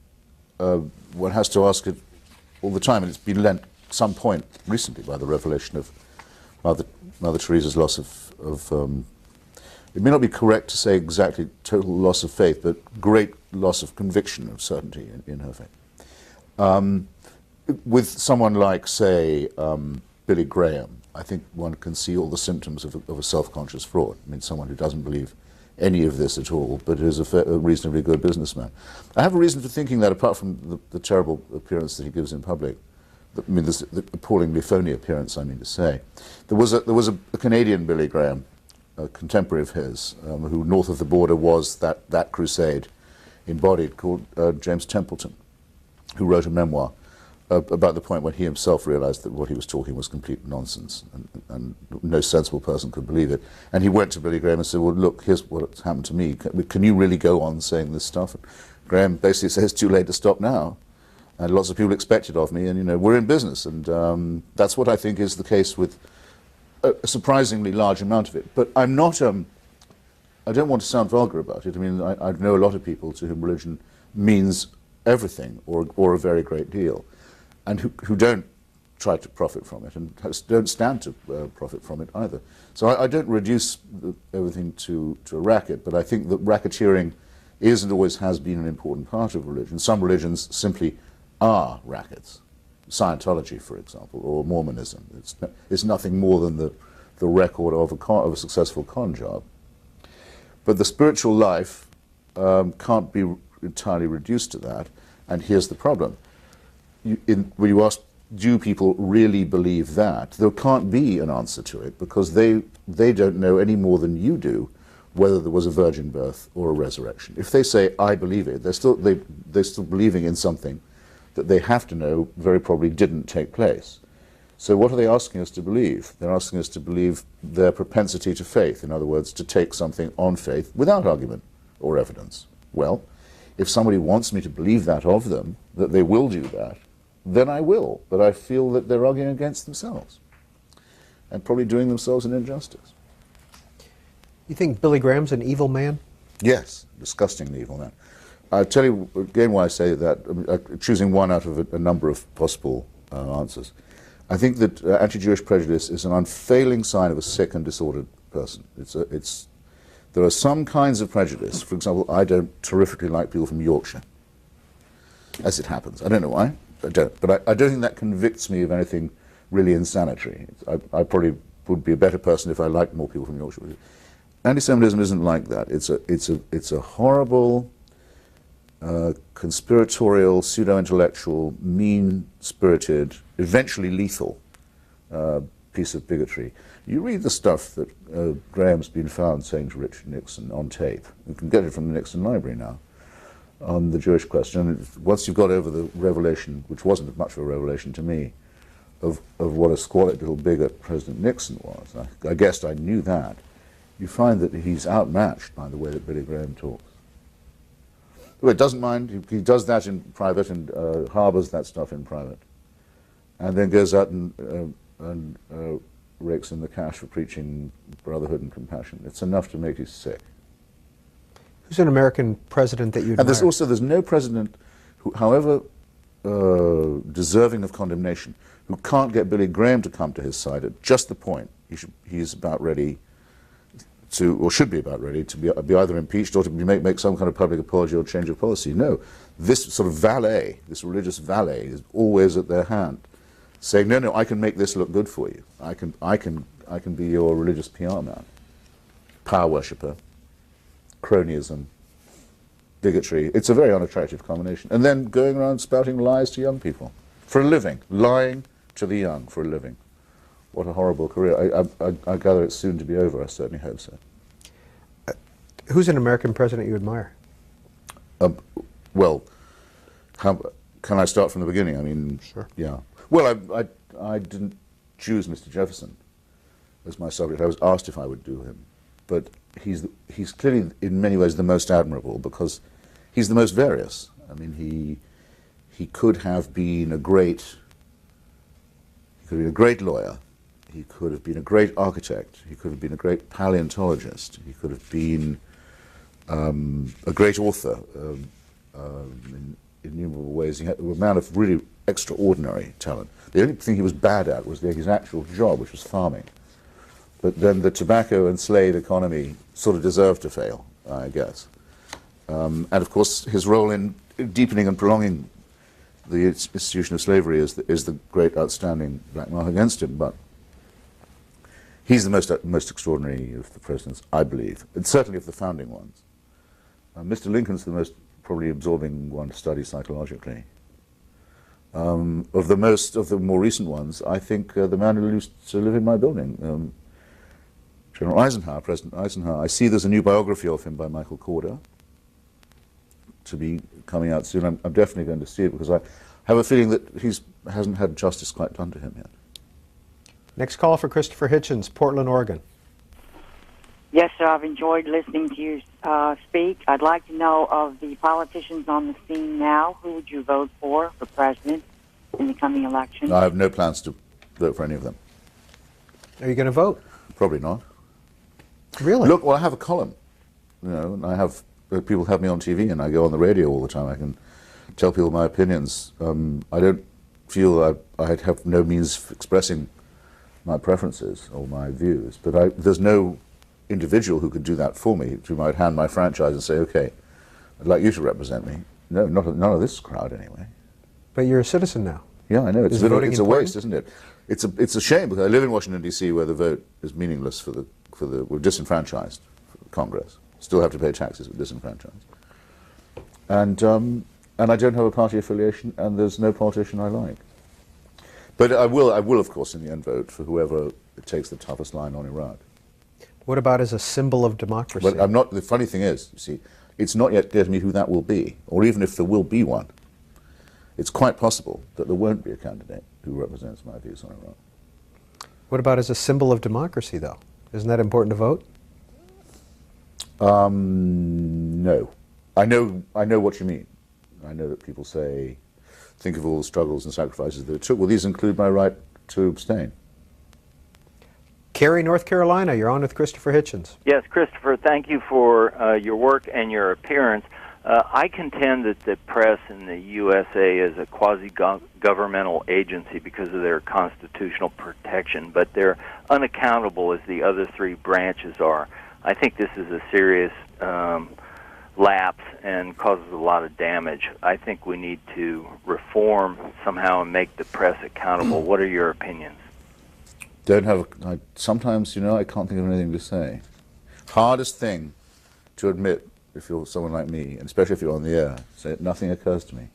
one has to ask it all the time, and it's been lent some point recently by the revelation of Mother Teresa's loss of it may not be correct to say exactly total loss of faith, but great loss of conviction, of certainty in her faith. With someone like, say, Billy Graham, I think one can see all the symptoms of a self-conscious fraud. I mean, someone who doesn't believe any of this at all, but is a reasonably good businessman. I have a reason for thinking that, apart from the terrible appearance that he gives in public, the appallingly phony appearance, I mean to say. There was a Canadian Billy Graham, a contemporary of his, who north of the border was that crusade embodied, called James Templeton, who wrote a memoir about the point when he himself realized that what he was talking was complete nonsense, and no sensible person could believe it. And he went to Billy Graham and said, well, look, here's what's happened to me. Can you really go on saying this stuff? And Graham basically says, it's too late to stop now. And lots of people expect it of me, and we're in business. And that's what I think is the case with a surprisingly large amount of it. But I'm not, I don't want to sound vulgar about it. I mean, I know a lot of people to whom religion means everything or a very great deal, and who don't try to profit from it and don't stand to profit from it either. So I don't reduce everything to a racket, but I think that racketeering is and always has been an important part of religion. Some religions simply are rackets. Scientology, for example, or Mormonism. It's nothing more than the record of a successful con job. But the spiritual life can't be entirely reduced to that, and here's the problem. When you ask, do people really believe that? There can't be an answer to it, because they don't know any more than you do whether there was a virgin birth or a resurrection. If they say, I believe it, they're still believing in something that they have to know very probably didn't take place. So what are they asking us to believe? They're asking us to believe their propensity to faith, in other words, to take something on faith without argument or evidence. Well, if somebody wants me to believe that of them, that they will do that, then I will, but I feel that they're arguing against themselves and probably doing themselves an injustice. You think Billy Graham's an evil man? Yes, disgustingly evil man. I'll tell you again why I say that, choosing one out of a number of possible answers. I think that anti-Jewish prejudice is an unfailing sign of a sick and disordered person. There are some kinds of prejudice. For example, I don't terrifically like people from Yorkshire, as it happens. I don't know why, I don't. But I don't think that convicts me of anything really insanitary. I probably would be a better person if I liked more people from Yorkshire. Anti-Semitism isn't like that. It's a horrible, conspiratorial, pseudo-intellectual, mean-spirited, eventually lethal piece of bigotry. You read the stuff that Graham's been found saying to Richard Nixon on tape. You can get it from the Nixon Library now, on the Jewish question. And once you've got over the revelation, which wasn't much of a revelation to me, of what a squalid little bigot President Nixon was, I guessed I knew that, you find that he's outmatched by the way that Billy Graham talks. Well, it doesn't mind. He does that in private and harbors that stuff in private, and then goes out and rakes in the cash for preaching brotherhood and compassion. It's enough to make you sick. Who's an American president that you admire? And there's no president who, however deserving of condemnation, who can't get Billy Graham to come to his side at just the point he's about ready to, or should be about ready to be either impeached or to make some kind of public apology or change of policy. No, this sort of valet, this religious valet, is always at their hand, saying, no, I can make this look good for you. I can be your religious PR man. Power worshipper, cronyism, bigotry. It's a very unattractive combination. And then going around spouting lies to young people for a living, lying to the young for a living. What a horrible career. I gather it's soon to be over. I certainly hope so. Who's an American president you admire? Well, can I start from the beginning? I mean, sure. Yeah. Well, I didn't choose Mr. Jefferson as my subject. I was asked if I would do him. But he's clearly, in many ways, the most admirable because he's the most various. I mean, he could have been a great could have been a great lawyer. He could have been a great architect. He could have been a great paleontologist. He could have been a great author in innumerable ways. He was a man of really extraordinary talent. The only thing he was bad at was his actual job, which was farming. But then the tobacco and slave economy sort of deserved to fail, I guess. And of course, his role in deepening and prolonging the institution of slavery is the great outstanding black mark against him. But he's the most extraordinary of the presidents, I believe, and certainly of the founding ones. Mr. Lincoln's the most probably absorbing one to study psychologically. Of the more recent ones, I think the man who used to live in my building, General Eisenhower, President Eisenhower. I see there's a new biography of him by Michael Corder to be coming out soon. I'm definitely going to see it because I have a feeling that he hasn't had justice quite done to him yet. Next call for Christopher Hitchens, Portland, Oregon. Yes, sir, I've enjoyed listening to you speak. I'd like to know of the politicians on the scene now, who would you vote for president in the coming election? I have no plans to vote for any of them. Are you going to vote? Probably not. Really? Look, well, I have a column, and I have people have me on TV, and I go on the radio all the time. I can tell people my opinions. I don't feel I have no means of expressing my preferences or my views, but there's no individual who could do that for me, who might hand my franchise and say, okay, I'd like you to represent me. No, none of this crowd anyway. But you're a citizen now. Yeah, I know. It's a waste, isn't it? It's a shame because I live in Washington D.C. where the vote is meaningless we're disenfranchised for Congress. Still have to pay taxes, but disenfranchised. And I don't have a party affiliation, and there's no politician I like. But I will of course in the end vote for whoever takes the toughest line on Iraq. What about as a symbol of democracy? But I'm not. The funny thing is, you see, it's not yet clear to me who that will be, or even if there will be one. It's quite possible that there won't be a candidate who represents my views on Iraq. What about as a symbol of democracy, though? Isn't that important to vote? No. I know what you mean. I know that people say, think of all the struggles and sacrifices that it took. Well, these include my right to abstain. Cary, North Carolina, you're on with Christopher Hitchens. Yes, Christopher, thank you for your work and your appearance. I contend that the press in the USA is a quasi-governmental agency because of their constitutional protection, but they're unaccountable as the other three branches are. I think this is a serious lapse and causes a lot of damage. I think we need to reform somehow and make the press accountable. What are your opinions? Sometimes, I can't think of anything to say. Hardest thing to admit if you're someone like me, and especially if you're on the air, say nothing occurs to me.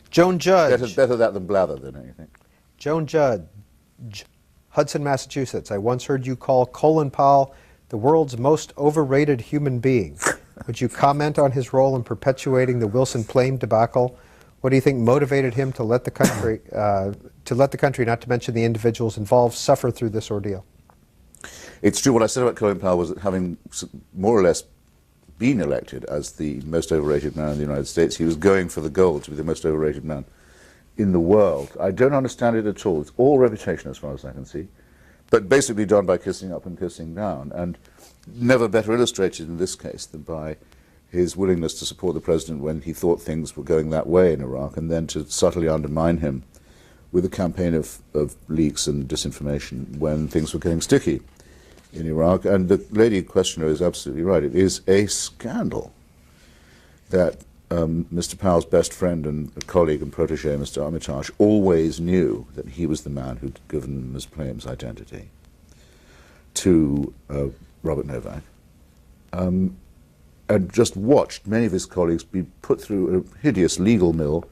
Joan Judge. Better that than blather than anything. Joan Judge, Hudson, Massachusetts. I once heard you call Colin Powell the world's most overrated human being. Would you comment on his role in perpetuating the Wilson Plame debacle? What do you think motivated him to let the country, not to mention the individuals involved, suffer through this ordeal? It's true. What I said about Colin Powell was that having more or less been elected as the most overrated man in the United States, he was going for the goal to be the most overrated man in the world. I don't understand it at all. It's all reputation as far as I can see, but basically done by kissing up and kissing down, and never better illustrated in this case than by his willingness to support the president when he thought things were going that way in Iraq, and then to subtly undermine him with a campaign of leaks and disinformation when things were getting sticky in Iraq. And the lady questioner is absolutely right. It is a scandal that Mr. Powell's best friend and colleague and protege, Mr. Armitage, always knew that he was the man who'd given Ms. Plame's identity to Robert Novak, and just watched many of his colleagues be put through a hideous legal mill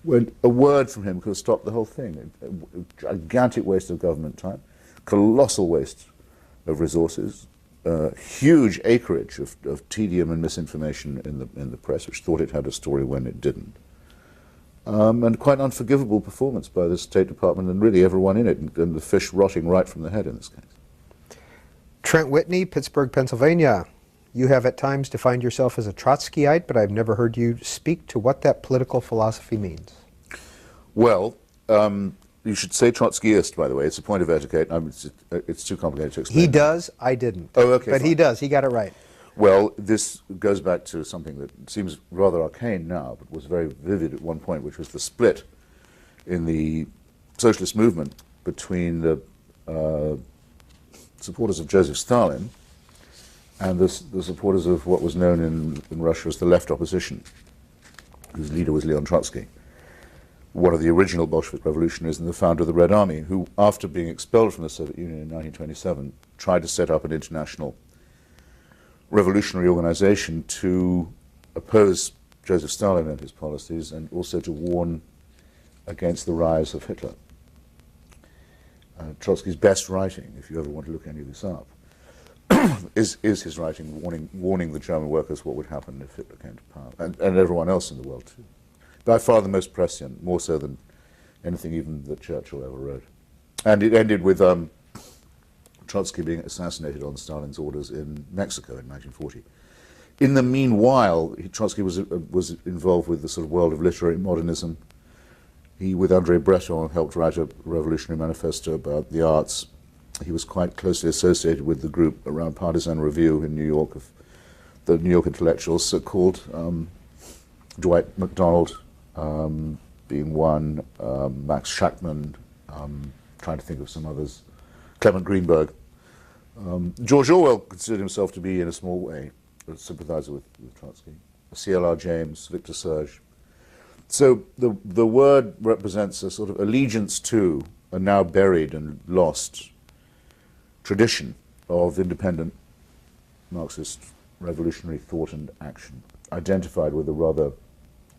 when a word from him could have stopped the whole thing. A gigantic waste of government time, colossal waste of resources, huge acreage of tedium and misinformation in the press, which thought it had a story when it didn't. And quite unforgivable performance by the State Department and really everyone in it, and the fish rotting right from the head in this case. Trent Whitney, Pittsburgh, Pennsylvania. You have at times defined yourself as a Trotskyite, but I've never heard you speak to what that political philosophy means. Well, you should say Trotskyist, by the way. It's a point of etiquette. It's too complicated to explain. He does. I didn't. Oh, okay. But fine. he does. He got it right. Well, this goes back to something that seems rather arcane now, but was very vivid at one point, which was the split in the socialist movement between the supporters of Joseph Stalin and the supporters of what was known in Russia as the left opposition, whose leader was Leon Trotsky, one of the original Bolshevik revolutionaries and the founder of the Red Army, who, after being expelled from the Soviet Union in 1927, tried to set up an international revolutionary organization to oppose Joseph Stalin and his policies, and also to warn against the rise of Hitler. Trotsky's best writing, if you ever want to look any of this up, is his writing warning the German workers what would happen if Hitler came to power, and everyone else in the world too. By far the most prescient, more so than anything even that Churchill ever wrote. And it ended with Trotsky being assassinated on Stalin's orders in Mexico in 1940. In the meanwhile, Trotsky was involved with the sort of world of literary modernism. He, with André Breton, helped write a revolutionary manifesto about the arts. He was quite closely associated with the group around Partisan Review in New York, of the New York intellectuals, called Dwight MacDonald being one, Max Shachtman, trying to think of some others, Clement Greenberg. George Orwell considered himself to be, in a small way, a sympathizer with Trotsky. C.L.R. James, Victor Serge. So the word represents a sort of allegiance to a now buried and lost tradition of independent Marxist revolutionary thought and action, identified with a rather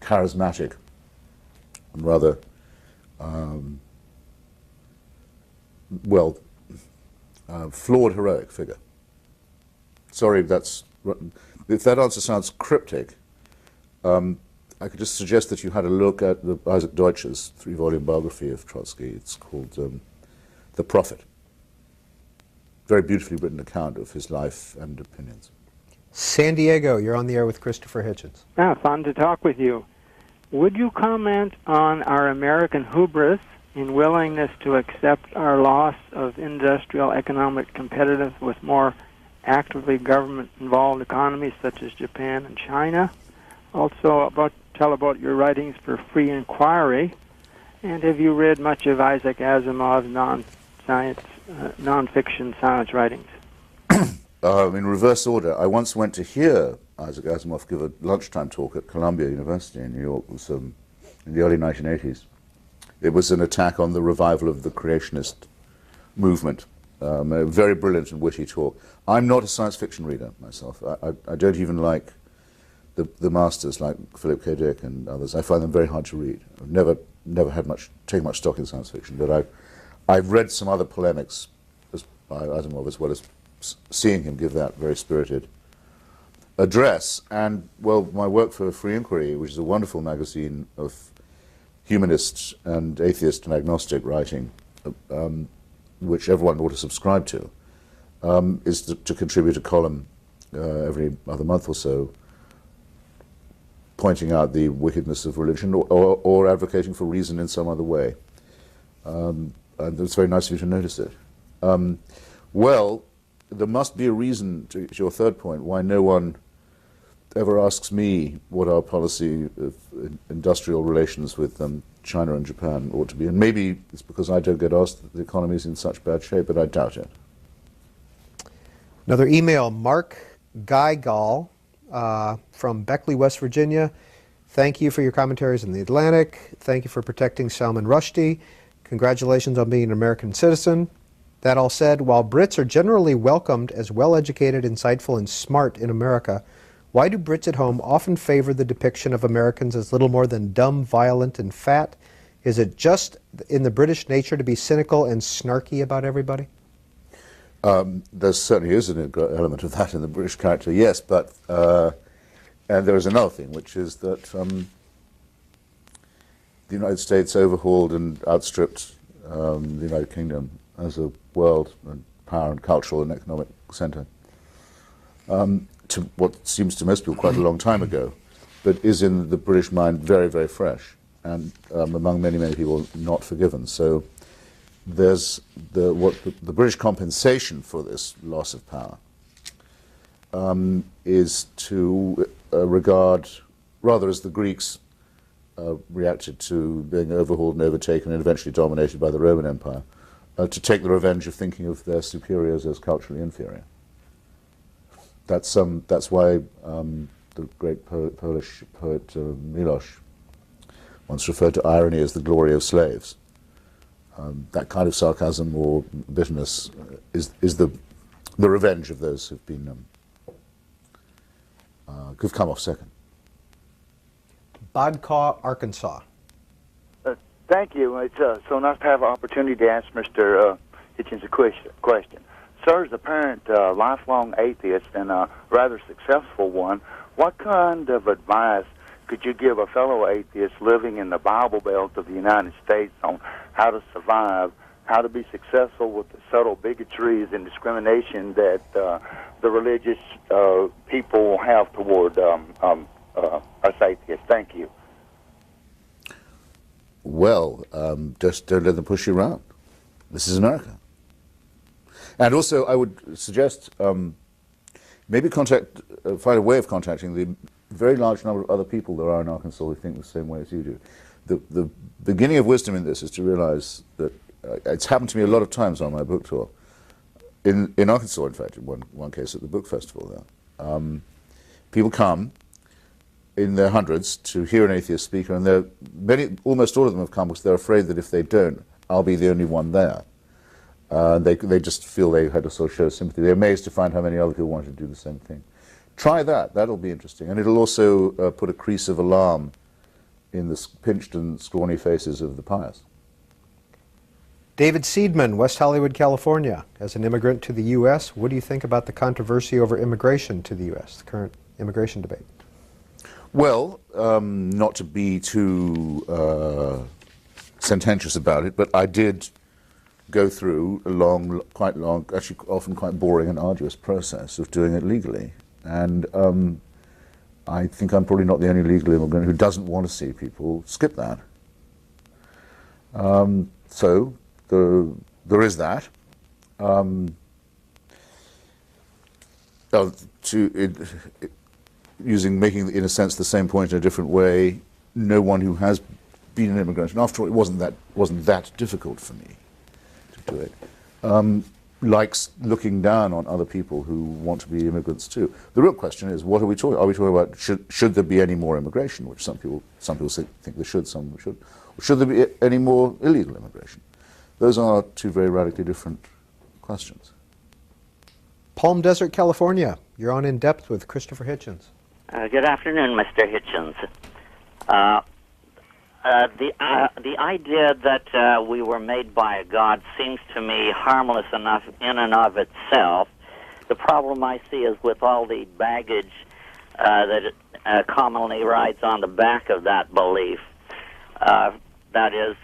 charismatic and rather, flawed heroic figure. Sorry, if that answer sounds cryptic, I could just suggest that you had a look at Isaac Deutsch's 3-volume biography of Trotsky. It's called The Prophet. Very beautifully written account of his life and opinions. San Diego, you're on the air with Christopher Hitchens. Fun to talk with you. Would you comment on our American hubris in willingness to accept our loss of industrial economic competitiveness with more actively government-involved economies such as Japan and China? Also, tell about your writings for Free Inquiry, and have you read much of Isaac Asimov's non-fiction science writings? In reverse order, I once went to hear Isaac Asimov give a lunchtime talk at Columbia University in New York. It was in the early 1980s. It was an attack on the revival of the creationist movement. A very brilliant and witty talk. I'm not a science fiction reader myself. I don't even like the masters like Philip K. Dick and others. I find them very hard to read. I've never taken much stock in science fiction, but I've read some other polemics by Asimov, as well as seeing him give that very spirited address. And, well, my work for Free Inquiry, which is a wonderful magazine of humanist and atheist and agnostic writing, which everyone ought to subscribe to, is to contribute a column every other month or so, pointing out the wickedness of religion or advocating for reason in some other way. And it's very nice of you to notice it. Well, there must be a reason, to your third point, why no one ever asks me what our policy of industrial relations with China and Japan ought to be. And maybe it's because I don't get asked that the economy is in such bad shape, but I doubt it. Another email, Mark Geigal from Beckley, West Virginia. Thank you for your commentaries in the Atlantic. Thank you for protecting Salman Rushdie. Congratulations on being an American citizen. That all said, while Brits are generally welcomed as well-educated, insightful, and smart in America, why do Brits at home often favor the depiction of Americans as little more than dumb, violent, and fat? Is it just in the British nature to be cynical and snarky about everybody? There certainly is an element of that in the British character, yes, but and there is another thing, which is that the United States overhauled and outstripped the United Kingdom as a world and power and cultural and economic center to what seems to most people quite a long time ago, but is in the British mind very, very fresh, and among many, many people not forgiven. So there's the British compensation for this loss of power is to regard, rather as the Greeks reacted to being overhauled and overtaken and eventually dominated by the Roman Empire, to take the revenge of thinking of their superiors as culturally inferior. That's why the great Polish poet Milosz once referred to irony as the glory of slaves. That kind of sarcasm or bitterness is the revenge of those who've been who've come off second. Bodcaw, Arkansas. Thank you. It's so nice to have an opportunity to ask Mr. Hitchens a question. Sir, as a parent, lifelong atheist and a rather successful one, what kind of advice could you give a fellow atheist living in the Bible Belt of the United States on how to survive, how to be successful with the subtle bigotries and discrimination that the religious people have toward us atheists? Thank you. Well, just don't let them push you around. This is America. And also, I would suggest maybe find a way of contacting the very large number of other people there are in Arkansas who think the same way as you do. The beginning of wisdom in this is to realize that it's happened to me a lot of times on my book tour. In Arkansas, in fact, in one case at the book festival there. People come in their hundreds to hear an atheist speaker, and almost all of them have come because they're afraid that if they don't, I'll be the only one there. They just feel they had to sort of show sympathy. They're amazed to find how many other people want to do the same thing. Try that. That'll be interesting. And it'll also put a crease of alarm in the pinched and scrawny faces of the pious. David Seidman, West Hollywood, California. As an immigrant to the U.S., what do you think about the controversy over immigration to the U.S., the current immigration debate? Well, not to be too sententious about it, but I did go through a quite long, actually often quite boring and arduous process of doing it legally. And I think I'm probably not the only legal immigrant who doesn't want to see people skip that. So there is that. Making, in a sense, the same point in a different way, no one who has been an immigrant, and after all, it wasn't that difficult for me to do it, likes looking down on other people who want to be immigrants too. The real question is, what are we talking? Are we talking about should there be any more immigration, which some people think there should, some should, or should there be any more illegal immigration? Those are two very radically different questions. Palm Desert, California. You're on In Depth with Christopher Hitchens. Good afternoon, Mr. Hitchens. The idea that we were made by a God seems to me harmless enough in and of itself. The problem I see is with all the baggage that commonly rides on the back of that belief. That is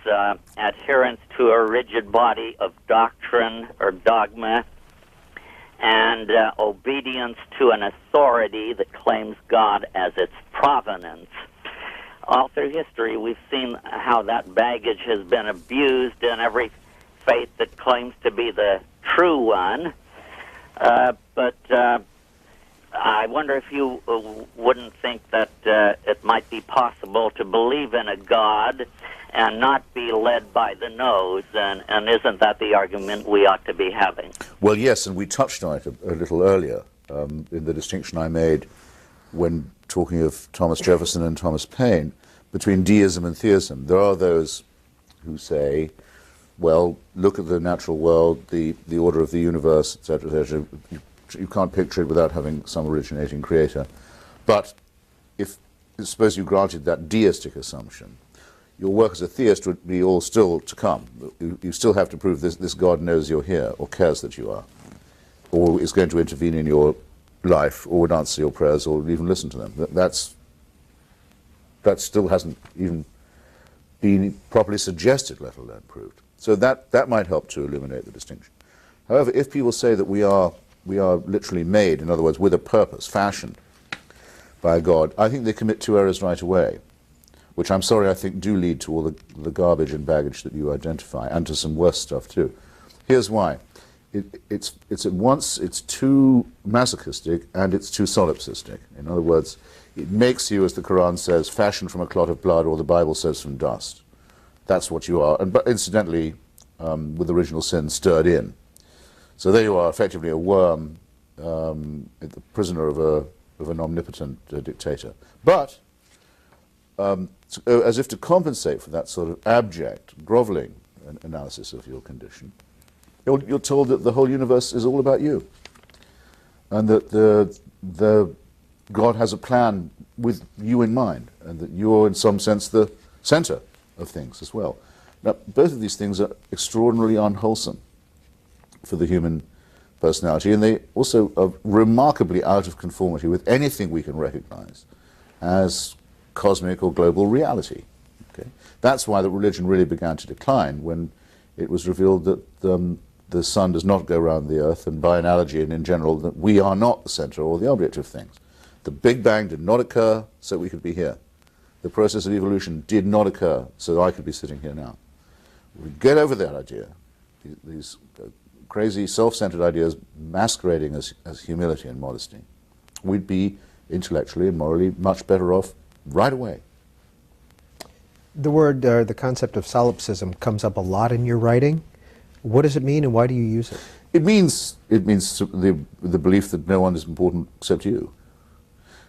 adherence to a rigid body of doctrine or dogma, and obedience to an authority that claims God as its provenance. All through history, we've seen how that baggage has been abused in every faith that claims to be the true one. But I wonder if you wouldn't think that it might be possible to believe in a God and not be led by the nose, and isn't that the argument we ought to be having? Well, yes, and we touched on it a little earlier in the distinction I made when talking of Thomas Jefferson and Thomas Paine between deism and theism. There are those who say, well, look at the natural world, the order of the universe, etc., etc. You can't picture it without having some originating creator. But suppose you granted that deistic assumption, your work as a theist would be all still to come. You still have to prove this God knows you're here, or cares that you are, or is going to intervene in your life, or would answer your prayers, or even listen to them. That still hasn't even been properly suggested, let alone proved. So that might help to illuminate the distinction. However, if people say that we are literally made, in other words, with a purpose, fashioned by God, I think they commit two errors right away. which I'm sorry I think do lead to all the garbage and baggage that you identify, and to some worse stuff too. Here's why. It's at once, it's too masochistic and it's too solipsistic. In other words, it makes you, as the Quran says, fashioned from a clot of blood, or the Bible says from dust. That's what you are, and but incidentally, with original sin stirred in. So there you are, effectively a worm, the prisoner of an omnipotent dictator. But, as if to compensate for that sort of abject, groveling analysis of your condition, you're told that the whole universe is all about you, and that the God has a plan with you in mind, and that you're in some sense the center of things as well. Now, both of these things are extraordinarily unwholesome for the human personality, and they also are remarkably out of conformity with anything we can recognize as cosmic or global reality. Okay? That's why the religion really began to decline when it was revealed that the sun does not go around the earth, and by analogy and in general, that we are not the center or the object of things. The Big Bang did not occur so we could be here. The process of evolution did not occur so I could be sitting here now. We get over that idea, these crazy self-centered ideas masquerading as humility and modesty. We'd be intellectually and morally much better off right away. The word, the concept of solipsism comes up a lot in your writing. What does it mean, and why do you use it? It means the belief that no one is important except you.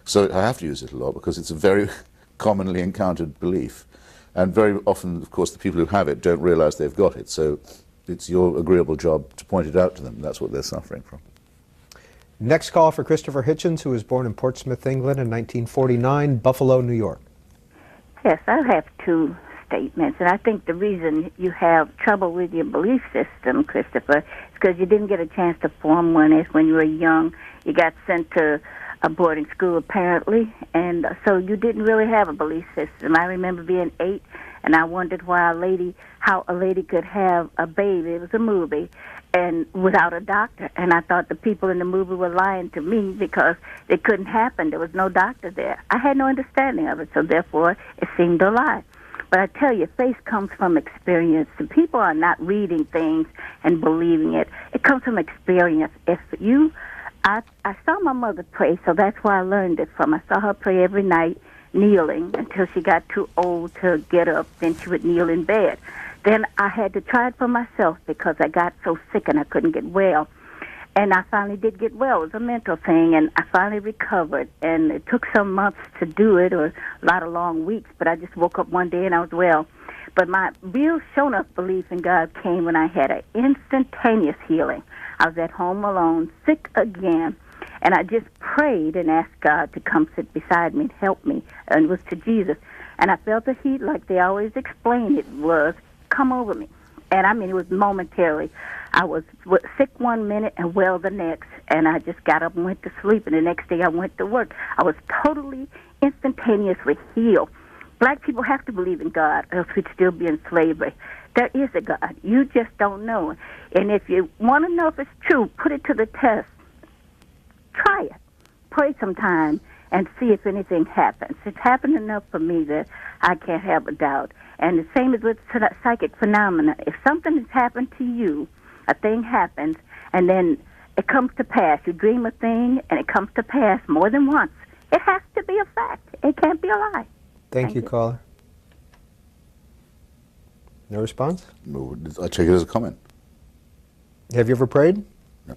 So I have to use it a lot because it's a very commonly encountered belief. And very often, of course, the people who have it don't realize they've got it. So it's your agreeable job to point it out to them. That's what they're suffering from. Next call for Christopher Hitchens, who was born in Portsmouth, England in 1949, Buffalo, New York. Yes, I have two statements, and I think the reason you have trouble with your belief system, Christopher, is because you didn't get a chance to form one as when you were young. You got sent to a boarding school, apparently, and so you didn't really have a belief system. I remember being 8, and I wondered how a lady could have a baby. It was a movie, and without a doctor, and I thought the people in the movie were lying to me because it couldn't happen. There was no doctor there. I had no understanding of it, so therefore it seemed a lie. But I tell you, faith comes from experience. The people are not reading things and believing it. It comes from experience. I saw my mother pray, so that's where I learned it from. I saw her pray every night, kneeling, until she got too old to get up. Then she would kneel in bed. Then I had to try it for myself because I got so sick and I couldn't get well. And I finally did get well. It was a mental thing, and I finally recovered. And it took some months to do it, or a lot of long weeks, but I just woke up one day and I was well. But my real shown-up belief in God came when I had an instantaneous healing. I was at home alone, sick again, and I just prayed and asked God to come sit beside me and help me, and it was to Jesus. And I felt the heat like they always explain it was, come over me. And I mean, it was momentarily. I was sick one minute and well the next, and I just got up and went to sleep, and the next day I went to work. I was totally, instantaneously healed. Black people have to believe in God, or else we'd still be in slavery. There is a God. You just don't know. And if you want to know if it's true, put it to the test. Try it. Pray sometime and see if anything happens. It's happened enough for me that I can't have a doubt. And the same is with psychic phenomena. If something has happened to you, a thing happens, and then it comes to pass. You dream a thing, and it comes to pass more than once. It has to be a fact. It can't be a lie. Thank you, caller. No response? No, I take it as a comment. Have you ever prayed? No.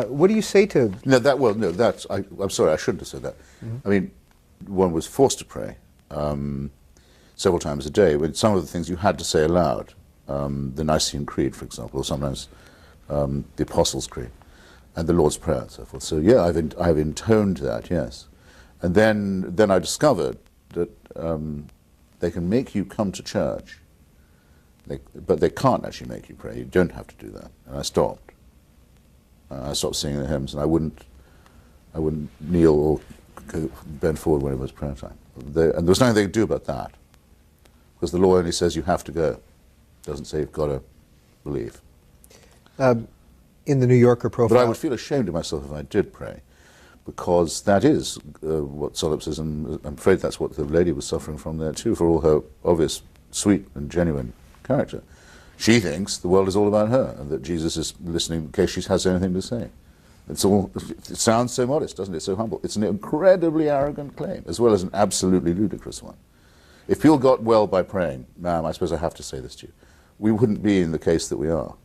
What do you say to... No, I'm sorry, I shouldn't have said that. I mean, one was forced to pray several times a day. But some of the things you had to say aloud, the Nicene Creed, for example, or sometimes the Apostles' Creed, and the Lord's Prayer and so forth. So yeah, I've intoned that, yes. And then I discovered that they can make you come to church, but they can't actually make you pray. You don't have to do that. And I stopped. I stopped singing the hymns, and I wouldn't kneel or bend forward when it was prayer time. And there was nothing they could do about that, because the law only says you have to go. It doesn't say you've got to believe. In the New Yorker profile... But I would feel ashamed of myself if I did pray, because that is what solipsism, I'm afraid that's what the lady was suffering from there too, for all her obvious sweet and genuine character. She thinks the world is all about her, and that Jesus is listening in case she has anything to say. It sounds so modest, doesn't it? So humble. It's an incredibly arrogant claim, as well as an absolutely ludicrous one. If people got well by praying, ma'am, I suppose I have to say this to you, we wouldn't be in the case that we are,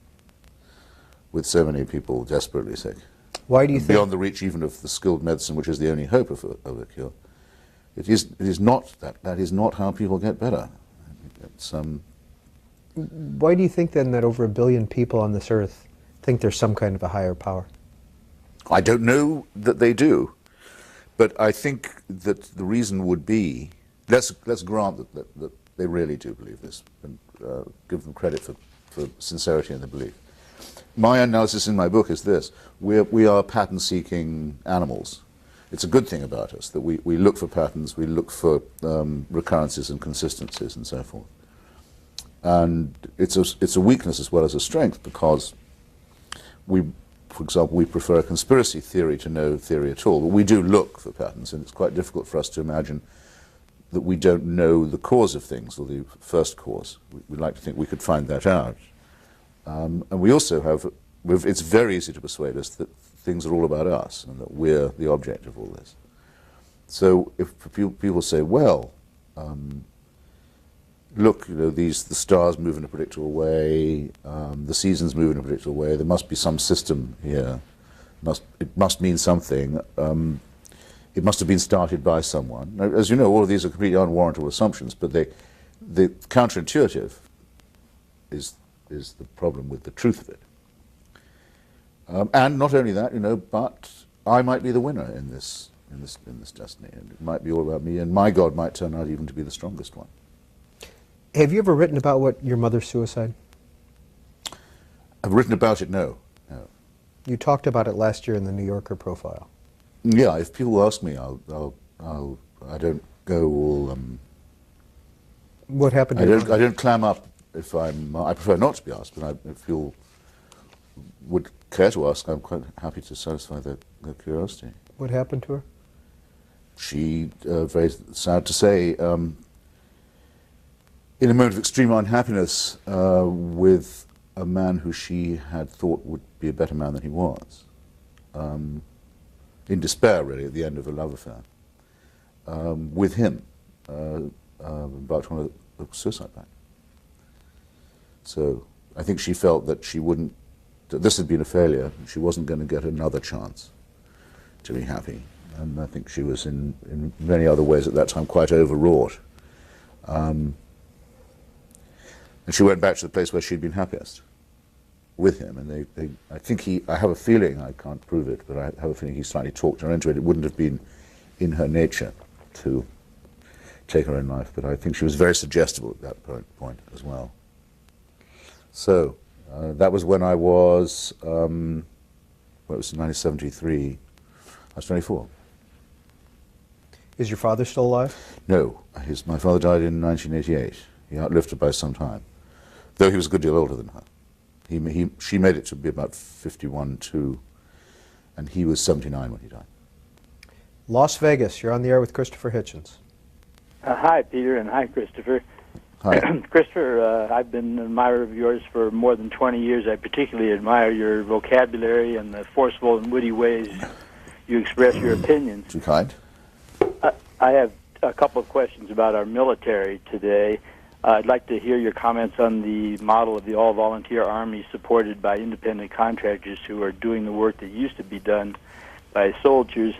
with so many people desperately sick. Why do you think? Beyond the reach even of the skilled medicine, which is the only hope of a cure. It is not that. That is not how people get better. It's, why do you think then that over 1 billion people on this earth think there's some kind of a higher power? I don't know that they do, but I think that the reason would be, let's grant that they really do believe this, and give them credit for sincerity in the belief. My analysis in my book is this: we are pattern-seeking animals. It's a good thing about us that we look for patterns, we look for recurrences and consistencies and so forth. And it's a weakness as well as a strength, because for example, we prefer a conspiracy theory to no theory at all. But we do look for patterns, and it's quite difficult for us to imagine that we don't know the cause of things, or the first cause. We'd like to think we could find that out. And we also have, it's very easy to persuade us that things are all about us, and that we're the object of all this. So if people say, well, look, the stars move in a predictable way, the seasons move in a predictable way, there must be some system here, it must mean something, it must have been started by someone. Now, as you know, all of these are completely unwarrantable assumptions, but the counterintuitive is the problem with the truth of it. And not only that, but I might be the winner in this destiny, and it might be all about me, and my God might turn out even to be the strongest one. Have you ever written about your mother's suicide? I've written about it, no. You talked about it last year in the New Yorker profile. Yeah, if people ask me, I don't go all. What happened? I don't clam up if I prefer not to be asked, but if you would care to ask, I'm quite happy to satisfy their curiosity. What happened to her? She, very sad to say, in a moment of extreme unhappiness with a man who she had thought would be a better man than he was. In despair, really, at the end of a love affair. With him, about on a suicide pact. So I think she felt that that this had been a failure, and she wasn't going to get another chance to be happy. And I think she was in many other ways at that time quite overwrought. And she went back to the place where she'd been happiest, with him. And I have a feeling, I can't prove it, but I have a feeling he slightly talked her into it. It wouldn't have been in her nature to take her own life, but I think she was very suggestible at that point as well. So, that was when I was, it was 1973, I was 24. Is your father still alive? No, my father died in 1988. He outlived her by some time, though he was a good deal older than her. She made it to be about 51, too, and he was 79 when he died. Las Vegas, you're on the air with Christopher Hitchens. Hi, Peter, and hi, Christopher. Hi. Christopher, I've been an admirer of yours for more than 20 years. I particularly admire your vocabulary and the forceful and witty ways you express your opinions. Too kind. I have a couple of questions about our military today. I'd like to hear your comments on the model of the all-volunteer Army supported by independent contractors who are doing the work that used to be done by soldiers.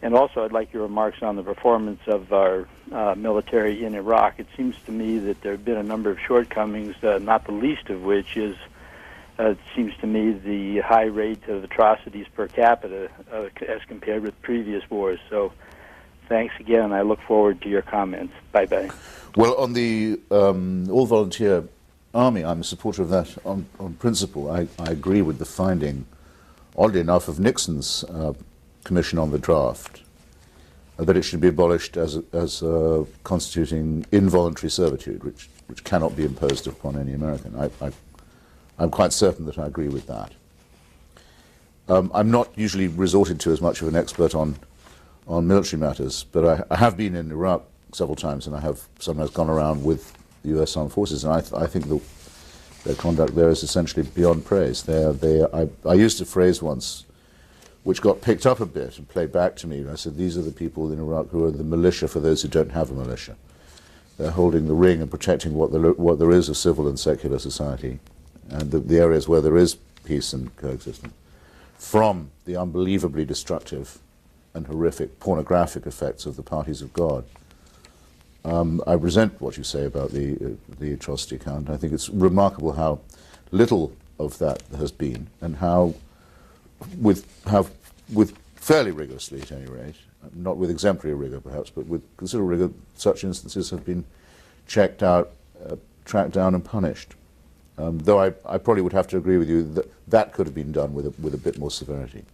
And also, I'd like your remarks on the performance of our military in Iraq. It seems to me that there have been a number of shortcomings, not the least of which is, it seems to me, the high rate of atrocities per capita as compared with previous wars. So thanks again, and I look forward to your comments. Bye-bye. Well, on the all-volunteer Army, I'm a supporter of that on principle. I agree with the finding, oddly enough, of Nixon's Commission on the Draft, that it should be abolished as constituting involuntary servitude, which cannot be imposed upon any American. I'm quite certain that I agree with that. I'm not usually resorted to as much of an expert on military matters, but I have been in Iraq several times, and I have sometimes gone around with the U.S. Armed Forces, and I think their conduct there is essentially beyond praise. I used a phrase once which got picked up a bit and played back to me. I said, these are the people in Iraq who are the militia for those who don't have a militia. They're holding the ring and protecting what there is of civil and secular society, and the areas where there is peace and coexistence, from the unbelievably destructive and horrific pornographic effects of the parties of God. I resent what you say about the atrocity count. I think it's remarkable how little of that has been, and how with fairly rigorously, at any rate, not with exemplary rigor perhaps, but with considerable rigor, such instances have been checked out, tracked down and punished. Though I probably would have to agree with you that that could have been done with a bit more severity.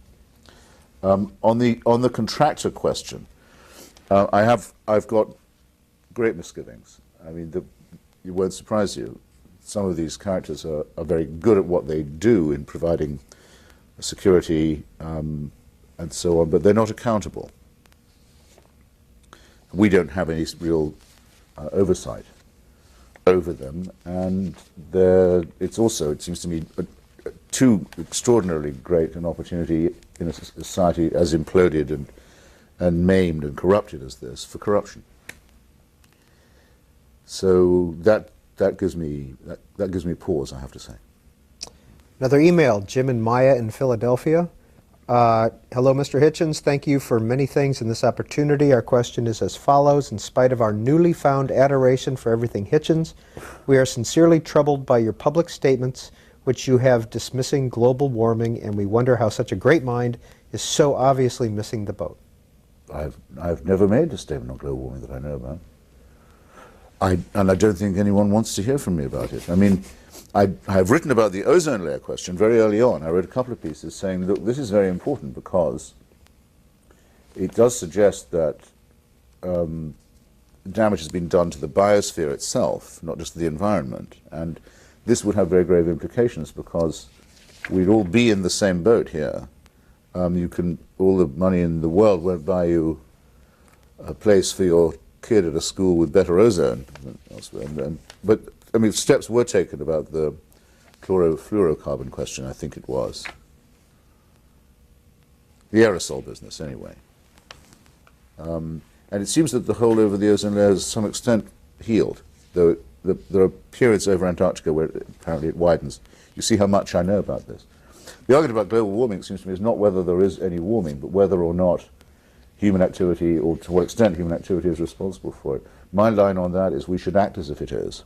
On the contractor question, I've got great misgivings. I mean, it won't surprise you. Some of these characters are very good at what they do in providing security and so on, but they're not accountable. We don't have any real oversight over them, and it's also, it seems to me, too extraordinarily great an opportunity in a society as imploded and maimed and corrupted as this for corruption. So that gives me pause, I have to say. Another email, Jim and Maya in Philadelphia. Hello, Mr. Hitchens. Thank you for many things in this opportunity. Our question is as follows. In spite of our newly found adoration for everything Hitchens, we are sincerely troubled by your public statements which you have dismissing global warming, and we wonder how such a great mind is so obviously missing the boat. I've never made a statement on global warming that I know about. And I don't think anyone wants to hear from me about it. I mean, I have written about the ozone layer question very early on. I wrote a couple of pieces saying, look, this is very important because it does suggest that damage has been done to the biosphere itself, not just the environment. And this would have very grave implications because we'd all be in the same boat here. All the money in the world won't buy you a place for your kid at a school with better ozone than elsewhere. But I mean, steps were taken about the chlorofluorocarbon question, I think it was. The aerosol business, anyway. And it seems that the hole over the ozone layer is to some extent healed, though there are periods over Antarctica where apparently it widens. You see how much I know about this. The argument about global warming, it seems to me, is not whether there is any warming, but whether or not human activity, or to what extent human activity is responsible for it. My line on that is we should act as if it is.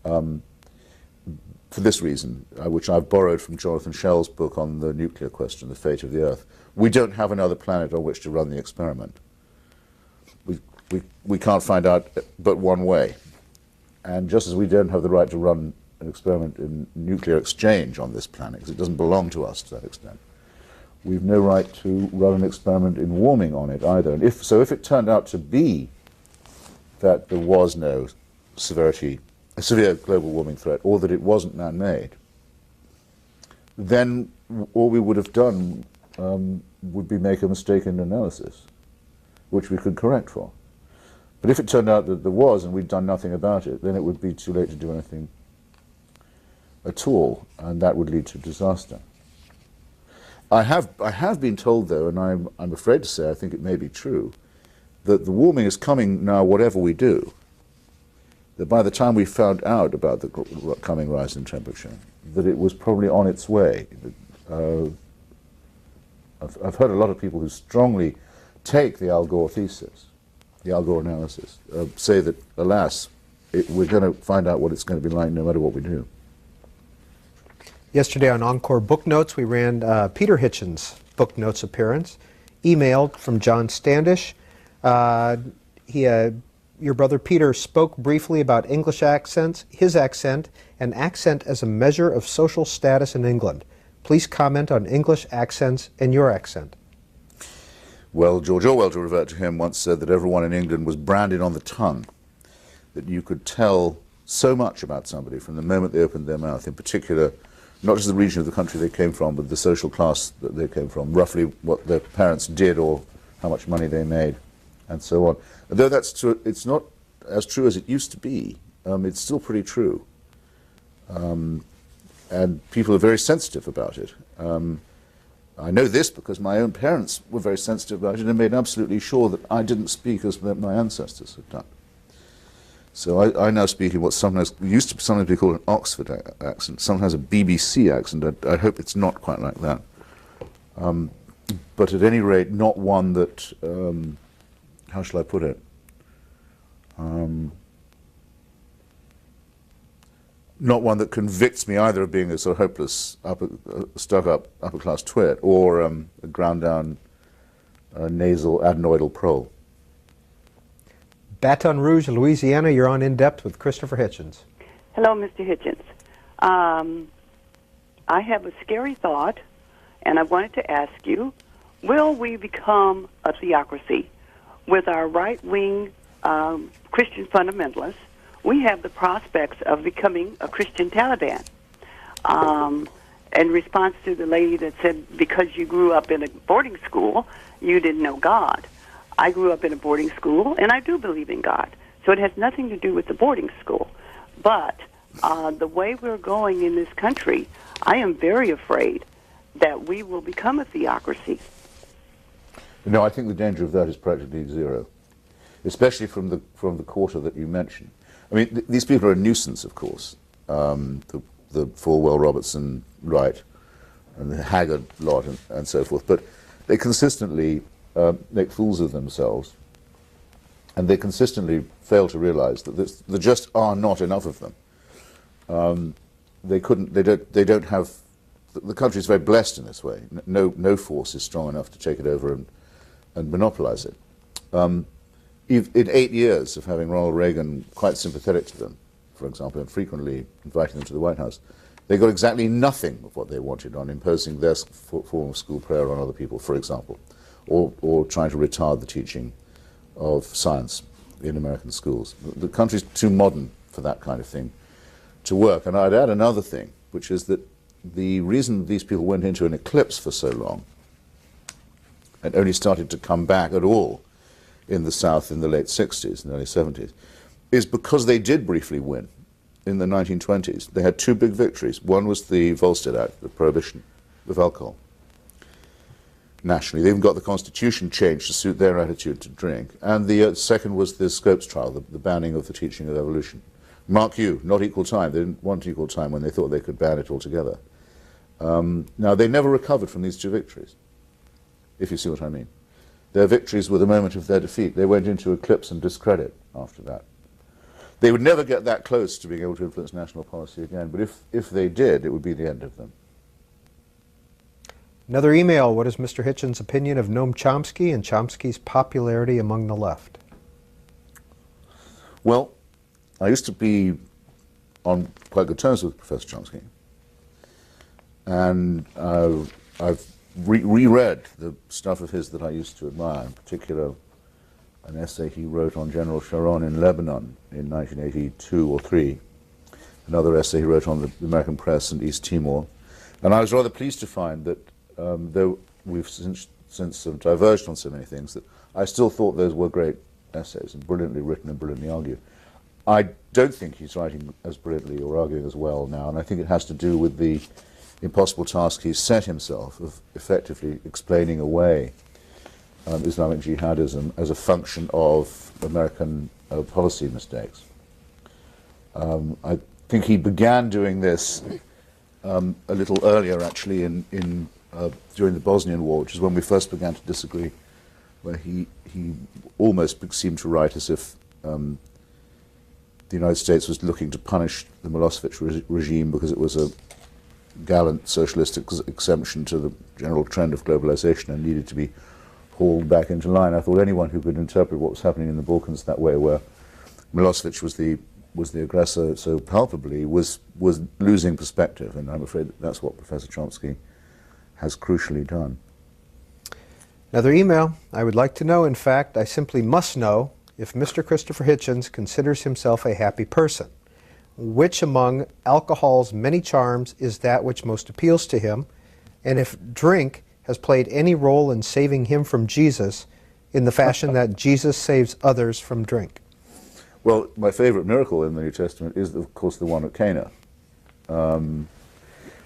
For this reason, which I've borrowed from Jonathan Schell's book on the nuclear question, The Fate of the Earth. We don't have another planet on which to run the experiment. We can't find out but one way. And just as we don't have the right to run an experiment in nuclear exchange on this planet, because it doesn't belong to us to that extent, we've no right to run an experiment in warming on it either. And if it turned out to be that there was no severe global warming threat, or that it wasn't man-made, then all we would have done would be make a mistaken analysis, which we could correct for. But if it turned out that there was and we'd done nothing about it, then it would be too late to do anything at all, and that would lead to disaster. I have been told, though, and I'm afraid to say I think it may be true, that the warming is coming now whatever we do. That by the time we found out about the coming rise in temperature, that it was probably on its way. I've heard a lot of people who strongly take the Al Gore thesis, the Al Gore analysis, say that, alas, we're going to find out what it's going to be like no matter what we do. Yesterday on Encore Book Notes, we ran Peter Hitchens' Book Notes appearance, emailed from John Standish. Your brother Peter spoke briefly about English accents, his accent, and accent as a measure of social status in England. Please comment on English accents and your accent. Well, George Orwell, to revert to him, once said that everyone in England was branded on the tongue, that you could tell so much about somebody from the moment they opened their mouth, in particular not just the region of the country they came from, but the social class that they came from, roughly what their parents did or how much money they made, and so on. Though that's true, it's not as true as it used to be. It's still pretty true. And people are very sensitive about it. I know this because my own parents were very sensitive about it and made absolutely sure that I didn't speak as my ancestors had done. So I now speak in what sometimes used to sometimes be called an Oxford accent, sometimes a BBC accent. I hope it's not quite like that. But at any rate, not one that, how shall I put it? Not one that convicts me either of being a sort of hopeless, stuck-up, upper-class twit, or a ground-down, nasal, adenoidal prole. Baton Rouge, Louisiana, you're on In Depth with Christopher Hitchens. Hello, Mr. Hitchens. I have a scary thought, and I wanted to ask you, will we become a theocracy? With our right-wing Christian fundamentalists, we have the prospects of becoming a Christian Taliban. In response to the lady that said, because you grew up in a boarding school, you didn't know God. I grew up in a boarding school, and I do believe in God. So it has nothing to do with the boarding school. But the way we're going in this country, I am very afraid that we will become a theocracy. No, I think the danger of that is practically zero, especially from the quarter that you mentioned. I mean, these people are a nuisance, of course. The Falwell, Robertson, Wright, and the Haggard lot, and so forth. But they consistently make fools of themselves, and they consistently fail to realize that there just are not enough of them. They don't have. The country is very blessed in this way. No force is strong enough to take it over and monopolize it. In 8 years of having Ronald Reagan quite sympathetic to them, for example, and frequently inviting them to the White House, they got exactly nothing of what they wanted on imposing their form of school prayer on other people, for example, or trying to retard the teaching of science in American schools. The country's too modern for that kind of thing to work. And I'd add another thing, which is that the reason these people went into an eclipse for so long and only started to come back at all in the South in the late 60s and early 70s, is because they did briefly win in the 1920s. They had two big victories. One was the Volstead Act, the prohibition of alcohol nationally. They even got the Constitution changed to suit their attitude to drink. And the second was the Scopes trial, the banning of the teaching of evolution. Mark you, not equal time. They didn't want equal time when they thought they could ban it altogether. Now, they never recovered from these two victories, if you see what I mean. Their victories were the moment of their defeat. They went into eclipse and discredit after that. They would never get that close to being able to influence national policy again, but if they did, it would be the end of them. Another email, what is Mr. Hitchens' opinion of Noam Chomsky and Chomsky's popularity among the left? Well, I used to be on quite good terms with Professor Chomsky, and I've reread the stuff of his that I used to admire, in particular an essay he wrote on General Sharon in Lebanon in 1982 or 3, another essay he wrote on the American press and East Timor. And I was rather pleased to find that, though we've since diverged on so many things, that I still thought those were great essays and brilliantly written and brilliantly argued. I don't think he's writing as brilliantly or arguing as well now, and I think it has to do with the impossible task he's set himself of effectively explaining away Islamic jihadism as a function of American policy mistakes. I think he began doing this a little earlier, actually, during the Bosnian War, which is when we first began to disagree, where he almost seemed to write as if the United States was looking to punish the Milosevic regime because it was a gallant socialist exemption to the general trend of globalization and needed to be hauled back into line. I thought anyone who could interpret what was happening in the Balkans that way, where Milosevic was the aggressor so palpably, was losing perspective, and I'm afraid that's what Professor Chomsky has crucially done. Another email. I would like to know, in fact, I simply must know, if Mr. Christopher Hitchens considers himself a happy person. which among alcohol's many charms is that which most appeals to him, and if drink has played any role in saving him from Jesus in the fashion that Jesus saves others from drink. Well, my favorite miracle in the New Testament is, of course, the one at Cana,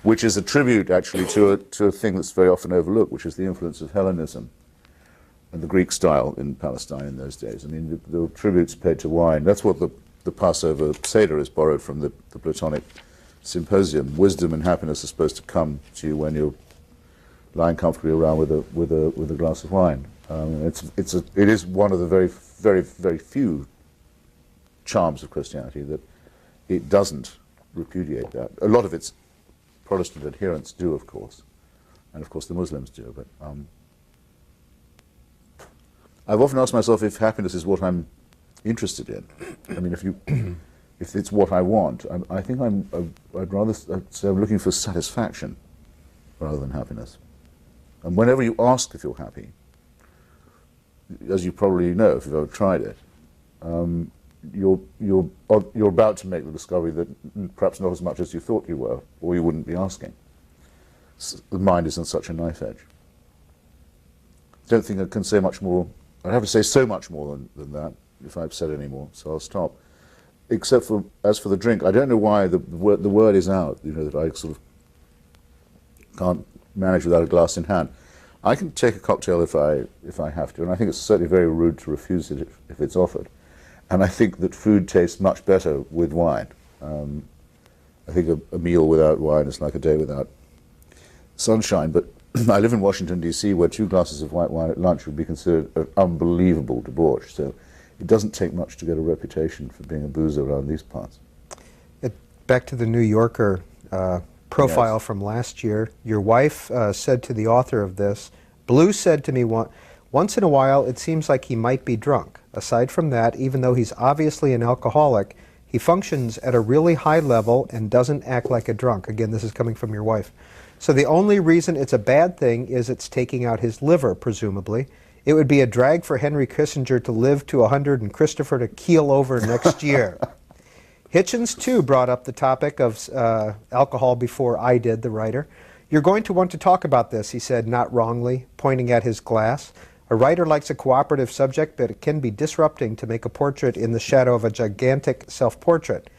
which is a tribute, actually, to a thing that's very often overlooked, which is the influence of Hellenism and the Greek style in Palestine in those days. I mean, the tributes paid to wine. That's what the Passover Seder is borrowed from the Platonic Symposium. Wisdom and happiness are supposed to come to you when you're lying comfortably around with a glass of wine. It is one of the very few charms of Christianity that it doesn't repudiate that. A lot of its Protestant adherents do, of course, and of course the Muslims do. But I've often asked myself if happiness is what I'm interested in. I mean, if it's what I want, I think I'd rather say I'm looking for satisfaction rather than happiness. And whenever you ask if you're happy, as you probably know if you've ever tried it, you're about to make the discovery that perhaps not as much as you thought you were, or you wouldn't be asking. The mind is on such a knife edge. I don't think I can say much more. I'd have to say so much more than that if I've said any more, so I'll stop. Except for, as for the drink, I don't know why the word is out, you know, that I sort of can't manage without a glass in hand. I can take a cocktail if I have to, and I think it's certainly very rude to refuse it if it's offered. And I think that food tastes much better with wine. I think a meal without wine is like a day without sunshine, but I live in Washington, D.C., where 2 glasses of white wine at lunch would be considered an unbelievable debauch, so it doesn't take much to get a reputation for being a boozer around these parts. Back to the New Yorker profile Yes. from last year, your wife said to the author of this, Blue said to me once in a while it seems like he might be drunk. Aside from that, even though he's obviously an alcoholic, he functions at a really high level and doesn't act like a drunk. Again, this is coming from your wife. So the only reason it's a bad thing is it's taking out his liver, presumably. It would be a drag for Henry Kissinger to live to 100 and Christopher to keel over next year. Hitchens, too, brought up the topic of alcohol before I did, the writer. You're going to want to talk about this, he said, not wrongly, pointing at his glass. A writer likes a cooperative subject, but it can be disrupting to make a portrait in the shadow of a gigantic self-portrait.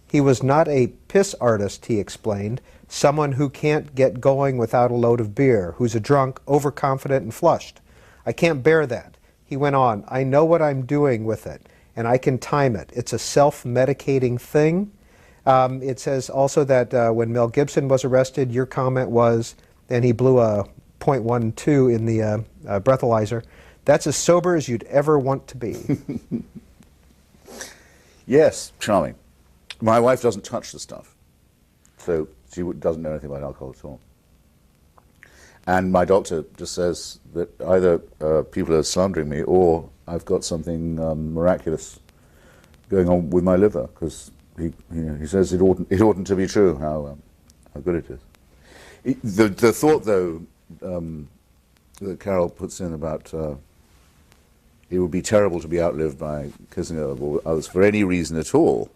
He was not a piss artist, he explained, someone who can't get going without a load of beer, who's a drunk, overconfident, and flushed. I can't bear that. He went on, I know what I'm doing with it, and I can time it. It's a self-medicating thing. It says also that when Mel Gibson was arrested, your comment was, and he blew a .12 in the breathalyzer, that's as sober as you'd ever want to be. Yes, charming. My wife doesn't touch the stuff, so she doesn't know anything about alcohol at all. And my doctor just says that either people are slandering me or I've got something miraculous going on with my liver, because he says it oughtn't to be true how good it is. The thought, though, that Carol puts in about it would be terrible to be outlived by Kissinger or others for any reason at all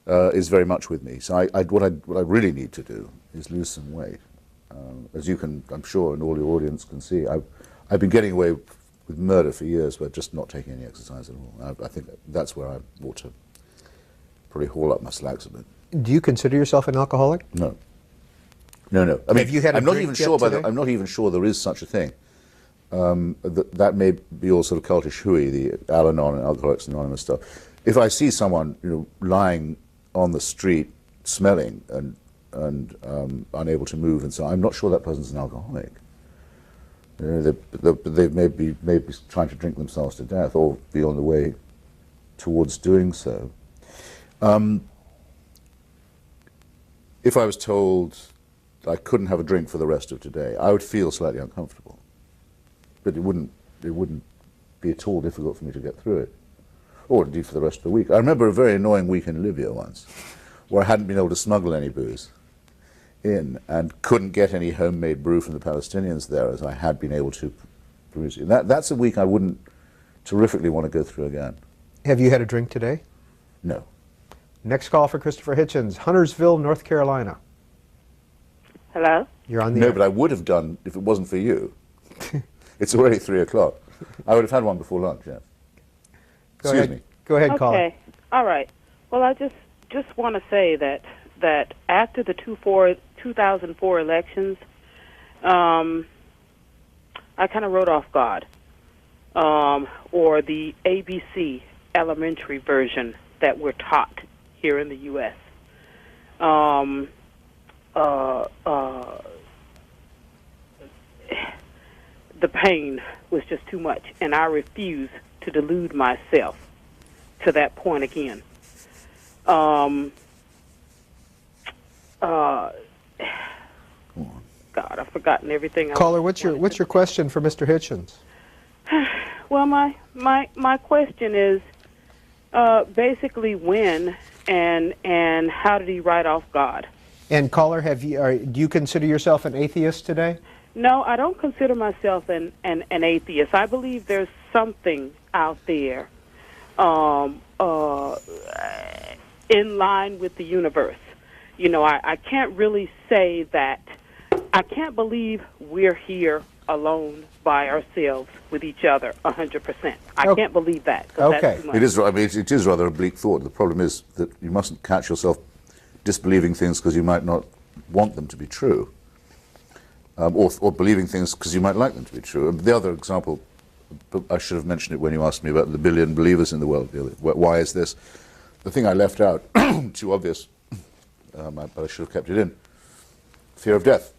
is very much with me. So what I really need to do is lose some weight. As you can, I'm sure, and all your audience can see, I've been getting away with murder for years, but just not taking any exercise at all. I think that's where I ought to probably haul up my slacks a bit. Do you consider yourself an alcoholic? No. No. I mean, Have you had a I'm not drink even yet sure. today? I'm not even sure there is such a thing. That may be all sort of cultish hooey, the Al-Anon and Alcoholics Anonymous stuff. If I see someone, lying on the street, smelling and unable to move, and so I'm not sure that person's an alcoholic. They may be trying to drink themselves to death, or be on the way towards doing so. If I was told I couldn't have a drink for the rest of today, I would feel slightly uncomfortable. But it wouldn't be at all difficult for me to get through it, or indeed for the rest of the week. I remember a very annoying week in Libya once, where I hadn't been able to smuggle any booze in, and couldn't get any homemade brew from the Palestinians there, as I had been able to previously. That's a week I wouldn't terrifically want to go through again. Have you had a drink today? No. Next call for Christopher Hitchens, Huntersville, North Carolina. Hello? You're on the No, air. but I would have done if it wasn't for you. It's already 3 o'clock. I would have had one before lunch, yes. Excuse me. Go ahead, caller. Okay. All right. Well, I just want to say that after the 2004 elections, I kind of wrote off God, or the ABC elementary version that we're taught here in the U.S. The pain was just too much, and I refuse to delude myself to that point again. God, I've forgotten everything. Caller, what's your question for Mr. Hitchens? Well, my question is basically when and how did he write off God? And caller, do you consider yourself an atheist today? No, I don't consider myself an atheist. I believe there's something out there in line with the universe. You know, I can't really say that. I can't believe we're here alone by ourselves with each other 100%. I can't believe that. Okay. It is. I mean, it is rather a bleak thought. The problem is that you mustn't catch yourself disbelieving things because you might not want them to be true, or believing things because you might like them to be true. The other example, I should have mentioned it when you asked me about the billion believers in the world. Why is this? The thing I left out, too obvious, but I should have kept it in. Fear of death.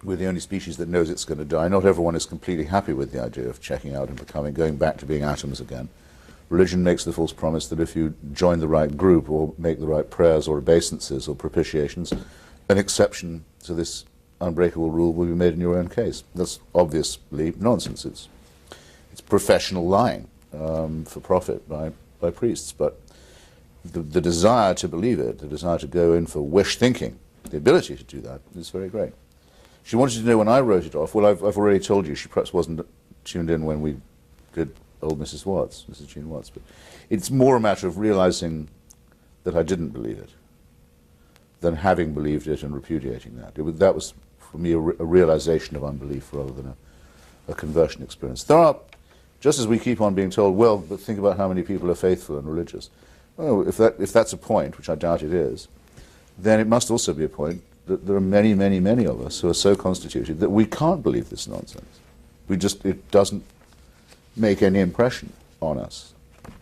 We're the only species that knows it's going to die. Not everyone is completely happy with the idea of checking out and going back to being atoms again. Religion makes the false promise that if you join the right group or make the right prayers or obeisances or propitiations, an exception to this unbreakable rule will be made in your own case. That's obviously nonsense. It's professional lying for profit by priests. But the desire to believe it, the desire to go in for wish thinking, the ability to do that is very great. She wanted to know when I wrote it off. Well, I've already told you. She perhaps wasn't tuned in when we did old Mrs. Watts, Mrs. Jean Watts. But it's more a matter of realizing that I didn't believe it than having believed it and repudiating that. That was, for me, a realization of unbelief rather than a conversion experience. There are, just as we keep on being told, well, but think about how many people are faithful and religious. Well, if that's a point, which I doubt it is, then it must also be a point that there are many, many, many of us who are so constituted that we can't believe this nonsense. It doesn't make any impression on us.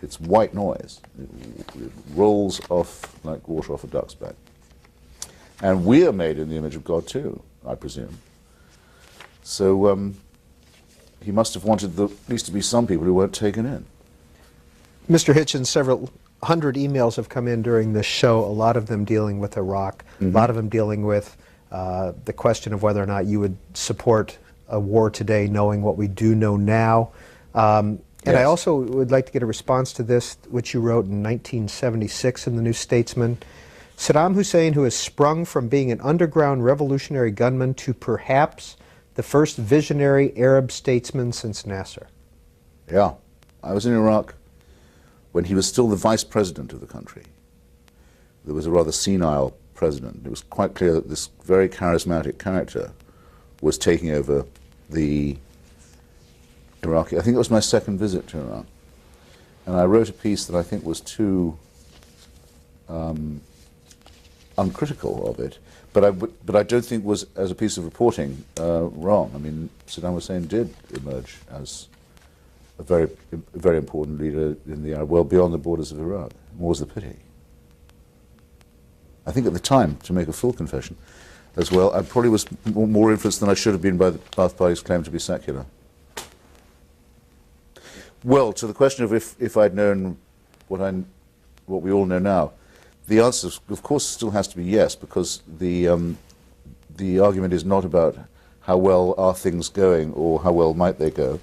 It's white noise. It rolls off like water off a duck's back. And we are made in the image of God too, I presume. So he must have wanted at least to be some people who weren't taken in. Mr. Hitchens, several hundred emails have come in during this show, a lot of them dealing with Iraq, a lot of them dealing with the question of whether or not you would support a war today, knowing what we do know now. And I also would like to get a response to this, which you wrote in 1976 in the New Statesman. Saddam Hussein, who has sprung from being an underground revolutionary gunman to perhaps the first visionary Arab statesman since Nasser. Yeah. I was in Iraq when he was still the vice president of the country. There was a rather senile president. It was quite clear that this very charismatic character was taking over the Iraqi. I think it was my second visit to Iraq. And I wrote a piece that I think was too uncritical of it, but I don't think was, as a piece of reporting, wrong. I mean, Saddam Hussein did emerge as a very important leader in the Arab world beyond the borders of Iraq. More's the pity. I think at the time, to make a full confession as well, I probably was more influenced than I should have been by the Ba'ath Party's claim to be secular. Well, to the question of if I'd known what we all know now, the answer, of course, still has to be yes, because the argument is not about how well are things going or how well might they go.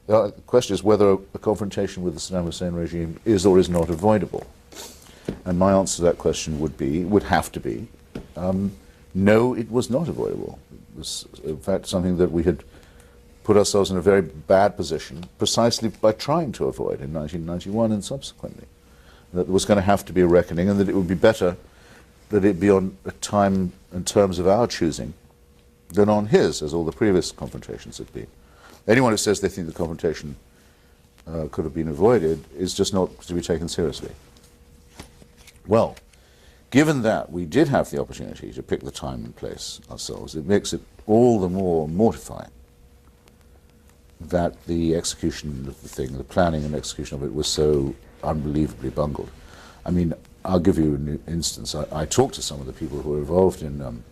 The question is whether a confrontation with the Saddam Hussein regime is or is not avoidable. And my answer to that question would have to be, no, it was not avoidable. It was, in fact, something that we had put ourselves in a very bad position precisely by trying to avoid in 1991 and subsequently. that there was going to have to be a reckoning, and that it would be better that it be on a time and terms of our choosing than on his, as all the previous confrontations have been. Anyone who says they think the confrontation could have been avoided is just not to be taken seriously. Well, given that we did have the opportunity to pick the time and place ourselves, it makes it all the more mortifying that the execution of the thing, the planning and execution of it, was so unbelievably bungled. I mean, I'll give you an instance. I talked to some of the people who were involved in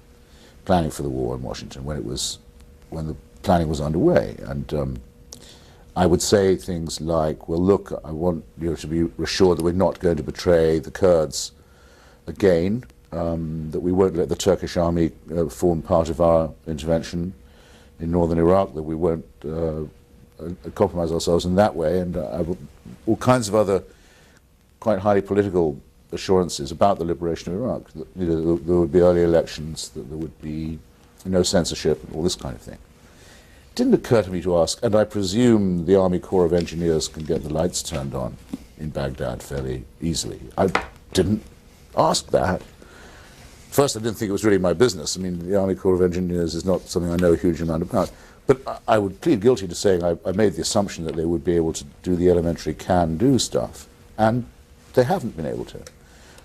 planning for the war in Washington when the planning was underway, and I would say things like, well, look, I want you to be assured that we're not going to betray the Kurds again, that we won't let the Turkish army form part of our intervention in northern Iraq, that we won't compromise ourselves in that way, and all kinds of other quite highly political assurances about the liberation of Iraq. That, you know, there would be early elections, that there would be no censorship, and all this kind of thing. It didn't occur to me to ask, and I presume the Army Corps of Engineers can get the lights turned on in Baghdad fairly easily. I didn't ask that. First, I didn't think it was really my business. I mean, the Army Corps of Engineers is not something I know a huge amount about. But I would plead guilty to saying I made the assumption that they would be able to do the elementary can-do stuff, and they haven't been able to.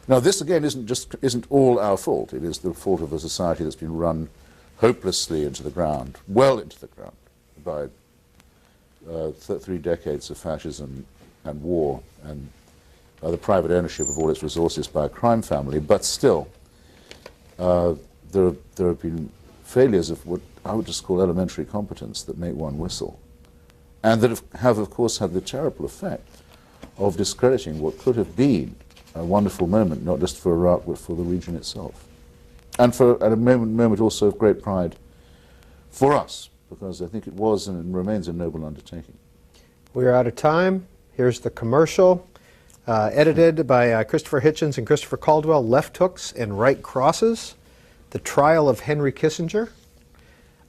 Now, this again isn't all our fault. It is the fault of a society that's been run hopelessly into the ground, well into the ground, by 3 decades of fascism and war, and by the private ownership of all its resources by a crime family. But still, there have been failures of what I would just call elementary competence that make one whistle, and that have of course, had the terrible effect of discrediting what could have been a wonderful moment, not just for Iraq, but for the region itself. And at a moment also of great pride for us, because I think it was and remains a noble undertaking. We're out of time. Here's the commercial, edited by Christopher Hitchens and Christopher Caldwell, Left Hooks and Right Crosses, The Trial of Henry Kissinger.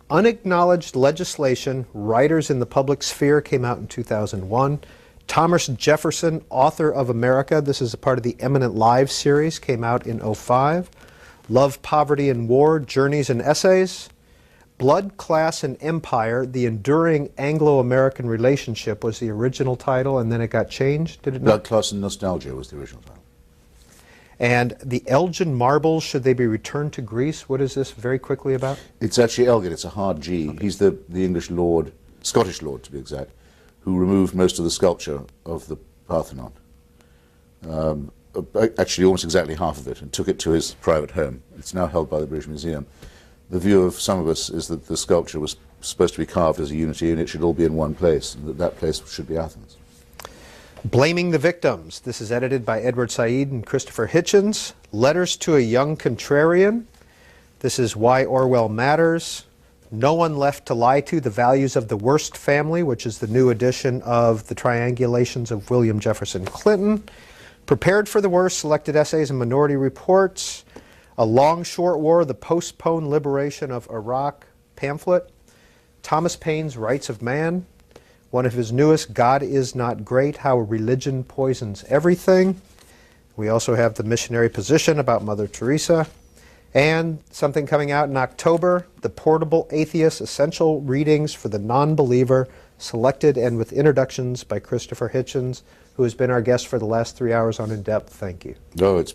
Unacknowledged Legislation, Writers in the Public Sphere came out in 2001. Thomas Jefferson, Author of America, this is a part of the Eminent Lives series, came out in 2005. Love, Poverty, and War, Journeys and Essays. Blood, Class, and Empire, The Enduring Anglo-American Relationship was the original title, and then it got changed, did it not? Blood, Class, and Nostalgia was the original title. And the Elgin Marbles, Should They Be Returned to Greece? What is this very quickly about? It's actually Elgin, it's a hard G. Okay. He's the English lord, Scottish lord to be exact, who removed most of the sculpture of the Parthenon. Actually almost exactly half of it, and took it to his private home. It's now held by the British Museum. The view of some of us is that the sculpture was supposed to be carved as a unity, and it should all be in one place, and that place should be Athens. Blaming the Victims. This is edited by Edward Said and Christopher Hitchens. Letters to a Young Contrarian. This is Why Orwell Matters. No One Left to Lie To, The Values of the Worst Family, which is the new edition of the Triangulations of William Jefferson Clinton. Prepared for the Worst, Selected Essays and Minority Reports. A Long Short War, The Postponed Liberation of Iraq pamphlet. Thomas Paine's Rights of Man. One of his newest, God Is Not Great, How Religion Poisons Everything. We also have The Missionary Position about Mother Teresa. And something coming out in October, The Portable Atheist, Essential Readings for the Non-Believer, selected and with introductions by Christopher Hitchens, who has been our guest for the last 3 hours on In Depth. Thank you. No, it's